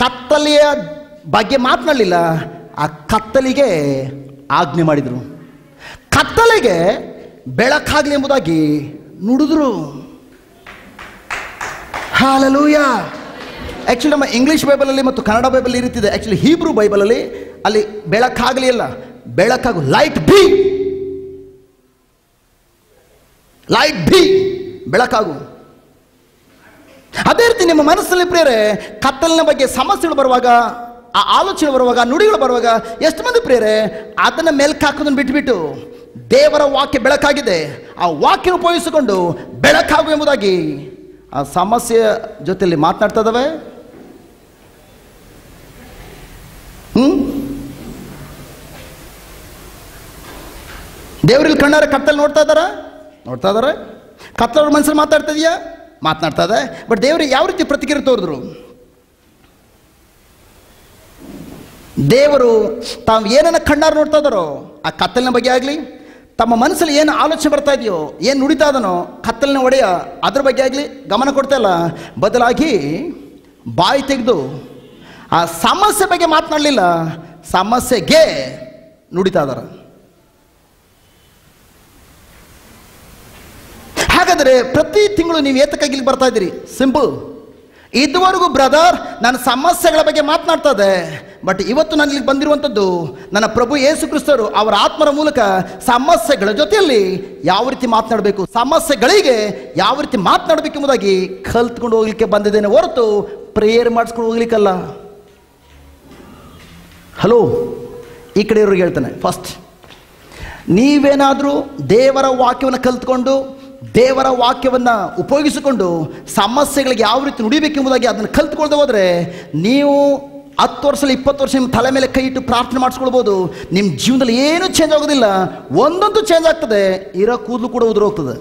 ಕತ್ತಲೆಯ ಬಗ್ಗೆ ಮಾತನಾಡಲಿಲ್ಲ, ಆ ಕತ್ತಲಿಗೆ ಆಜ್ಞೆ ಮಾಡಿದರು. ಕತ್ತಲೆಗೆ ಬೆಳಕಾಗಲಿ ಎಂಬುದಾಗಿ ನುಡಿದ್ರು. ಹಲ್ಲೆಲೂಯಾ. ಆ್ಯಕ್ಚುಲಿ ನಮ್ಮ ಇಂಗ್ಲೀಷ್ ಬೈಬಲಲ್ಲಿ ಮತ್ತು ಕನ್ನಡ ಬೈಬಲ್ ಈ ರೀತಿ ಇದೆ. ಆ್ಯಕ್ಚುಲಿ ಹೀಬ್ರೂ ಬೈಬಲಲ್ಲಿ ಅಲ್ಲಿ ಬೆಳಕಾಗಲಿ ಅಲ್ಲ, ಬೆಳಕಾಗು, ಲೈಟ್ ಬಿ, ಲೈಟ್ ಬಿ, ಬೆಳಕಾಗು. ಅದೇ ರೀತಿ ನಿಮ್ಮ ಮನಸ್ಸಲ್ಲಿ ಪ್ರಿಯರೇ ಕತ್ತಲಿನ ಬಗ್ಗೆ ಸಮಸ್ಯೆಗಳು ಬರುವಾಗ, ಆ ಆಲೋಚನೆ ಬರುವಾಗ, ನುಡಿಗಳು ಬರುವಾಗ ಎಷ್ಟು ಮಂದಿ ಪ್ರಿಯರೇ ಅದನ್ನು ಮೆಲ್ಕು ಹಾಕೋದನ್ನು ಬಿಟ್ಟುಬಿಟ್ಟು ದೇವರ ವಾಕ್ಯ ಬೆಳಕಾಗಿದೆ, ಆ ವಾಕ್ಯ ಉಪಯೋಗಿಸಿಕೊಂಡು ಬೆಳಕಾಗು ಎಂಬುದಾಗಿ ಆ ಸಮಸ್ಯೆಯ ಜೊತೆಯಲ್ಲಿ ಮಾತನಾಡ್ತಾ ಇದ್ದಾವೆ. ದೇವರಲ್ಲಿ ಕಣ್ಣಾರೆ ಕತ್ತಲ್ಲಿ ನೋಡ್ತಾ ಇದ್ದಾರೆ. ಕತ್ತಲವ್ರ ಮನಸ್ಸಲ್ಲಿ ಮಾತಾಡ್ತಾ ಇದೆಯಾ? ಮಾತನಾಡ್ತಾ ಇದೆ. ಬಟ್ ದೇವರು ಯಾವ ರೀತಿ ಪ್ರತಿಕ್ರಿಯೆ ತೋರಿದ್ರು? ದೇವರು ತಾವು ಏನನ್ನ ಕಣ್ಣಾರು ನೋಡ್ತಾ ಇದ್ದಾರೋ ಆ ಕತ್ತಲಿನ ಬಗ್ಗೆ ಆಗಲಿ, ತಮ್ಮ ಮನಸ್ಸಲ್ಲಿ ಏನು ಆಲೋಚನೆ ಬರ್ತಾ ಇದೆಯೋ, ಏನು ನುಡಿತಾ ಇದನೋ ಕತ್ತಲಿನ ಒಡೆಯ, ಅದ್ರ ಬಗ್ಗೆ ಆಗಲಿ ಗಮನ ಕೊಡ್ತಾ ಇಲ್ಲ. ಬದಲಾಗಿ ಬಾಯಿ ತೆಗೆದು ಆ ಸಮಸ್ಯೆ ಬಗ್ಗೆ ಮಾತನಾಡಲಿಲ್ಲ, ಸಮಸ್ಯೆಗೆ ನುಡಿತಾ ಇದ್ದಾರೆ. ಹಾಗಾದರೆ ಪ್ರತಿ ತಿಂಗಳು ನೀವು ಏತಕ್ಕಾಗಿ ಇಲ್ಲಿ ಬರ್ತಾ ಇದ್ದೀರಿ? ಸಿಂಪಲ್. ಇದುವರೆಗೂ ಬ್ರದರ್ ನಾನು ಸಮಸ್ಯೆಗಳ ಬಗ್ಗೆ ಮಾತನಾಡ್ತಾ ಇದ್ದೆ, ಬಟ್ ಇವತ್ತು ನಾನು ಇಲ್ಲಿ ಬಂದಿರುವಂಥದ್ದು ನನ್ನ ಪ್ರಭು ಯೇಸು ಕ್ರಿಸ್ತರು ಅವರ ಆತ್ಮರ ಮೂಲಕ ಸಮಸ್ಯೆಗಳ ಜೊತೆಯಲ್ಲಿ ಯಾವ ರೀತಿ ಮಾತನಾಡಬೇಕು, ಸಮಸ್ಯೆಗಳಿಗೆ ಯಾವ ರೀತಿ ಮಾತನಾಡಬೇಕು ಎಂಬುದಾಗಿ ಕಲ್ತ್ಕೊಂಡು ಹೋಗ್ಲಿಕ್ಕೆ ಬಂದಿದ್ದೇನೆ ಹೊರತು ಪ್ರೇಯರ್ ಮಾಡಿಸ್ಕೊಂಡು ಹೋಗ್ಲಿಕ್ಕಲ್ಲ. ಹಲೋ, ಈ ಕಡೆಯವ್ರಿಗೆ ಹೇಳ್ತಾನೆ, ಫಸ್ಟ್ ನೀವೇನಾದರೂ ದೇವರ ವಾಕ್ಯವನ್ನು ಕಲ್ತ್ಕೊಂಡು ದೇವರ ವಾಕ್ಯವನ್ನು ಉಪಯೋಗಿಸಿಕೊಂಡು ಸಮಸ್ಯೆಗಳಿಗೆ ಯಾವ ರೀತಿ ನುಡಿಬೇಕೆಂಬುದಾಗಿ ಅದನ್ನು ಕಲ್ತ್ಕೊಳ್ದೆ ಹೋದರೆ ನೀವು 10 ವರ್ಷ 20 ವರ್ಷ ನಿಮ್ಮ ತಲೆ ಮೇಲೆ ಕೈ ಇಟ್ಟು ಪ್ರಾರ್ಥನೆ ಮಾಡಿಸ್ಕೊಳ್ಬೋದು. ನಿಮ್ಮ ಜೀವನದಲ್ಲಿ ಏನೂ ಚೇಂಜ್ ಆಗೋದಿಲ್ಲ. ಒಂದೊಂದು ಚೇಂಜ್ ಆಗ್ತದೆ, ಇರೋ ಕೂದಲು ಕೂಡ ಉದುರೋಗ್ತದೆ.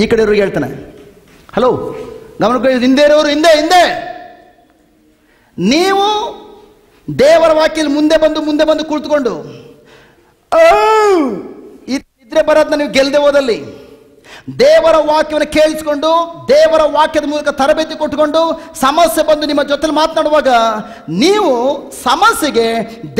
ಈ ಕಡೆಯವ್ರಿಗೆ ಹೇಳ್ತಾನೆ, ಹಲೋ ಗಮನ, ಹಿಂದೆ ಇರೋರು ಹಿಂದೆ ನೀವು ದೇವರ ವಾಕ್ಯದಲ್ಲಿ ಮುಂದೆ ಬಂದು ಕುಳಿತುಕೊಂಡು ಇದ್ರೆ ಬರೋದನ್ನ ನೀವು ಗೆಲ್ಲದೆ ಹೋದಲ್ಲಿ, ದೇವರ ವಾಕ್ಯವನ್ನು ಕೇಳಿಸಿಕೊಂಡು ದೇವರ ವಾಕ್ಯದ ಮೂಲಕ ತರಬೇತಿ ಕೊಟ್ಟುಕೊಂಡು ಸಮಸ್ಯೆ ಬಂದು ನಿಮ್ಮ ಜೊತೆಲಿ ಮಾತನಾಡುವಾಗ ನೀವು ಸಮಸ್ಯೆಗೆ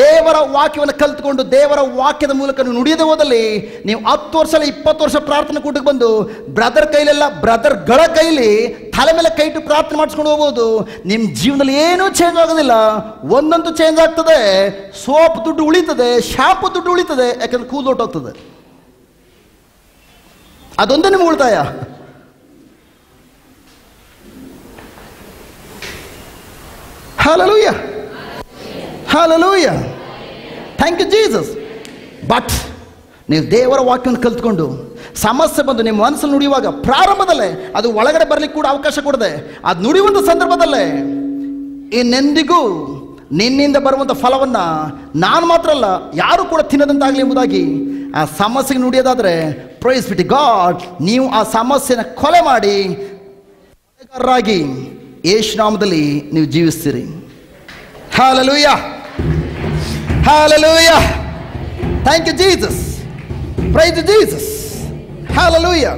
ದೇವರ ವಾಕ್ಯವನ್ನು ಕಲ್ತ್ಕೊಂಡು ದೇವರ ವಾಕ್ಯದ ಮೂಲಕ ನೀವು ನುಡಿಯದೆ ಹೋದಲ್ಲಿ ನೀವು 10 ವರ್ಷ 20 ವರ್ಷ ಪ್ರಾರ್ಥನೆ ಕೂಟಕ್ಕೆ ಬಂದು ಬ್ರದರ್ಗಳ ಕೈಲಿ ತಲೆ ಮೇಲೆ ಕೈ ಇಟ್ಟು ಪ್ರಾರ್ಥನೆ ಮಾಡಿಸ್ಕೊಂಡು ಹೋಗ್ಬೋದು. ನಿಮ್ಮ ಜೀವನದಲ್ಲಿ ಏನೂ ಚೇಂಜ್ ಆಗೋದಿಲ್ಲ. ಒಂದೊಂದು ಚೇಂಜ್ ಆಗ್ತದೆ, ಸೋಪ್ ದುಡ್ಡು ಉಳಿತದೆ, ಶಾಂಪು ದುಡ್ಡು ಉಳಿತದೆ, ಯಾಕಂದ್ರೆ ಕೂದಲು ಹೊಟ್ಟೋಗ್ತದೆ. ಅದೊಂದೇ ನಿಮ್ಗೆ ಉಳಿತಾಯ. Hallelujah, hallelujah, thank you Jesus. But ನೀವು ದೇವರ ವಾಕ್ಯವನ್ನು ಕಲ್ತ್ಕೊಂಡು ಸಮಸ್ಯೆ ಬಂದು ನಿಮ್ಮ ಮನಸ್ಸಲ್ಲಿ ನುಡಿಯುವಾಗ ಪ್ರಾರಂಭದಲ್ಲೇ ಅದು ಒಳಗಡೆ ಬರಲಿಕ್ಕೆ ಕೂಡ ಅವಕಾಶ ಕೊಡದೆ, ಅದು ನುಡಿಯುವಂಥ ಸಂದರ್ಭದಲ್ಲೇ ಇನ್ನೆಂದಿಗೂ ನಿನ್ನಿಂದ ಬರುವಂಥ ಫಲವನ್ನು ನಾನು ಮಾತ್ರ ಅಲ್ಲ ಯಾರು ಕೂಡ ತಿನ್ನದಂತಾಗಲಿ ಎಂಬುದಾಗಿ ಆ ಸಮಸ್ಯೆಗೆ ನುಡಿಯೋದಾದರೆ ಪ್ರೈಸ್ ಬಿ ಟು ಗಾಡ್, ನೀವು ಆ ಸಮಸ್ಯೆನ ಕೊಲೆ ಮಾಡಿ ಕೊಲೆಗಾರರಾಗಿ ಯೇಸು ನಾಮದಲ್ಲಿ ನೀವು ಜೀವಿಸ್ತೀರಿ. Hallelujah, hallelujah, thank you Jesus, praise Jesus, hallelujah.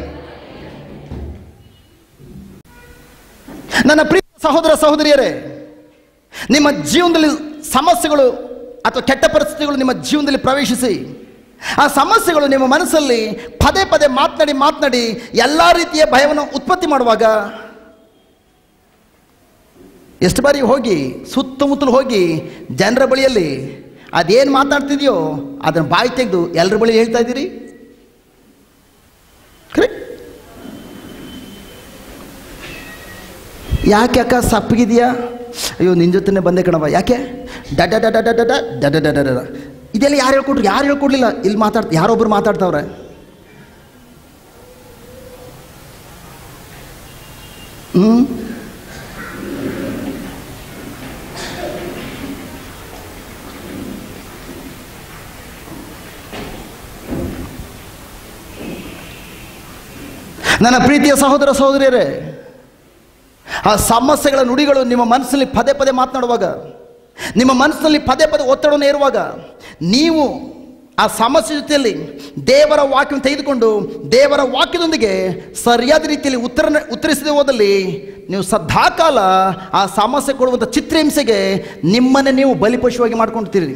ನನ್ನ ಪ್ರಿಯ ಸಹೋದರ ಸಹೋದರಿಯರೇ, ನಿಮ್ಮ ಜೀವನದಲ್ಲಿ ಸಮಸ್ಯೆಗಳು ಅಥವಾ ಕೆಟ್ಟ ಪರಿಸ್ಥಿತಿಗಳು ನಿಮ್ಮ ಜೀವನದಲ್ಲಿ ಪ್ರವೇಶಿಸಿ ಆ ಸಮಸ್ಯೆಗಳು ನಿಮ್ಮ ಮನಸ್ಸಲ್ಲಿ ಪದೇ ಪದೇ ಮಾತನಾಡಿ ಎಲ್ಲ ರೀತಿಯ ಭಯವನ್ನು ಉತ್ಪತ್ತಿ ಮಾಡುವಾಗ ಎಷ್ಟು ಬಾರಿ ಹೋಗಿ ಸುತ್ತಮುತ್ತಲು ಹೋಗಿ ಜನರ ಬಳಿಯಲ್ಲಿ ಅದೇನು ಮಾತಾಡ್ತಿದೆಯೋ ಅದನ್ನು ಬಾಯಿ ತೆಗೆದು ಎಲ್ಲರ ಬಳಿ ಹೇಳ್ತಾ ಇದ್ದೀರಿ? ಯಾಕೆ ಅಕ್ಕ ಸಪ್ಪಗಿದೆಯಾ? ಅಯ್ಯೋ ನಿನ್ನ ಜೊತೆನೇ ಬಂದೆ ಕಣವ. ಯಾಕೆ? ಡಡ ಡಡ ಡಡ ಡಡ ಡಡ ಡಡ. ಇದೆಲ್ಲ ಯಾರು ಹೇಳ್ಕೊಡ್ಲಿಲ್ಲ. ಇಲ್ಲಿ ಯಾರೊಬ್ರು ಮಾತಾಡ್ತಾವ್ರೆ. ನನ್ನ ಪ್ರೀತಿಯ ಸಹೋದರ ಸಹೋದರಿಯರೇ, ಆ ಸಮಸ್ಯೆಗಳ ನುಡಿಗಳು ನಿಮ್ಮ ಮನಸ್ಸಲ್ಲಿ ಪದೇ ಪದೇ ಮಾತನಾಡುವಾಗ, ನಿಮ್ಮ ಮನಸ್ಸಿನಲ್ಲಿ ಪದೇ ಪದೇ ಒತ್ತಡವನ್ನು ಏರುವಾಗ, ನೀವು ಆ ಸಮಸ್ಯೆ ಜೊತೆಯಲ್ಲಿ ದೇವರ ವಾಕ್ಯವನ್ನು ತೆಗೆದುಕೊಂಡು ದೇವರ ವಾಕ್ಯದೊಂದಿಗೆ ಸರಿಯಾದ ರೀತಿಯಲ್ಲಿ ಉತ್ತರಿಸದೆ ಹೋದಲ್ಲಿ ನೀವು ಸದಾಕಾಲ ಆ ಸಮಸ್ಯೆ ಕೊಡುವಂಥ ಚಿತ್ರಹಿಂಸೆಗೆ ನಿಮ್ಮನ್ನೇ ನೀವು ಬಲಿಪಶುವಾಗಿ ಮಾಡ್ಕೊಳ್ತೀರಿ.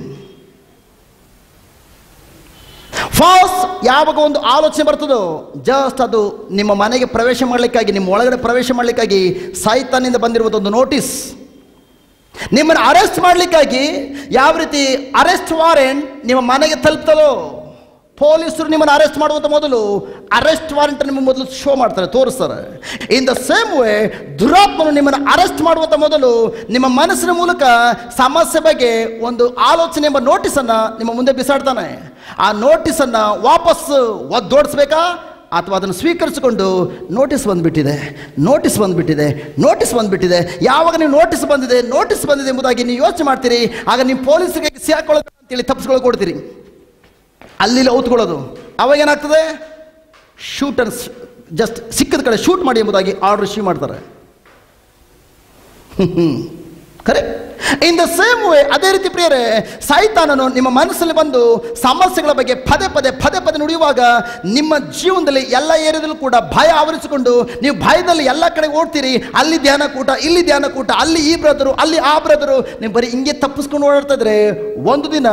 ಫಾಸ್ಟ್ ಯಾವಾಗ ಒಂದು ಆಲೋಚನೆ ಬರ್ತದೋ, ಜಸ್ಟ್ ಅದು ನಿಮ್ಮ ಮನೆಗೆ ಪ್ರವೇಶ ಮಾಡಲಿಕ್ಕಾಗಿ, ನಿಮ್ಮ ಒಳಗಡೆ ಪ್ರವೇಶ ಮಾಡಲಿಕ್ಕಾಗಿ ಸೈತಾನಿಂದ ಬಂದಿರುವುದು ಒಂದು ನೋಟಿಸ್. ನಿಮ್ಮನ್ನು ಅರೆಸ್ಟ್ ಮಾಡಲಿಕ್ಕಾಗಿ ಯಾವ ರೀತಿ ಅರೆಸ್ಟ್ ವಾರೆಂಟ್ ನಿಮ್ಮ ಮನೆಗೆ ತಲುಪ್ತದೋ, ಪೊಲೀಸರು ನಿಮ್ಮನ್ನು ಅರೆಸ್ಟ್ ಮಾಡುವಂಥ ಮೊದಲು ಅರೆಸ್ಟ್ ವಾರೆಂಟ್ ನಿಮ್ಮ ಮೊದಲು ಶೋ ಮಾಡ್ತಾರೆ, ತೋರಿಸ್ತಾರೆ. ಇನ್ ದ ಸೇಮ್ ವೇ ದುರಾತ್ಮನು ನಿಮ್ಮನ್ನು ಅರೆಸ್ಟ್ ಮಾಡುವಂಥ ಮೊದಲು ನಿಮ್ಮ ಮನಸ್ಸಿನ ಮೂಲಕ ಸಮಸ್ಯೆ ಬಗ್ಗೆ ಒಂದು ಆಲೋಚನೆ ಎಂಬ ನೋಟಿಸನ್ನು ನಿಮ್ಮ ಮುಂದೆ ಬಿಸಾಡ್ತಾನೆ. ಆ ನೋಟಿಸನ್ನು ವಾಪಸ್ ಒದ್ದೋಡಿಸ್ಬೇಕಾ ಅಥವಾ ಅದನ್ನು ಸ್ವೀಕರಿಸಿಕೊಂಡು ನೋಟಿಸ್ ಬಂದುಬಿಟ್ಟಿದೆ, ನೋಟಿಸ್ ಬಂದುಬಿಟ್ಟಿದೆ, ನೋಟಿಸ್ ಬಂದುಬಿಟ್ಟಿದೆ. ಯಾವಾಗ ನೀವು ನೋಟಿಸ್ ಬಂದಿದೆ ಎಂಬುದಾಗಿ ನೀವು ಯೋಚನೆ ಮಾಡ್ತೀರಿ, ಆಗ ನೀವು ಪೊಲೀಸರಿಗೆ ಸಿಕ್ಕೊಳ್ಳೋದು ಅಂತೇಳಿ ತಪ್ಪಿಸ್ಕೊಳ್ಳೋಕೆ ಕೊಡ್ತೀರಿ, ಅಲ್ಲಿ ಔತ್ಕೊಳ್ಳೋದು. ಅವಾಗ ಏನಾಗ್ತದೆ, ಶೂಟ್ ಅಂಡ್ ಜಸ್ಟ್ ಸಿಕ್ಕದ ಕಡೆ ಶೂಟ್ ಮಾಡಿ ಎಂಬುದಾಗಿ ಆರ್ಡರ್ ಇಶ್ಯೂ ಮಾಡ್ತಾರೆ. Correct. In the same way, ಅದೇ ರೀತಿ ಪ್ರಿಯರೇ, ಸೈತಾನನು ನಿಮ್ಮ ಮನಸ್ಸಲ್ಲಿ ಬಂದು ಸಮಸ್ಯೆಗಳ ಬಗ್ಗೆ ಪದೇ ಪದೇ ನುಡಿಯುವಾಗ ನಿಮ್ಮ ಜೀವನದಲ್ಲಿ ಎಲ್ಲ ಏರಿಯಾದಲ್ಲೂ ಕೂಡ ಭಯ ಆವರಿಸಿಕೊಂಡು ನೀವು ಭಯದಲ್ಲಿ ಎಲ್ಲ ಕಡೆ ಓಡ್ತೀರಿ. ಅಲ್ಲಿ ಧ್ಯಾನಕೂಟ, ಇಲ್ಲಿ ಧ್ಯಾನಕೂಟ, ಅಲ್ಲಿ ಈ ಬ್ರದರು, ಅಲ್ಲಿ ಆ ಬ್ರದರು, ನೀವು ಬರೀ ಹಿಂಗೆ ತಪ್ಪಿಸ್ಕೊಂಡು ಓಡಾಡ್ತಾ ಇದ್ರೆ ಒಂದು ದಿನ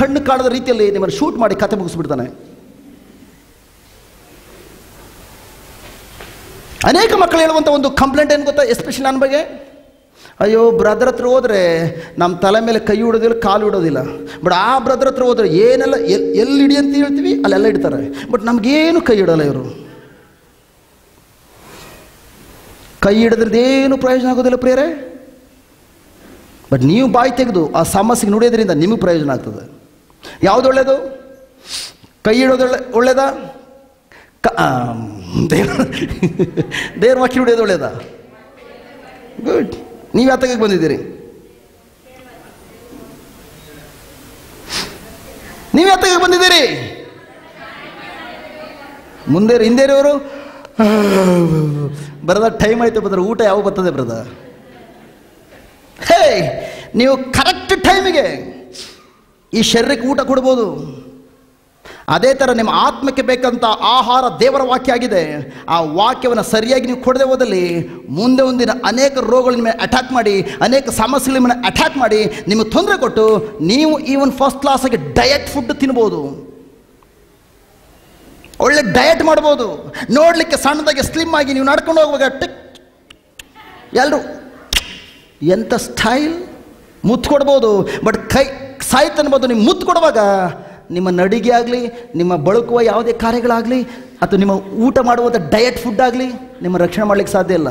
ಕಣ್ಣು ಕಾಣದ ರೀತಿಯಲ್ಲಿ ನಿಮ್ಮನ್ನು ಶೂಟ್ ಮಾಡಿ ಕತೆ ಮುಗಿಸ್ಬಿಡ್ತಾನೆ. ಅನೇಕ ಮಕ್ಕಳು ಹೇಳುವಂಥ ಒಂದು ಕಂಪ್ಲೇಂಟ್ ಏನು ಗೊತ್ತಾ, ಎಸ್ಪೆಷಲಿ ನನ್ನ ಬಗ್ಗೆ, ಅಯ್ಯೋ ಬ್ರದರ್ ಹತ್ರ ಹೋದರೆ ನಮ್ಮ ತಲೆ ಮೇಲೆ ಕೈ ಇಡೋದಿಲ್ಲ, ಕಾಲು ಇಡೋದಿಲ್ಲ. ಬಟ್ ಆ ಬ್ರದರ್ ಹತ್ರ ಹೋದರೆ ಏನೆಲ್ಲ ಎಲ್ಲಿ ಹಿಡಿ ಅಂತ ಹೇಳ್ತೀವಿ ಅಲ್ಲೆಲ್ಲ ಇಡ್ತಾರೆ, ಬಟ್ ನಮಗೇನು ಕೈ ಇಡೋಲ್ಲ ಇವರು. ಕೈ ಹಿಡಿದ್ರದ್ದೇನು ಪ್ರಯೋಜನ ಆಗೋದಿಲ್ಲ ಪ್ರಿಯರೇ. ಬಟ್ ನೀವು ಬಾಯಿ ತೆಗೆದು ಆ ಸಮಸ್ಯೆಗೆ ನುಡಿಯೋದ್ರಿಂದ ನಿಮಗೆ ಪ್ರಯೋಜನ ಆಗ್ತದೆ. ಯಾವುದು ಒಳ್ಳೆಯದು? ಕೈ ಇಡೋದು ಒಳ್ಳೆಯದಾ? ದೇವ್ರ ವಾಕ್ಯ ನುಡಿಯೋದು ಒಳ್ಳೆಯದಾ? ಗುಡ್. ನೀವು ಯಾತಕ್ಕೆ ಬಂದಿದ್ದೀರಿ? ನೀವು ಯಾತಕ್ಕೆ ಬಂದಿದ್ದೀರಿ? ಮುಂದೆ ಹಿಂದೇರಿಯವರು ಬ್ರದರ್ ಟೈಮ್ ಆಯ್ತು ಬ್ರದರ್, ಊಟ ಯಾವಾಗ ಬರ್ತದೆ ಬ್ರದರ್? ಹೇ, ನೀವು ಕರೆಕ್ಟ್ ಟೈಮಿಗೆ ಈ ಶರೀರಕ್ಕೆ ಊಟ ಕೊಡ್ಬೋದು. ಅದೇ ಥರ ನಿಮ್ಮ ಆತ್ಮಕ್ಕೆ ಬೇಕಂತ ಆಹಾರ ದೇವರ ವಾಕ್ಯ ಆಗಿದೆ. ಆ ವಾಕ್ಯವನ್ನು ಸರಿಯಾಗಿ ನೀವು ಕೊಡದೆ ಹೋದಲ್ಲಿ ಮುಂದೆ ಒಂದಿನ ಅನೇಕ ರೋಗಗಳು ನಿಮಗೆ ಅಟ್ಯಾಕ್ ಮಾಡಿ, ಅನೇಕ ಸಮಸ್ಯೆಗಳು ನಿಮ್ಮನ್ನು ಅಟ್ಯಾಕ್ ಮಾಡಿ ನಿಮಗೆ ತೊಂದರೆ ಕೊಟ್ಟು ನೀವು ಈವನ್ ಫಸ್ಟ್ ಕ್ಲಾಸಾಗಿ ಡಯಟ್ ಫುಡ್ ತಿನ್ಬೋದು, ಒಳ್ಳೆ ಡಯಟ್ ಮಾಡ್ಬೋದು. ನೋಡಲಿಕ್ಕೆ ಸಣ್ಣದಾಗಿ ಸ್ಲಿಮ್ ಆಗಿ ನೀವು ನಡ್ಕೊಂಡು ಹೋಗುವಾಗ ಎಲ್ಲರೂ ಎಂಥ ಸ್ಟೈಲ್ ಮುತ್ತು ಕೊಡ್ಬೋದು. ಬಟ್ ಸಾಯ್ತನ್ಬೋದು. ನೀವು ಮುತ್ತು ಕೊಡುವಾಗ ನಿಮ್ಮ ನಡಿಗೆ ಆಗಲಿ, ನಿಮ್ಮ ಬಳುಕುವ ಯಾವುದೇ ಕಾರ್ಯಗಳಾಗಲಿ, ಅಥವಾ ನಿಮ್ಮ ಊಟ ಮಾಡುವಂಥ ಡಯಟ್ ಫುಡ್ ಆಗಲಿ ನಿಮ್ಮ ರಕ್ಷಣೆ ಮಾಡಲಿಕ್ಕೆ ಸಾಧ್ಯ ಇಲ್ಲ.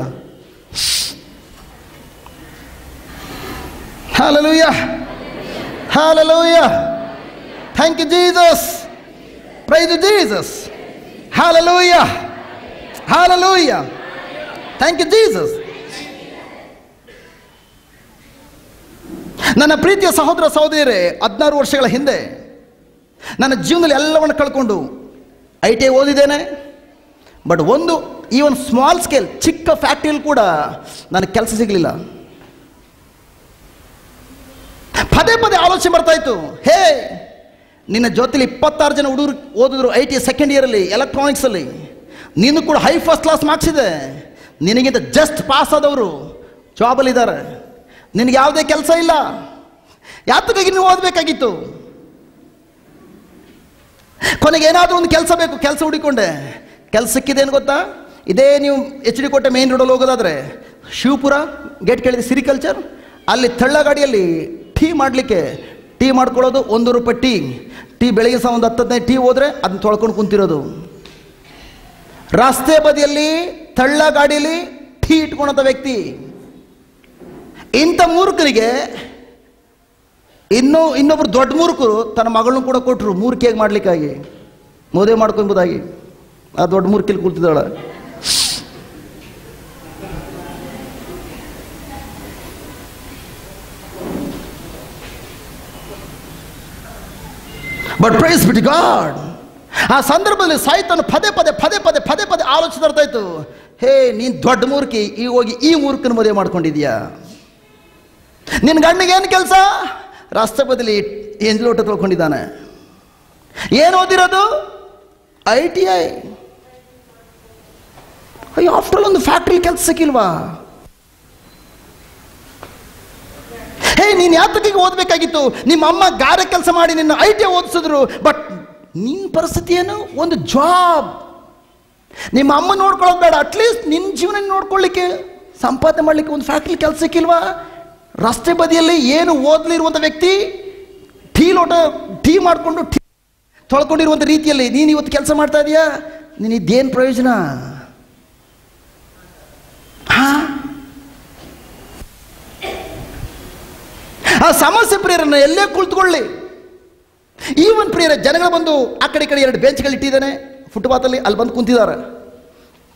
Hallelujah. Hallelujah. Thank you Jesus. Praise Jesus. Hallelujah. Hallelujah. Thank you Jesus. ನನ್ನ ಪ್ರೀತಿಯ ಸಹೋದರ ಸಹೋದರಿಯರೇ, 16 ವರ್ಷಗಳ ಹಿಂದೆ ನನ್ನ ಜೀವನದಲ್ಲಿ ಎಲ್ಲವನ್ನು ಕಳ್ಕೊಂಡು ITI ಓದಿದ್ದೇನೆ. ಬಟ್ ಒಂದು ಈವನ್ ಸ್ಮಾಲ್ ಸ್ಕೇಲ್ ಚಿಕ್ಕ ಫ್ಯಾಕ್ಟ್ರಿಯಲ್ಲಿ ಕೂಡ ನನಗೆ ಕೆಲಸ ಸಿಗಲಿಲ್ಲ. ಪದೇ ಆಲೋಚನೆ ಬರ್ತಾ ಇತ್ತು, ಹೇ ನಿನ್ನ ಜೊತೆಲಿ 26 ಜನ ಹುಡುಗರು ಓದಿದ್ರು ITI ಸೆಕೆಂಡ್ ಇಯರಲ್ಲಿ ಎಲೆಕ್ಟ್ರಾನಿಕ್ಸಲ್ಲಿ, ನೀನು ಕೂಡ ಹೈ ಫಸ್ಟ್ ಕ್ಲಾಸ್ ಮಾರ್ಕ್ಸ್ ಇದೆ, ನಿನಗಿಂತ ಜಸ್ಟ್ ಪಾಸ್ ಆದವರು ಜಾಬಲ್ಲಿದ್ದಾರೆ, ನಿನಗೆ ಯಾವುದೇ ಕೆಲಸ ಇಲ್ಲ, ಯಾತಕ್ಕಾಗಿ ನೀವು ಓದಬೇಕಾಗಿತ್ತು? ಕೊನೆಗೆ ಏನಾದರೂ ಒಂದು ಕೆಲಸ ಬೇಕು, ಕೆಲಸ ಹುಡುಕೊಂಡೆ. ಕೆಲಸ ಸಿಕ್ಕಿದೇನು ಗೊತ್ತಾ? ಇದೇ ನೀವು HD ಕೋಟೆ ಮೇನ್ ರೋಡಲ್ಲಿ ಹೋಗೋದಾದರೆ ಶಿವಪುರ ಗೇಟ್ ಕೇಳಿದೆ ಸಿರಿಕಲ್ಚರ್, ಅಲ್ಲಿ ತಳ್ಳಗಾಡಿಯಲ್ಲಿ ಟೀ ಮಾಡಲಿಕ್ಕೆ ಟೀ ಮಾಡ್ಕೊಳ್ಳೋದು, 1 ರೂಪಾಯಿ ಟೀ ಬೆಳಿಗ್ಗೆ ಸಹ ಒಂದು 10-15 ಟೀ ಹೋದರೆ ಅದನ್ನ ತೊಳ್ಕೊಂಡು ಕುಂತಿರೋದು. ರಸ್ತೆ ಬದಿಯಲ್ಲಿ ತಳ್ಳಗಾಡಿಯಲ್ಲಿ ಟೀ ಇಟ್ಕೊಳಂಥ ವ್ಯಕ್ತಿ. ಇಂಥ ಮೂರ್ಖರಿಗೆ ಇನ್ನೊಬ್ರು ದೊಡ್ಡ ಮೂರ್ಖರು ತನ್ನ ಮಗಳನ್ನೂ ಕೂಡ ಕೊಟ್ಟರು ಮೂರ್ಖಿಯಾಗಿ ಮಾಡ್ಲಿಕ್ಕಾಗಿ, ಮದುವೆ ಮಾಡ್ಕೊಂಬುದಾಗಿ. ಆ ದೊಡ್ಡ ಮೂರ್ಖಿಲಿ ಕೂತಿದ್ದಾಳೆ. But praise be to God. ಆ ಸಂದರ್ಭದಲ್ಲಿ ಸಾಯ್ತಾನು ಪದೇ ಪದೇ ಆಲೋಚನೆ ಬರ್ತಾ ಇತ್ತು, ಹೇ ನೀನು ದೊಡ್ಡ ಮೂರ್ಖಿ, ಈಗ ಹೋಗಿ ಈ ಮೂರ್ಖನ ಮದುವೆ ಮಾಡ್ಕೊಂಡಿದ್ಯಾ? ನಿನ್ನ ಗಂಡಿಗೆ ಏನು ಕೆಲಸ? ರಸ್ತೆ ಬದಲಿ ಎಂಜಲೋಟ ತೊಳ್ಕೊಂಡಿದ್ದಾನೆ. ಏನು ಓದಿರೋದು? ITI. ಅಯ್ಯೋ, ಆಫ್ಟರ್ ಒಂದು ಫ್ಯಾಕ್ಟ್ರಿ ಕೆಲಸ ಸಿಕ್ಕಿಲ್ವಾ? ಹೇ, ನೀನು ಯಾತಕ್ಕೆ ಓದಬೇಕಾಗಿತ್ತು? ನಿಮ್ಮ ಅಮ್ಮ ಗಾರೆ ಕೆಲಸ ಮಾಡಿ ನಿನ್ನ ITI ಓದಿಸಿದ್ರು. ಬಟ್ ನಿನ್ನ ಪರಿಸ್ಥಿತಿ ಏನು? ಒಂದು ಜಾಬ್. ನಿಮ್ಮ ಅಮ್ಮ ನೋಡ್ಕೊಳ್ಳೋದು ಬೇಡ, ಅಟ್ಲೀಸ್ಟ್ ನಿನ್ನ ಜೀವನ ನೋಡ್ಕೊಳ್ಳಿಕ್ಕೆ, ಸಂಪಾದನೆ ಮಾಡಲಿಕ್ಕೆ ಒಂದು ಫ್ಯಾಕ್ಟ್ರಿ ಕೆಲಸ ಸಿಕ್ಕಿಲ್ವಾ? ರಸ್ತೆ ಬದಿಯಲ್ಲಿ ಏನು ಓದಲಿರುವಂಥ ವ್ಯಕ್ತಿ ಟೀ ಮಾಡಿಕೊಂಡು ತೊಳ್ಕೊಂಡಿರುವಂಥ ರೀತಿಯಲ್ಲಿ ನೀನು ಇವತ್ತು ಕೆಲಸ ಮಾಡ್ತಾ ಇದೀಯಾ? ನೀನು ಇದೇನು ಪ್ರಯೋಜನ? ಆ ಸಮಸ್ಯೆ ಪ್ರಿಯರನ್ನು ಎಲ್ಲೇ ಕುಳಿತುಕೊಳ್ಳಿ. ಈವನ್ ಪ್ರಿಯರ ಜನಗಳು ಬಂದು ಆ ಕಡೆ ಈ ಕಡೆ 2 ಬೆಂಚ್ಗಳು ಇಟ್ಟಿದ್ದಾನೆ ಫುಟ್ಪಾತಲ್ಲಿ, ಅಲ್ಲಿ ಬಂದು ಕುಂತಿದ್ದಾರೆ.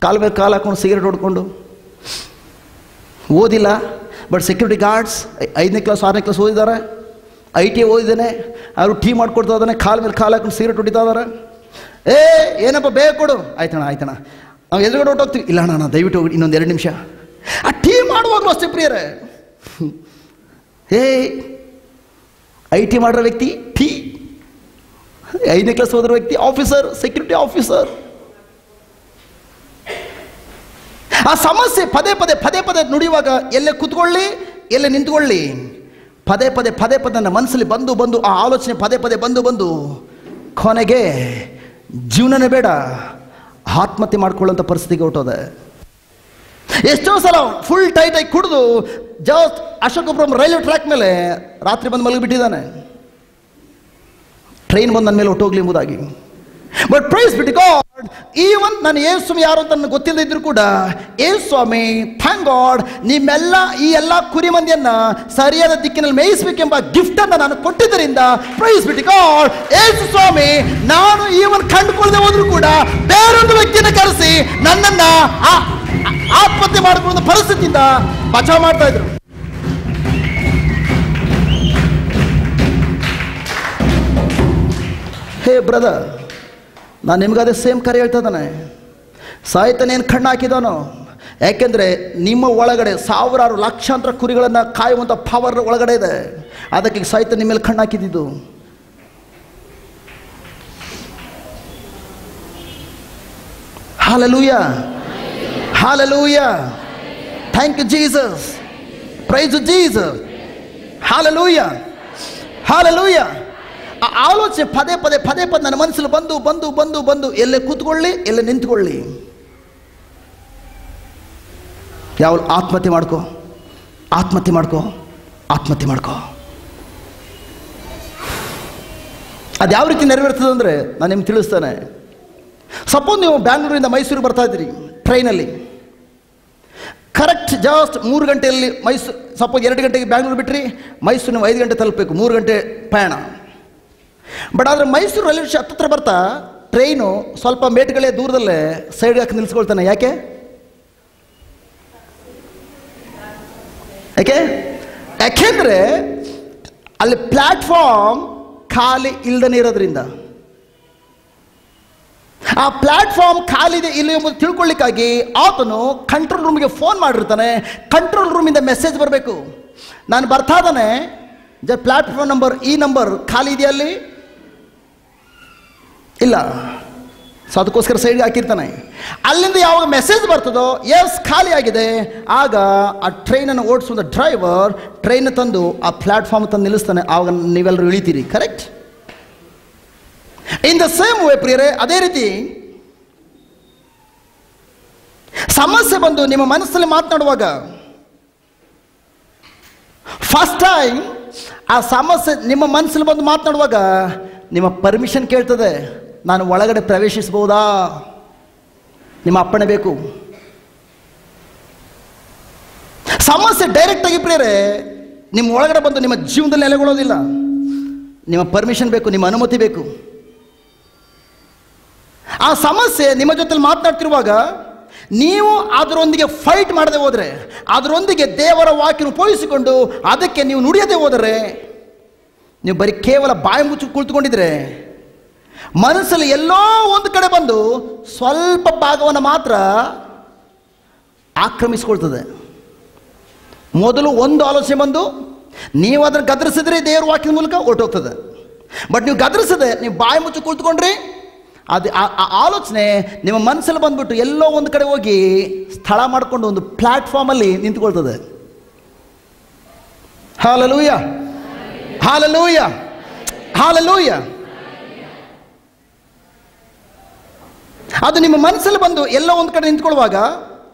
ಕಾಲ ಮೇಲೆ ಕಾಲು ಹಾಕೊಂಡು ಸಿಗರೇಟ್ ಹೊಡ್ಕೊಂಡು. ಓದಿಲ್ಲ, ಬಟ್ ಸೆಕ್ಯೂರಿಟಿ ಗಾರ್ಡ್ಸ್ 5ನೇ ಕ್ಲಾಸ್ 6ನೇ ಕ್ಲಾಸ್ ಓದಿದ್ದಾರೆ, ITI ಓದಿದ್ದಾನೆ, ಅವರು ಟೀ ಮಾಡ್ಕೊಡ್ತಾ ಇದ್ದಾನೆ, ಕಾಲ ಮೇಲೆ ಕಾಲು ಹಾಕೊಂಡು ಸಿಗರೇಟ್ ಹೊಡಿತಾ ಇದ್ದಾರೆ. ಏನಪ್ಪ ಬೇಗ ಕೊಡು. ಆಯ್ತಣ್ಣ ನಾವು ಎದುರುಗಡೆ ಹೊಟ್ಟೋಗ್ತೀವಿ. ಇಲ್ಲ ಅಣ್ಣ ದಯವಿಟ್ಟು ಹೋಗಿ ಇನ್ನೊಂದು 2 ನಿಮಿಷ. ಆ ಟೀ ಮಾಡುವಾಗಲೂ ಅಷ್ಟೇ ಪ್ರಿಯರೇ, ITI ಮಾಡಿರೋ ವ್ಯಕ್ತಿ ಟೀ, 5ನೇ ಕ್ಲಾಸ್ ಓದಿರೋ ವ್ಯಕ್ತಿ ಆಫೀಸರ್, ಸೆಕ್ಯೂರಿಟಿ ಆಫೀಸರ್. ಆ ಸಮಸ್ಯೆ ಪದೇ ಪದೇ ನುಡಿಯುವಾಗ ಎಲ್ಲೇ ಕೂತ್ಕೊಳ್ಳಿ, ಎಲ್ಲೇ ನಿಂತ್ಕೊಳ್ಳಿ, ಪದೇ ಪದೇ ನನ್ನ ಮನಸ್ಸಲ್ಲಿ ಬಂದು ಆ ಆಲೋಚನೆ ಪದೇ ಬಂದು ಕೊನೆಗೆ ಜೀವನನೇ ಬೇಡ, ಆತ್ಮಹತ್ಯೆ ಮಾಡ್ಕೊಳ್ಳೋಂಥ ಪರಿಸ್ಥಿತಿಗೆ ಹೊಟ್ಟೋದೆ. ಎಷ್ಟೋ ಸಲ ಫುಲ್ ಟೈಟಾಗಿ ಕುಡಿದು ಜಸ್ಟ್ ಅಶೋಕಪುರಂ ರೈಲ್ವೆ ಟ್ರ್ಯಾಕ್ ಮೇಲೆ ರಾತ್ರಿ ಬಂದು ಮಲಗಿಬಿಟ್ಟಿದ್ದಾನೆ. ಟ್ರೈನ್ ಬಂದು ನನ್ನ ಮೇಲೆ ಹೊಟ್ಟೋಗ್ಲಿ ಎಂಬುದಾಗಿ. But praise be to God, even ನಾನು ಯೇಸು ಸ್ವಾಮಿ ಯಾರು ಅಂತ ನನಗೆ ಗೊತ್ತಿಲ್ಲದೆ ಇದ್ರು ಕೂಡ, ಯೇಸು ಸ್ವಾಮಿ ಥ್ಯಾಂಕ್ ಗಾಡ್ ನಿಮ್ಮೆಲ್ಲ ಈ ಎಲ್ಲ ಕುರಿ ಮಂದಿಯನ್ನ ಸರಿಯಾದ ದಿಕ್ಕಿನಲ್ಲಿ ಮೇಯಿಸಬೇಕೆಂಬ ಗಿಫ್ಟ್ ಅನ್ನು ನಾನು ಕೊಟ್ಟಿದ್ದರಿಂದ ಪ್ರೈಸ್ ಬಿ ಟು ಗಾಡ್, ಯೇಸು ಸ್ವಾಮಿ ನಾನು ಈವನ್ ಕಂಡುಕೊಳ್ಳದೆ ಹೋದ್ರು ಕೂಡ ಬೇರೊಂದು ವ್ಯಕ್ತಿಯನ್ನು ಕರೆಸಿ ನನ್ನನ್ನ ಆತ್ಮಹತ್ಯೆ ಮಾಡಿಕೊಳ್ಳೋ ಪರಿಸ್ಥಿತಿಯಿಂದ ಬಚಾವ್ ಮಾಡ್ತಾ ಇದ್ರು. ಹೇ ಬ್ರದರ್, ನಾನು ನಿಮಗದೇ ಸೇಮ್ ಕರೆ ಹೇಳ್ತಾ ಇದ್ದಾನೆ. ಸಾಯ್ತಾನೇನು ಕಣ್ಣು ಹಾಕಿದಾನೋ? ಯಾಕೆಂದರೆ ನಿಮ್ಮ ಒಳಗಡೆ ಸಾವಿರಾರು ಲಕ್ಷಾಂತರ ಕುರಿಗಳನ್ನು ಕಾಯುವಂಥ ಪವರ್ ಒಳಗಡೆ ಇದೆ. ಅದಕ್ಕೆ ಸಾಯ್ತಾನ ನಿಮ್ಮ ಮೇಲೆ ಕಣ್ಣು ಹಾಕಿದ್ದು. Hallelujah, hallelujah, thank you Jesus, praise Jesus, hallelujah, hallelujah. ಆ ಆಲೋಚನೆ ಪದೇ ನನ್ನ ಮನಸ್ಸಲ್ಲಿ ಬಂದು ಎಲ್ಲೇ ಕೂತ್ಕೊಳ್ಳಿ, ಎಲ್ಲೇ ನಿಂತ್ಕೊಳ್ಳಿ, ಯಾವ ಆತ್ಮಹತ್ಯೆ ಮಾಡ್ಕೋ. ಅದು ಯಾವ ರೀತಿ ನೆರವೇರ್ತದೆ ಅಂದರೆ ನಾನು ನಿಮ್ಗೆ ತಿಳಿಸ್ತಾನೆ. ಸಪೋಸ್ ನೀವು ಬ್ಯಾಂಗ್ಳೂರಿಂದ ಮೈಸೂರಿಗೆ ಬರ್ತಾ ಇದ್ದೀರಿ ಟ್ರೈನಲ್ಲಿ, ಕರೆಕ್ಟ್ ಜಸ್ಟ್ 3 ಗಂಟೆಯಲ್ಲಿ ಮೈಸೂರು, ಸಪೋಸ್ 2 ಗಂಟೆಗೆ ಬ್ಯಾಂಗ್ಳೂರು ಬಿಟ್ಟರೆ ಮೈಸೂರು ನೀವು 5 ಗಂಟೆ ತಲುಪಬೇಕು, 3 ಗಂಟೆ ಪ್ರಯಾಣ. ಬಟ್ ಆದರೆ ಮೈಸೂರು ರೈಲ್ವೆ ಸ್ಟೇಷನ್ ಹತ್ತಿರ ಬರ್ತಾ ಟ್ರೈನು ಸ್ವಲ್ಪ ಮೇಟ್ಗಳೇ ದೂರದಲ್ಲೇ ಸೈಡ್ಗೆ ಹಾಕಿ ನಿಲ್ಲಿಸ್ಕೊಳ್ತಾನೆ. ಯಾಕೆಂದರೆ ಅಲ್ಲಿ ಪ್ಲ್ಯಾಟ್ಫಾರ್ಮ್ ಖಾಲಿ ಇಲ್ಲದೇ ಇರೋದ್ರಿಂದ. ಆ ಪ್ಲ್ಯಾಟ್ಫಾರ್ಮ್ ಖಾಲಿ ಇದೆ ಇಲ್ಲಿ ಎಂಬುದು ತಿಳ್ಕೊಳ್ಳಿಕ್ಕಾಗಿ ಆತನು ಕಂಟ್ರೋಲ್ ರೂಮಿಗೆ ಫೋನ್ ಮಾಡಿರ್ತಾನೆ. ಕಂಟ್ರೋಲ್ ರೂಮಿಂದ ಮೆಸೇಜ್ ಬರಬೇಕು, ನಾನು ಬರ್ತಾ ಇದ್ದಾನೆ, ಪ್ಲ್ಯಾಟ್ಫಾರ್ಮ್ ನಂಬರ್ ಈ ನಂಬರ್ ಖಾಲಿ ಇದೆಯಾ ಅಲ್ಲಿ? ಇಲ್ಲ. ಸೊ ಅದಕ್ಕೋಸ್ಕರ ಸೈಡ್ಗೆ ಹಾಕಿರ್ತಾನೆ. ಅಲ್ಲಿಂದ ಯಾವಾಗ ಮೆಸೇಜ್ ಬರ್ತದೋ ಎಸ್ ಖಾಲಿ ಆಗಿದೆ, ಆಗ ಆ ಟ್ರೈನನ್ನು ಓಡಿಸುವ ಡ್ರೈವರ್ ಟ್ರೈನ್ ತಂದು ಆ ಪ್ಲ್ಯಾಟ್ಫಾರ್ಮ್ ತಂದು ನಿಲ್ಲಿಸ್ತಾನೆ. ಆವಾಗ ನೀವೆಲ್ಲರೂ ಇಳಿತೀರಿ. Correct? In the same way ಪ್ರಿಯರೇ, ಅದೇ ರೀತಿ ಸಮಸ್ಯೆ ಬಂದು ನಿಮ್ಮ ಮನಸ್ಸಲ್ಲಿ ಮಾತನಾಡುವಾಗ ಫಸ್ಟ್ ಟೈಮ್ ಆ ಸಮಸ್ಯೆ ನಿಮ್ಮ ಮನಸ್ಸಲ್ಲಿ ಬಂದು ಮಾತನಾಡುವಾಗ ನಿಮ್ಮ ಪರ್ಮಿಷನ್ ಕೇಳ್ತದೆ. ನಾನು ಒಳಗಡೆ ಪ್ರವೇಶಿಸಬಹುದಾ? ನಿಮ್ಮ ಅಪ್ಪಣೆ ಬೇಕು. ಸಮಸ್ಯೆ ಡೈರೆಕ್ಟ್ ಆಗಿ ಪ್ರಿಯರೇ ನಿಮ್ಮ ಒಳಗಡೆ ಬಂದು ನಿಮ್ಮ ಜೀವನದಲ್ಲಿ ನೆಲೆಗೊಳ್ಳೋದಿಲ್ಲ. ನಿಮ್ಮ ಪರ್ಮಿಷನ್ ಬೇಕು, ನಿಮ್ಮ ಅನುಮತಿ ಬೇಕು. ಆ ಸಮಸ್ಯೆ ನಿಮ್ಮ ಜೊತೆಲಿ ಮಾತನಾಡ್ತಿರುವಾಗ ನೀವು ಅದರೊಂದಿಗೆ ಫೈಟ್ ಮಾಡದೆ ಹೋದರೆ, ಅದರೊಂದಿಗೆ ದೇವರ ವಾಕ್ಯನ ಉಪಯೋಗಿಸಿಕೊಂಡು ಅದಕ್ಕೆ ನೀವು ನುಡಿಯದೆ ಹೋದರೆ, ನೀವು ಬರೀ ಕೇವಲ ಬಾಯಿ ಮುಚ್ಚಿ ಕುಳಿತುಕೊಂಡಿದ್ರೆ ಮನಸ್ಸಲ್ಲಿ ಎಲ್ಲೋ ಒಂದು ಕಡೆ ಬಂದು ಸ್ವಲ್ಪ ಭಾಗವನ್ನು ಮಾತ್ರ ಆಕ್ರಮಿಸಿಕೊಳ್ತದೆ. ಮೊದಲು ಒಂದು ಆಲೋಚನೆ ಬಂದು ನೀವು ಅದನ್ನು ಗದರಿಸಿದ್ರೆ ದೇವರ ವಾಕ್ಯದ ಮೂಲಕ ಹೊರಟೋಗ್ತದೆ. ಬಟ್ ನೀವು ಗದರಿಸದೆ ನೀವು ಬಾಯಿ ಮುಚ್ಚಿ ಕುಳಿತುಕೊಂಡ್ರಿ, ಅದು ಆ ಆಲೋಚನೆ ನಿಮ್ಮ ಮನಸ್ಸಲ್ಲಿ ಬಂದ್ಬಿಟ್ಟು ಎಲ್ಲೋ ಒಂದು ಕಡೆ ಹೋಗಿ ಸ್ಥಳ ಮಾಡಿಕೊಂಡು ಒಂದು ಪ್ಲಾಟ್ಫಾರ್ಮಲ್ಲಿ ನಿಂತ್ಕೊಳ್ತದೆ. Hallelujah, hallelujah, hallelujah. ಅದು ನಿಮ್ಮ ಮನಸ್ಸಲ್ಲಿ ಬಂದು ಎಲ್ಲೋ ಒಂದು ಕಡೆ ನಿಂತ್ಕೊಳ್ಳುವಾಗ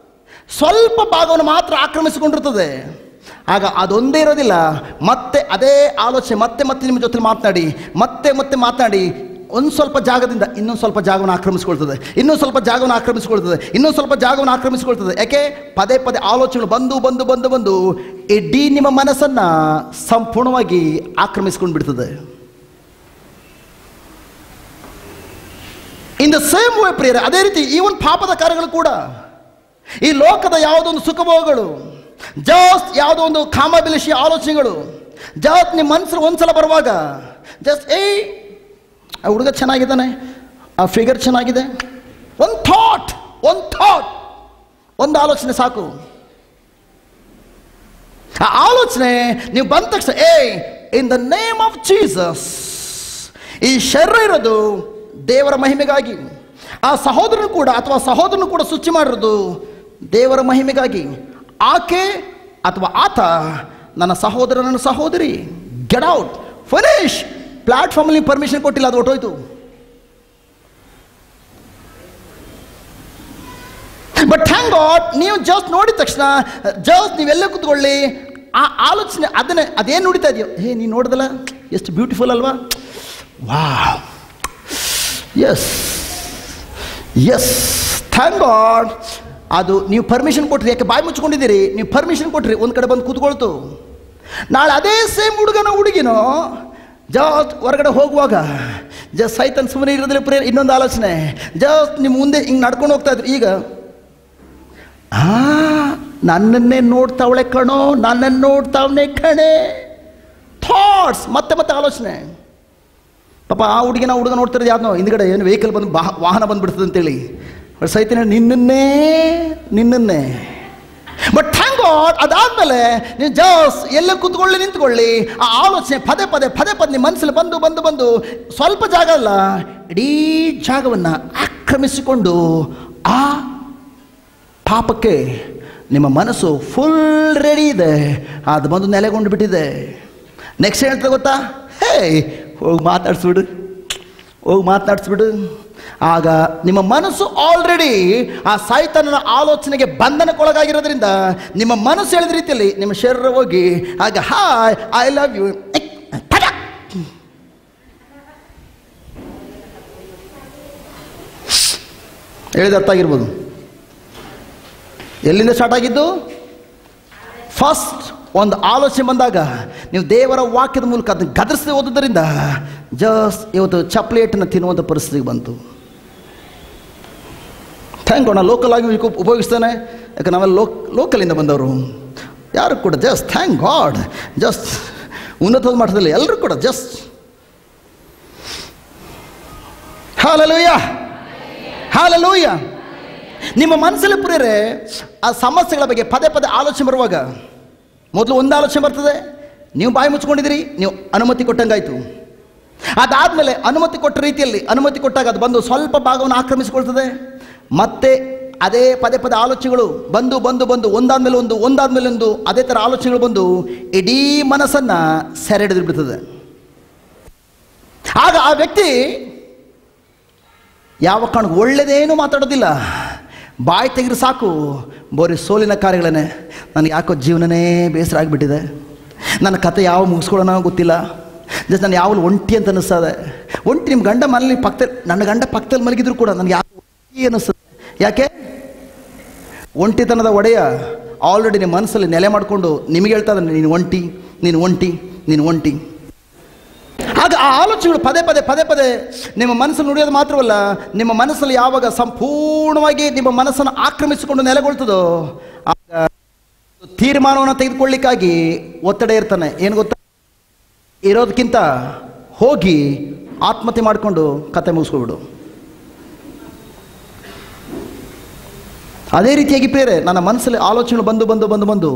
ಸ್ವಲ್ಪ ಭಾಗವನ್ನು ಮಾತ್ರ ಆಕ್ರಮಿಸಿಕೊಂಡಿರ್ತದೆ. ಆಗ ಅದೊಂದೇ ಇರೋದಿಲ್ಲ, ಮತ್ತೆ ಅದೇ ಆಲೋಚನೆ ಮತ್ತೆ ಮತ್ತೆ ನಿಮ್ಮ ಜೊತೆ ಮಾತನಾಡಿ ಮತ್ತೆ ಮತ್ತೆ ಮಾತನಾಡಿ ಒಂದು ಸ್ವಲ್ಪ ಜಾಗದಿಂದ ಇನ್ನೊಂದು ಸ್ವಲ್ಪ ಜಾಗವನ್ನು ಆಕ್ರಮಿಸಿಕೊಳ್ತದೆ, ಇನ್ನೊಂದು ಸ್ವಲ್ಪ ಜಾಗವನ್ನು ಆಕ್ರಮಿಸಿಕೊಳ್ತದೆ, ಇನ್ನೊಂದು ಸ್ವಲ್ಪ ಜಾಗವನ್ನು ಆಕ್ರಮಿಸಿಕೊಳ್ತದೆ. ಯಾಕೆ? ಪದೇ ಪದೇ ಆಲೋಚನೆಗಳು ಬಂದು ಬಂದು ಬಂದು ಬಂದು ಇಡೀ ನಿಮ್ಮ ಮನಸ್ಸನ್ನು ಸಂಪೂರ್ಣವಾಗಿ ಆಕ್ರಮಿಸ್ಕೊಂಡು ಬಿಡ್ತದೆ. ಇನ್ ದ ಸೇಮ್ ವೇ ಪ್ರಿಯರೇ, ಅದೇ ರೀತಿ ಈ ಒಂದು ಪಾಪದ ಕಾರ್ಯಗಳು ಕೂಡ, ಈ ಲೋಕದ ಯಾವುದೊಂದು ಸುಖಭೋಗಗಳು, ಜಸ್ಟ್ ಯಾವುದೋ ಒಂದು ಕಾಮಾಭಿಲಾಷಿ ಆಲೋಚನೆಗಳು ಜಸ್ಟ್ ನಿಮ್ಮ ಮನಸ್ಸಲ್ಲಿ ಒಂದ್ಸಲ ಬರುವಾಗ ಜಸ್ಟ್ ಆ ಹುಡುಗ ಚೆನ್ನಾಗಿದ್ದಾನೆ, ಆ ಫಿಗರ್ ಚೆನ್ನಾಗಿದೆ, ಒಂದು ಥಾಟ್ ಒಂದು ಆಲೋಚನೆ ಸಾಕು. ಆ ಆಲೋಚನೆ ನೀವು ಬಂದ ತಕ್ಷಣ in the name of Jesus, ಈ ಶರೀರ ಇರೋದು ದೇವರ ಮಹಿಮೆಗಾಗಿ, ಆ ಸಹೋದರನು ಕೂಡ ಅಥವಾ ಸಹೋದರನು ಕೂಡ ಸೃಷ್ಟಿ ಮಾಡಿರೋದು ದೇವರ ಮಹಿಮೆಗಾಗಿ. ಆಕೆ ಅಥವಾ ಆತ ನನ್ನ ಸಹೋದರ, ನನ್ನ ಸಹೋದರಿ, ಗೆಟ್ ಔಟ್, ಫಿನಿಶ್. ಪ್ಲಾಟ್ಫಾರ್ಮಲ್ಲಿ ಪರ್ಮಿಷನ್ ಕೊಟ್ಟಿಲ್ಲ, ಅದು ಹೊರಟೋಯ್ತು. ಬಟ್ ಥ್ಯಾಂಕ್ ಗಾಡ್, ನೀವು ಜಸ್ಟ್ ನೋಡಿದ ತಕ್ಷಣ ಜಸ್ಟ್ ನೀವೆಲ್ಲ ಕೂತ್ಕೊಳ್ಳಿ, ಆ ಆಲೋಚನೆ ಅದೇನು ನೋಡಿತಾ ಇದೆಯೋ, ನೀನು ನೋಡಿದಲ್ಲ ಎಷ್ಟು ಬ್ಯೂಟಿಫುಲ್ ಅಲ್ವಾ, ವಾ, ಎಸ್ ಎಸ್, ಥ್ಯಾಂಕ್ ಗಾಡ್. ಅದು ನೀವು ಪರ್ಮಿಷನ್ ಕೊಟ್ರಿ, ಯಾಕೆ ಬಾಯಿ ಮುಚ್ಕೊಂಡಿದ್ದೀರಿ, ನೀವು ಪರ್ಮಿಷನ್ ಕೊಟ್ರಿ, ಒಂದು ಕಡೆ ಬಂದು ಕೂತ್ಕೊಳ್ತು. ನಾಳೆ ಅದೇ ಸೇಮ್ ಹುಡುಗಿನೋ ಜಸ್ಟ್ ಹೊರಗಡೆ ಹೋಗುವಾಗ ಜಸ್ಟ್ ಸೈತನ್ ಸುಮ್ಮನೆ ಇರೋದ್ರೆ ಪ್ರೇರ್, ಇನ್ನೊಂದು ಆಲೋಚನೆ ಜಸ್ಟ್ ನಿಮ್ಮ ಮುಂದೆ ಹಿಂಗೆ ನಡ್ಕೊಂಡು ಹೋಗ್ತಾ ಇದ್ರು, ಈಗ ನನ್ನನ್ನೇ ನೋಡ್ತಾವಳೆ ಕಣೋ, ನನ್ನನ್ನು ನೋಡ್ತಾವನೆ ಕಣೆ, ಥಾಟ್ಸ್ ಮತ್ತೆ ಮತ್ತೆ ಆಲೋಚನೆ. ಪಾಪ ಆ ಹುಡುಗ ನೋಡ್ತಿರೋದು ಯಾವ್ದೋ ಹಿಂದ್ಗಡೆ ಏನು ವೆಹಿಕಲ್ ಬಂದು ವಾಹನ ಬಂದ್ಬಿಡ್ತದೆ ಅಂತೇಳಿ ಸೈತನ ನಿನ್ನನ್ನೇ. ಬಟ್ ಥ್ಯಾಂಕ್ ಗಾಡ್, ಅದಾದ್ಮೇಲೆ ನೀವು ಜಸ್ಟ್ ಎಲ್ಲ ನಿಂತ್ಕೊಳ್ಳಿ, ಆ ಆಲೋಚನೆ ಪದೇ ಪದೇ ನಿಮ್ಮ ಮನಸ್ಸಲ್ಲಿ ಬಂದು ಸ್ವಲ್ಪ ಜಾಗ ಅಲ್ಲ, ಇಡೀ ಜಾಗವನ್ನು ಆಕ್ರಮಿಸಿಕೊಂಡು ಆ ಪಾಪಕ್ಕೆ ನಿಮ್ಮ ಮನಸ್ಸು ಫುಲ್ ರೆಡಿ ಇದೆ, ಅದು ಬಂದು ನೆಲೆಗೊಂಡು ಬಿಟ್ಟಿದೆ. ನೆಕ್ಸ್ಟ್ ಹೇಳ್ತಾರೆ ಗೊತ್ತಾ, ಹೋಗಿ ಮಾತಾಡಿಸ್ಬಿಡು. ಆಗ ನಿಮ್ಮ ಮನಸ್ಸು ಆಲ್ರೆಡಿ ಆ ಸೈತಾನನ ಆಲೋಚನೆಗೆ ಬಂಧನಕ್ಕೊಳಗಾಗಿರೋದ್ರಿಂದ ನಿಮ್ಮ ಮನಸ್ಸು ಹೇಳಿದ ರೀತಿಯಲ್ಲಿ ನಿಮ್ಮ ಶರೀರ ಹೋಗಿ ಆಗ ಹಾಯ್ ಐ ಲವ್ ಯು ಹೇಳಿದ ಅರ್ಥ ಆಗಿರ್ಬೋದು. ಎಲ್ಲಿಂದ ಸ್ಟಾರ್ಟ್ ಆಗಿದ್ದು? ಫಸ್ಟ್ ಒಂದು ಆಲೋಚನೆ ಬಂದಾಗ ನೀವು ದೇವರ ವಾಕ್ಯದ ಮೂಲಕ ಅದನ್ನು ಗದರಿಸದೆ ಓದೋದ್ರಿಂದ ಜಸ್ಟ್ ಇವತ್ತು ಚಾಕ್ಲೇಟನ್ನು ತಿನ್ನುವಂಥ ಪರಿಸ್ಥಿತಿಗೆ ಬಂತು. ಥ್ಯಾಂಕ್ ಗಾಡ್, ನಾನು ಲೋಕಲ್ ಆಗಿ ಉಪಯೋಗಿಸ್ತೇನೆ, ಯಾಕೆ ನಾವೆಲ್ಲ ಲೋಕಲಿಂದ ಬಂದವರು. ಯಾರು ಕೂಡ ಜಸ್ಟ್ ಥ್ಯಾಂಕ್ ಗಾಡ್, ಜಸ್ಟ್ ಉನ್ನತ ಮಟ್ಟದಲ್ಲಿ ಎಲ್ಲರೂ ಕೂಡ ಜಸ್ಟ್ ಹಾಲೆಲೂಯ, ಹಾಲೆಲೂಯ. ನಿಮ್ಮ ಮನಸ್ಸಲ್ಲಿ ಪ್ರಿಯರೇ ಆ ಸಮಸ್ಯೆಗಳ ಬಗ್ಗೆ ಪದೇ ಪದೇ ಆಲೋಚನೆ ಬರುವಾಗ ಮೊದಲು ಒಂದು ಆಲೋಚನೆ ಬರ್ತದೆ, ನೀವು ಬಾಯಿ ಮುಚ್ಕೊಂಡಿದ್ದೀರಿ, ನೀವು ಅನುಮತಿ ಕೊಟ್ಟಂಗಾಯ್ತು. ಅದಾದಮೇಲೆ ಅನುಮತಿ ಕೊಟ್ಟ ರೀತಿಯಲ್ಲಿ ಅನುಮತಿ ಕೊಟ್ಟಾಗ ಅದು ಬಂದು ಸ್ವಲ್ಪ ಭಾಗವನ್ನು ಆಕ್ರಮಿಸಿಕೊಳ್ತದೆ. ಮತ್ತೆ ಅದೇ ಪದೇ ಪದೇ ಆಲೋಚನೆಗಳು ಬಂದು ಒಂದಾದ್ಮೇಲೆ ಒಂದು ಅದೇ ಥರ ಆಲೋಚನೆಗಳು ಬಂದು ಇಡೀ ಮನಸ್ಸನ್ನು ಸೆರೆ ಹಿಡಿದು ಬಿಡ್ತದೆ. ಆಗ ಆ ವ್ಯಕ್ತಿ ಯಾವ ಕಾರಣಕ್ಕೂ ಒಳ್ಳೆಯದೇನೂ ಮಾತಾಡೋದಿಲ್ಲ, ಬಾಯಿ ತೆಗೆದ್ರೆ ಸಾಕು ಬೋರಿ ಸೋಲಿನ ಕಾರ್ಯಗಳನ್ನೇ. ನನಗೆ ಯಾಕೋ ಜೀವನನೇ ಬೇಸರ ಆಗಿಬಿಟ್ಟಿದೆ, ನನ್ನ ಕತೆ ಯಾವ ಮುಗಿಸ್ಕೊಳ್ಳೋಣ ಗೊತ್ತಿಲ್ಲ, ಜಸ್ಟ್ ನಾನು ಯಾವಾಗಲೂ ಒಂಟಿ ಅಂತ ಅನ್ನಿಸ್ತದೆ. ಒಂಟಿ ನಿಮ್ಮ ಗಂಡ ಮನೇಲಿ ನನ್ನ ಗಂಡ ಪಕ್ಕದಲ್ಲಿ ಮಲಗಿದ್ರು ಕೂಡ ನನಗೆ ಯಾವ ಒಂಟಿ ಅನ್ನಿಸ್ತದೆ. ಯಾಕೆ? ಒಂಟಿತನದ ಒಡೆಯ ಆಲ್ರೆಡಿ ನಿಮ್ಮ ಮನಸ್ಸಲ್ಲಿ ನೆಲೆ ಮಾಡಿಕೊಂಡು ನಿಮಗೆ ಹೇಳ್ತಾ ಇದ್ದಾನೆ, ನೀನು ಒಂಟಿ. ಆಗ ಆ ಆಲೋಚನೆಗಳು ಪದೇ ಪದೇ ನಿಮ್ಮ ಮನಸ್ಸನ್ನು ನುಡಿಯೋದು ಮಾತ್ರವಲ್ಲ, ನಿಮ್ಮ ಮನಸ್ಸಲ್ಲಿ ಯಾವಾಗ ಸಂಪೂರ್ಣವಾಗಿ ನಿಮ್ಮ ಮನಸ್ಸನ್ನು ಆಕ್ರಮಿಸಿಕೊಂಡು ನೆಲೆಗೊಳ್ತದೋ ಆಗ ತೀರ್ಮಾನವನ್ನು ತೆಗೆದುಕೊಳ್ಳಿಕ್ಕಾಗಿ ಒತ್ತಡ ಇರ್ತಾನೆ. ಏನು ಗೊತ್ತಾ, ಇರೋದಕ್ಕಿಂತ ಹೋಗಿ ಆತ್ಮಹತ್ಯೆ ಮಾಡಿಕೊಂಡು ಕತೆ ಮುಗಿಸ್ಕೊಬಿಡು. ಅದೇ ರೀತಿಯಾಗಿ ಬೇರೆ ನನ್ನ ಮನಸ್ಸಲ್ಲಿ ಆಲೋಚನೆಗಳು ಬಂದು ಬಂದು ಬಂದು ಬಂದು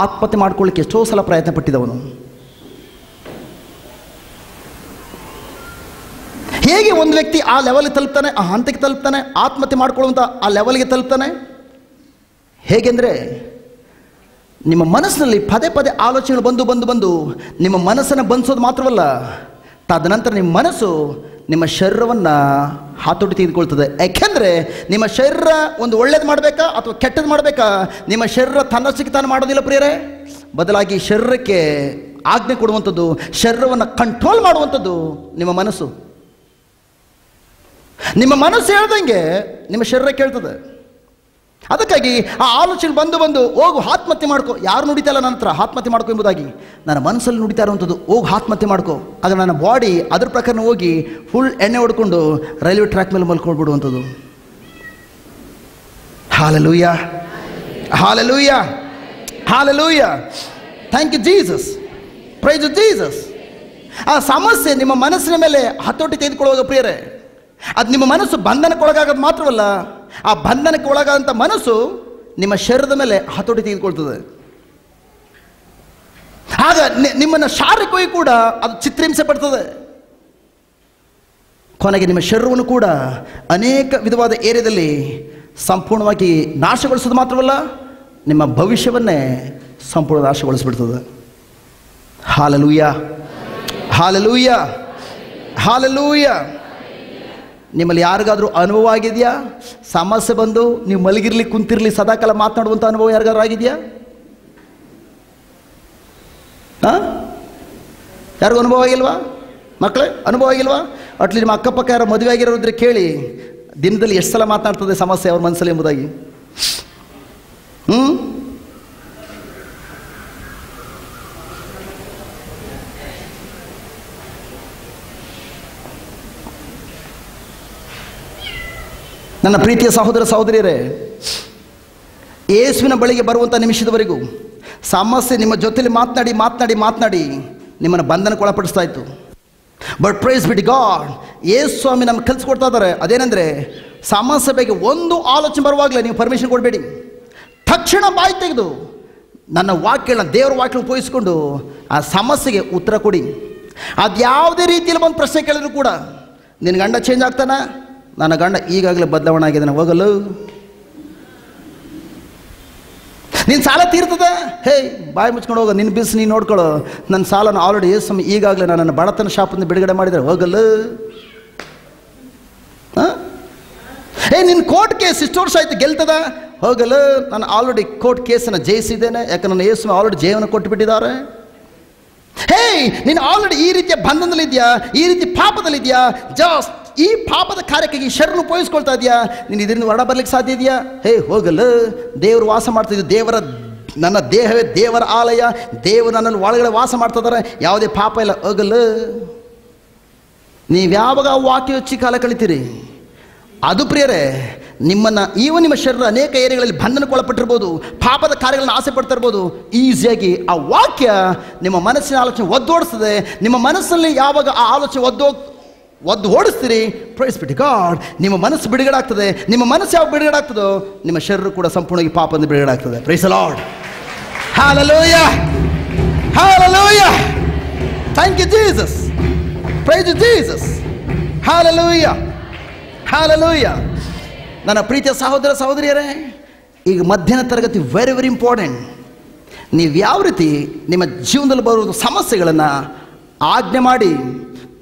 ಆತ್ಮಹತ್ಯೆ ಮಾಡ್ಕೊಳ್ಳಿಕ್ಕೆ ಎಷ್ಟೋ ಸಲ ಪ್ರಯತ್ನ ಪಟ್ಟಿದ್ದವನು. ಹೇಗೆ ಒಂದು ವ್ಯಕ್ತಿ ಆ ಲೆವೆಲ್ಗೆ ತಲುಪ್ತಾನೆ, ಆ ಹಂತಕ್ಕೆ ತಲುಪ್ತಾನೆ, ಆತ್ಮಹತ್ಯೆ ಮಾಡ್ಕೊಳ್ಳುವಂಥ ಆ ಲೆವೆಲ್ಗೆ ತಲುಪ್ತಾನೆ? ಹೇಗೆಂದರೆ ನಿಮ್ಮ ಮನಸ್ಸಿನಲ್ಲಿ ಪದೇ ಪದೇ ಆಲೋಚನೆಗಳು ಬಂದು ಬಂದು ಬಂದು ನಿಮ್ಮ ಮನಸ್ಸನ್ನು ಬಂಧಿಸೋದು ಮಾತ್ರವಲ್ಲ, ತದನಂತರ ನಿಮ್ಮ ಮನಸ್ಸು ನಿಮ್ಮ ಶರೀರವನ್ನು ಹತೋಟಿ ತೆಗೆದುಕೊಳ್ತದೆ. ಯಾಕೆಂದರೆ ನಿಮ್ಮ ಶರೀರ ಒಂದು ಒಳ್ಳೇದು ಮಾಡಬೇಕಾ ಅಥವಾ ಕೆಟ್ಟದ್ದು ಮಾಡಬೇಕಾ, ನಿಮ್ಮ ಶರೀರ ತನ್ನಷ್ಟಕ್ಕೆ ತಾನು ಮಾಡೋದಿಲ್ಲ ಪ್ರಿಯರೇ. ಬದಲಾಗಿ ಶರೀರಕ್ಕೆ ಆಜ್ಞೆ ಕೊಡುವಂಥದ್ದು, ಶರೀರವನ್ನು ಕಂಟ್ರೋಲ್ ಮಾಡುವಂಥದ್ದು ನಿಮ್ಮ ಮನಸ್ಸು. ನಿಮ್ಮ ಮನಸ್ಸು ಹೇಳ್ದಂಗೆ ನಿಮ್ಮ ಶರೀರ ಕೇಳ್ತದೆ. ಅದಕ್ಕಾಗಿ ಆ ಆಲೋಚನೆ ಬಂದು ಬಂದು ಹೋಗು ಆತ್ಮಹತ್ಯೆ ಮಾಡ್ಕೋ, ಯಾರು ನುಡಿತಾ ಇಲ್ಲ ನನ್ನ ಹತ್ರ ಆತ್ಮಹತ್ಯೆ ಮಾಡ್ಕೋ ಎಂಬುದಾಗಿ, ನನ್ನ ಮನಸ್ಸಲ್ಲಿ ನುಡಿತಾ ಇರುವಂಥದ್ದು ಹೋಗಿ ಆತ್ಮಹತ್ಯೆ ಮಾಡ್ಕೋ. ಆಗ ನನ್ನ ಬಾಡಿ ಅದ್ರ ಪ್ರಕಾರ ಹೋಗಿ ಫುಲ್ ಎಣ್ಣೆ ಹೊಡ್ಕೊಂಡು ರೈಲ್ವೆ ಟ್ರ್ಯಾಕ್ ಮೇಲೆ ಮಲ್ಕೊಳ್ಬಿಡುವಂಥದ್ದು. Hallelujah, hallelujah, hallelujah. Thank you Jesus, praise Jesus. ಆ ಸಮಸ್ಯೆ ನಿಮ್ಮ ಮನಸ್ಸಿನ ಮೇಲೆ ಹತೋಟಿ ತೆಗೆದುಕೊಳ್ಳುವಾಗ ಪ್ರಿಯರೇ, ಅದು ನಿಮ್ಮ ಮನಸ್ಸು ಬಂಧನಕ್ಕೊಳಗಾಗೋದು ಮಾತ್ರವಲ್ಲ, ಆ ಬಂಧನಕ್ಕೆ ಒಳಗಾದಂಥ ಮನಸ್ಸು ನಿಮ್ಮ ಶರೀರದ ಮೇಲೆ ಹತೋಟಿ ತೆಗೆದುಕೊಳ್ತದೆ. ಆಗ ನಿಮ್ಮನ್ನು ಶಾರೀರಿಕವಾಗಿ ಕೂಡ ಅದು ಚಿತ್ರಹಿಂಸೆ ಪಡ್ತದೆ. ಕೊನೆಗೆ ನಿಮ್ಮ ಶರೀರವನ್ನು ಕೂಡ ಅನೇಕ ವಿಧವಾದ ಏರಿಯಾದಲ್ಲಿ ಸಂಪೂರ್ಣವಾಗಿ ನಾಶಗೊಳಿಸೋದು ಮಾತ್ರವಲ್ಲ, ನಿಮ್ಮ ಭವಿಷ್ಯವನ್ನೇ ಸಂಪೂರ್ಣ ನಾಶಗೊಳಿಸ್ಬಿಡ್ತದೆ. Hallelujah, hallelujah, hallelujah. ನಿಮ್ಮಲ್ಲಿ ಯಾರಿಗಾದ್ರೂ ಅನುಭವ ಆಗಿದೆಯಾ? ಸಮಸ್ಯೆ ಬಂದು ನೀವು ಮಲಗಿರ್ಲಿ ಕುಂತಿರ್ಲಿ ಸದಾಕಾಲ ಮಾತನಾಡುವಂಥ ಅನುಭವ ಯಾರಿಗಾದ್ರೂ ಆಗಿದೆಯಾ? ಯಾರಿಗೂ ಅನುಭವ ಆಗಿಲ್ವಾ? ಮಕ್ಕಳೇ ಅನುಭವ ಆಗಿಲ್ವಾ? ಅಟ್ಲಿ ನಿಮ್ಮ ಅಕ್ಕಪಕ್ಕ ಯಾರು ಮದುವೆ ಆಗಿರೋದ್ರೆ ಕೇಳಿ, ದಿನದಲ್ಲಿ ಎಷ್ಟು ಸಲ ಮಾತನಾಡ್ತದೆ ಸಮಸ್ಯೆ ಅವ್ರ ಮನಸ್ಸಲ್ಲಿ ಎಂಬುದಾಗಿ. ನನ್ನ ಪ್ರೀತಿಯ ಸಹೋದರ ಸಹೋದರಿಯರೇ, ಯೇಸುವಿನ ಬಳಿಗೆ ಬರುವಂಥ ನಿಮಿಷದವರೆಗೂ ಸಮಸ್ಯೆ ನಿಮ್ಮ ಜೊತೆಲಿ ಮಾತನಾಡಿ ಮಾತನಾಡಿ ಮಾತನಾಡಿ ನಿಮ್ಮನ್ನು ಬಂಧನಕ್ಕೆ ಒಳಪಡಿಸ್ತಾ ಇತ್ತು. ಬಟ್ ಪ್ರೈಸ್ ಬಿ ಗಾಡ್, ಯೇಸು ಸ್ವಾಮಿ ನಮ್ಗೆ ಕಲಿಸ್ಕೊಡ್ತಾ ಇದ್ದಾರೆ. ಅದೇನೆಂದರೆ, ಸಮಸ್ಯೆ ಬಗ್ಗೆ ಒಂದು ಆಲೋಚನೆ ಬರುವಾಗಲೇ ನೀವು ಪರ್ಮಿಷನ್ ಕೊಡಬೇಡಿ. ತಕ್ಷಣ ಬಾಯಿ ತೆಗೆದು ನನ್ನ ವಾಕ್ಯಗಳನ್ನ, ದೇವರ ವಾಕ್ಯ ಉಪಯೋಗಿಸ್ಕೊಂಡು ಆ ಸಮಸ್ಯೆಗೆ ಉತ್ತರ ಕೊಡಿ. ಅದು ಯಾವುದೇ ರೀತಿಯಲ್ಲಿ ಒಂದು ಪ್ರಶ್ನೆ ಕೇಳಿದ್ರು ಕೂಡ, ನಿನ್ನ ಗಂಡ ಚೇಂಜ್ ಆಗ್ತಾನ? ನನ್ನ ಗಂಡ ಈಗಾಗಲೇ ಬದಲಾವಣೆ ಆಗಿದ್ದಾನೆ, ಹೋಗಲು. ನಿನ್ನ ಸಾಲ ತೀರ್ತದೆ? ಹೇ, ಬಾಯಿ ಮುಚ್ಕೊಂಡು ಹೋಗೋ, ನಿನ್ನ ಬಿಸ್ ನೀನು ನೋಡ್ಕೊಳ್ಳೋ. ನನ್ನ ಸಾಲನ ಆಲ್ರೆಡಿ ಯೇಸು ಈಗಾಗಲೇ ನನ್ನ ಬಡತನ ಶಾಪದಿಂದ ಬಿಡುಗಡೆ ಮಾಡಿದರೆ, ಹೋಗಲು. ನಿನ್ನ ಕೋರ್ಟ್ ಕೇಸ್ ಇಷ್ಟು ವರ್ಷ ಆಯ್ತು, ಗೆಲ್ತದ? ಹೋಗಲು. ನಾನು ಆಲ್ರೆಡಿ ಕೋರ್ಟ್ ಕೇಸನ್ನು ಜಯಿಸಿದ್ದೇನೆ, ಯಾಕಂದ್ರೆ ನನ್ನ ಯೇಸು ಆಲ್ರೆಡಿ ಜಯವನ್ನು ಕೊಟ್ಟು ಬಿಟ್ಟಿದ್ದಾರೆ. ಹೇ, ನೀನು ಆಲ್ರೆಡಿ ಈ ರೀತಿಯ ಬಂಧನದಲ್ಲಿದೆಯಾ, ಈ ರೀತಿ ಪಾಪದಲ್ಲಿದೆಯಾ, ಜಸ್ಟ್ ಈ ಪಾಪದ ಕಾರ್ಯಕ್ಕಾಗಿ ಶರಣು ಉಪಯೋಗಿಸ್ಕೊಳ್ತಾ ಇದೆಯಾ? ನೀನು ಇದರಿಂದ ಹೊರ ಬರ್ಲಿಕ್ಕೆ ಸಾಧ್ಯ ಇದೆಯಾ? ಹೇ, ಹೋಗಲು. ದೇವರು ವಾಸ ಮಾಡ್ತಿದ್ದು, ನನ್ನ ದೇಹವೇ ದೇವರ ಆಲಯ, ದೇವರು ನನ್ನಲ್ಲಿ ಒಳಗಡೆ ವಾಸ ಮಾಡ್ತಿದ್ದಾರೆ, ಯಾವುದೇ ಪಾಪ ಇಲ್ಲ, ಹೋಗಲು. ನೀವು ಯಾವಾಗ ವಾಕ್ಯ ಹಚ್ಚಿ ಕಾಲ ಕಳಿತೀರಿ, ಅದು ಪ್ರಿಯರೇ ನಿಮ್ಮನ್ನು ನಿಮ್ಮ ಶರೀರ ಅನೇಕ ಏರಿಯಾಗಳಲ್ಲಿ ಬಂಧನಕ್ಕೆ ಒಳಪಟ್ಟಿರ್ಬೋದು, ಪಾಪದ ಕಾರ್ಯಗಳನ್ನು ಆಸೆ ಪಡ್ತಾ ಇರ್ಬೋದು. ಈಸಿಯಾಗಿ ಆ ವಾಕ್ಯ ನಿಮ್ಮ ಮನಸ್ಸಿನ ಆಲೋಚನೆ ಒದ್ದೋಡಿಸ್ತದೆ. ನಿಮ್ಮ ಮನಸ್ಸಲ್ಲಿ ಯಾವಾಗ ಆ ಆಲೋಚನೆ ಒದ್ದು ಓಡಿಸ್ತೀರಿ, ಪ್ರೈಸ್ ಬಿ ಗಾಡ್, ನಿಮ್ಮ ಮನಸ್ಸು ಬಿಡುಗಡೆ ಆಗ್ತದೆ. ನಿಮ್ಮ ಮನಸ್ಸು ಯಾವಾಗ ಬಿಡುಗಡೆ ಆಗ್ತದೋ ನಿಮ್ಮ ಶರೀರ ಕೂಡ ಸಂಪೂರ್ಣವಾಗಿ ಪಾಪದಿಂದ ಬಿಡುಗಡೆ ಆಗ್ತದೆ. Praise the Lord, hallelujah, hallelujah. Thank you Jesus, praise Jesus, hallelujah, hallelujah. ನನ್ನ ಪ್ರೀತಿಯ ಸಹೋದರ ಸಹೋದರಿಯರೇ, ಈಗ ಮಧ್ಯಾಹ್ನ ತರಗತಿ ವೆರಿ ವೆರಿ ಇಂಪಾರ್ಟೆಂಟ್. ನೀವು ಯಾವ ರೀತಿ ನಿಮ್ಮ ಜೀವನದಲ್ಲಿ ಬರುವ ಸಮಸ್ಯೆಗಳನ್ನು ಆಜ್ಞೆ ಮಾಡಿ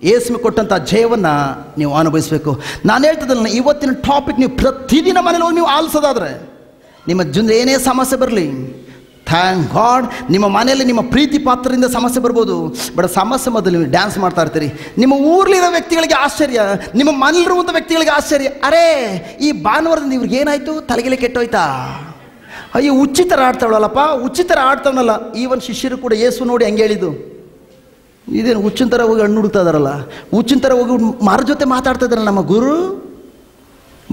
ಯೇಸು ಕೊಟ್ಟಂಥ ಜಯವನ್ನು ನೀವು ಅನುಭವಿಸಬೇಕು. ನಾನು ಹೇಳ್ತಿದ್ದಲ್ಲ, ಇವತ್ತಿನ ಟಾಪಿಕ್ ನೀವು ಪ್ರತಿದಿನ ಮನೇಲಿ ಹೋಗಿ ನೀವು ಆಲಿಸೋದಾದರೆ ನಿಮ್ಮ ಜೀವನ ಏನೇ ಸಮಸ್ಯೆ ಬರಲಿ, ಥ್ಯಾಂಕ್ ಗಾಡ್, ನಿಮ್ಮ ಮನೆಯಲ್ಲಿ ನಿಮ್ಮ ಪ್ರೀತಿ ಪಾತ್ರದಿಂದ ಸಮಸ್ಯೆ ಬರ್ಬೋದು, ಬಟ್ ಸಮಸ್ಯೆ ಮೊದಲು ನೀವು ಡ್ಯಾನ್ಸ್ ಮಾಡ್ತಾ ಇರ್ತೀರಿ. ನಿಮ್ಮ ಊರ್ಲಿರೋ ವ್ಯಕ್ತಿಗಳಿಗೆ ಆಶ್ಚರ್ಯ, ನಿಮ್ಮ ಮನೇಲಿರುವಂಥ ವ್ಯಕ್ತಿಗಳಿಗೆ ಆಶ್ಚರ್ಯ. ಅರೇ, ಈ ಭಾನುವಾರದಿಂದ ಇವ್ರಿಗೆ ಏನಾಯಿತು, ತಲೆಗೆಲೆ ಕೆಟ್ಟೋಯ್ತಾ? ಅಯ್ಯೋ, ಉಚಿತರ ಆಡ್ತಾವಳಲ್ಲಪ್ಪ, ಉಚಿತರ ಆಡ್ತಾವನಲ್ಲ. ಈ ಒಂದು ಶಿಷ್ಯರು ಕೂಡ ಯೇಸು ನೋಡಿ ಹಂಗೆ ಹೇಳಿದ್ದು, ಇದೇನು ಹುಚ್ಚಿನ ಥರ ಹೋಗಿ ಹಣ್ಣು ಹುಡುಕ್ತಾ ಇದಾರಲ್ಲ, ಹುಚ್ಚಿನ ಥರ ಹೋಗಿ ಮಾರ ಜೊತೆ ಮಾತಾಡ್ತಾ ಇದ್ದಾರಲ್ಲ ನಮ್ಮ ಗುರು.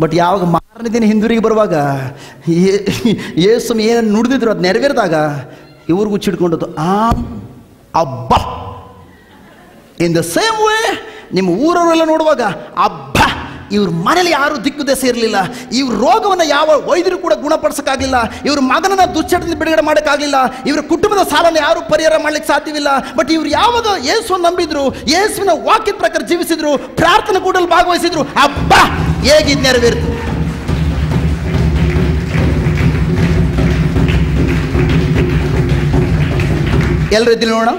ಬಟ್ ಯಾವಾಗ ಮಾರನೇ ದಿನ ಹಿಂದಿರುಗಿ ಬರುವಾಗ ಯೇಸು ಏನು ನುಡಿದಿದ್ರು ಅದು ನೆರವೇರಿದಾಗ ಇವ್ರಿಗೆ ಹುಚ್ಚಿಡ್ಕೊಂಡದ್ದು. ಅಬ್ಬಾ, ಇನ್ ದ ಸೇಮ್ ವೇ ನಿಮ್ಮ ಊರವರೆಲ್ಲ ನೋಡುವಾಗ, ಅಬ್ಬ ಇವ್ರ ಮನೇಲಿ ಯಾರು ದಿಕ್ಕು ದೆಸೆ ಇರಲಿಲ್ಲ, ಇವ್ರ ರೋಗವನ್ನು ಯಾವ ವೈದ್ಯರು ಕೂಡ ಗುಣಪಡಿಸೋಕ್ಕಾಗಲಿಲ್ಲ, ಇವ್ರ ಮಗನನ್ನ ದುಶ್ಚಟದಿಂದ ಬಿಡುಗಡೆ ಮಾಡೋಕ್ಕಾಗಲಿಲ್ಲ, ಇವ್ರ ಕುಟುಂಬದ ಸಾಲನ್ನು ಯಾರು ಪರಿಹಾರ ಮಾಡ್ಲಿಕ್ಕೆ ಸಾಧ್ಯವಿಲ್ಲ. ಬಟ್ ಇವ್ರು ಯಾವಾಗ ಯೇಸುವನ್ನು ನಂಬಿದ್ರು, ಯೇಸುವಿನ ವಾಕ್ಯದ ಪ್ರಕಾರ ಜೀವಿಸಿದ್ರು, ಪ್ರಾರ್ಥನೆ ಕೂಡಲು ಭಾಗವಹಿಸಿದ್ರು, ಅಬ್ಬ ಹೇಗಿದ್ ನೆರವೇರಿತು. ಎಲ್ಲರೂ ಇದ್ದೀನಿ ನೋಡೋಣ.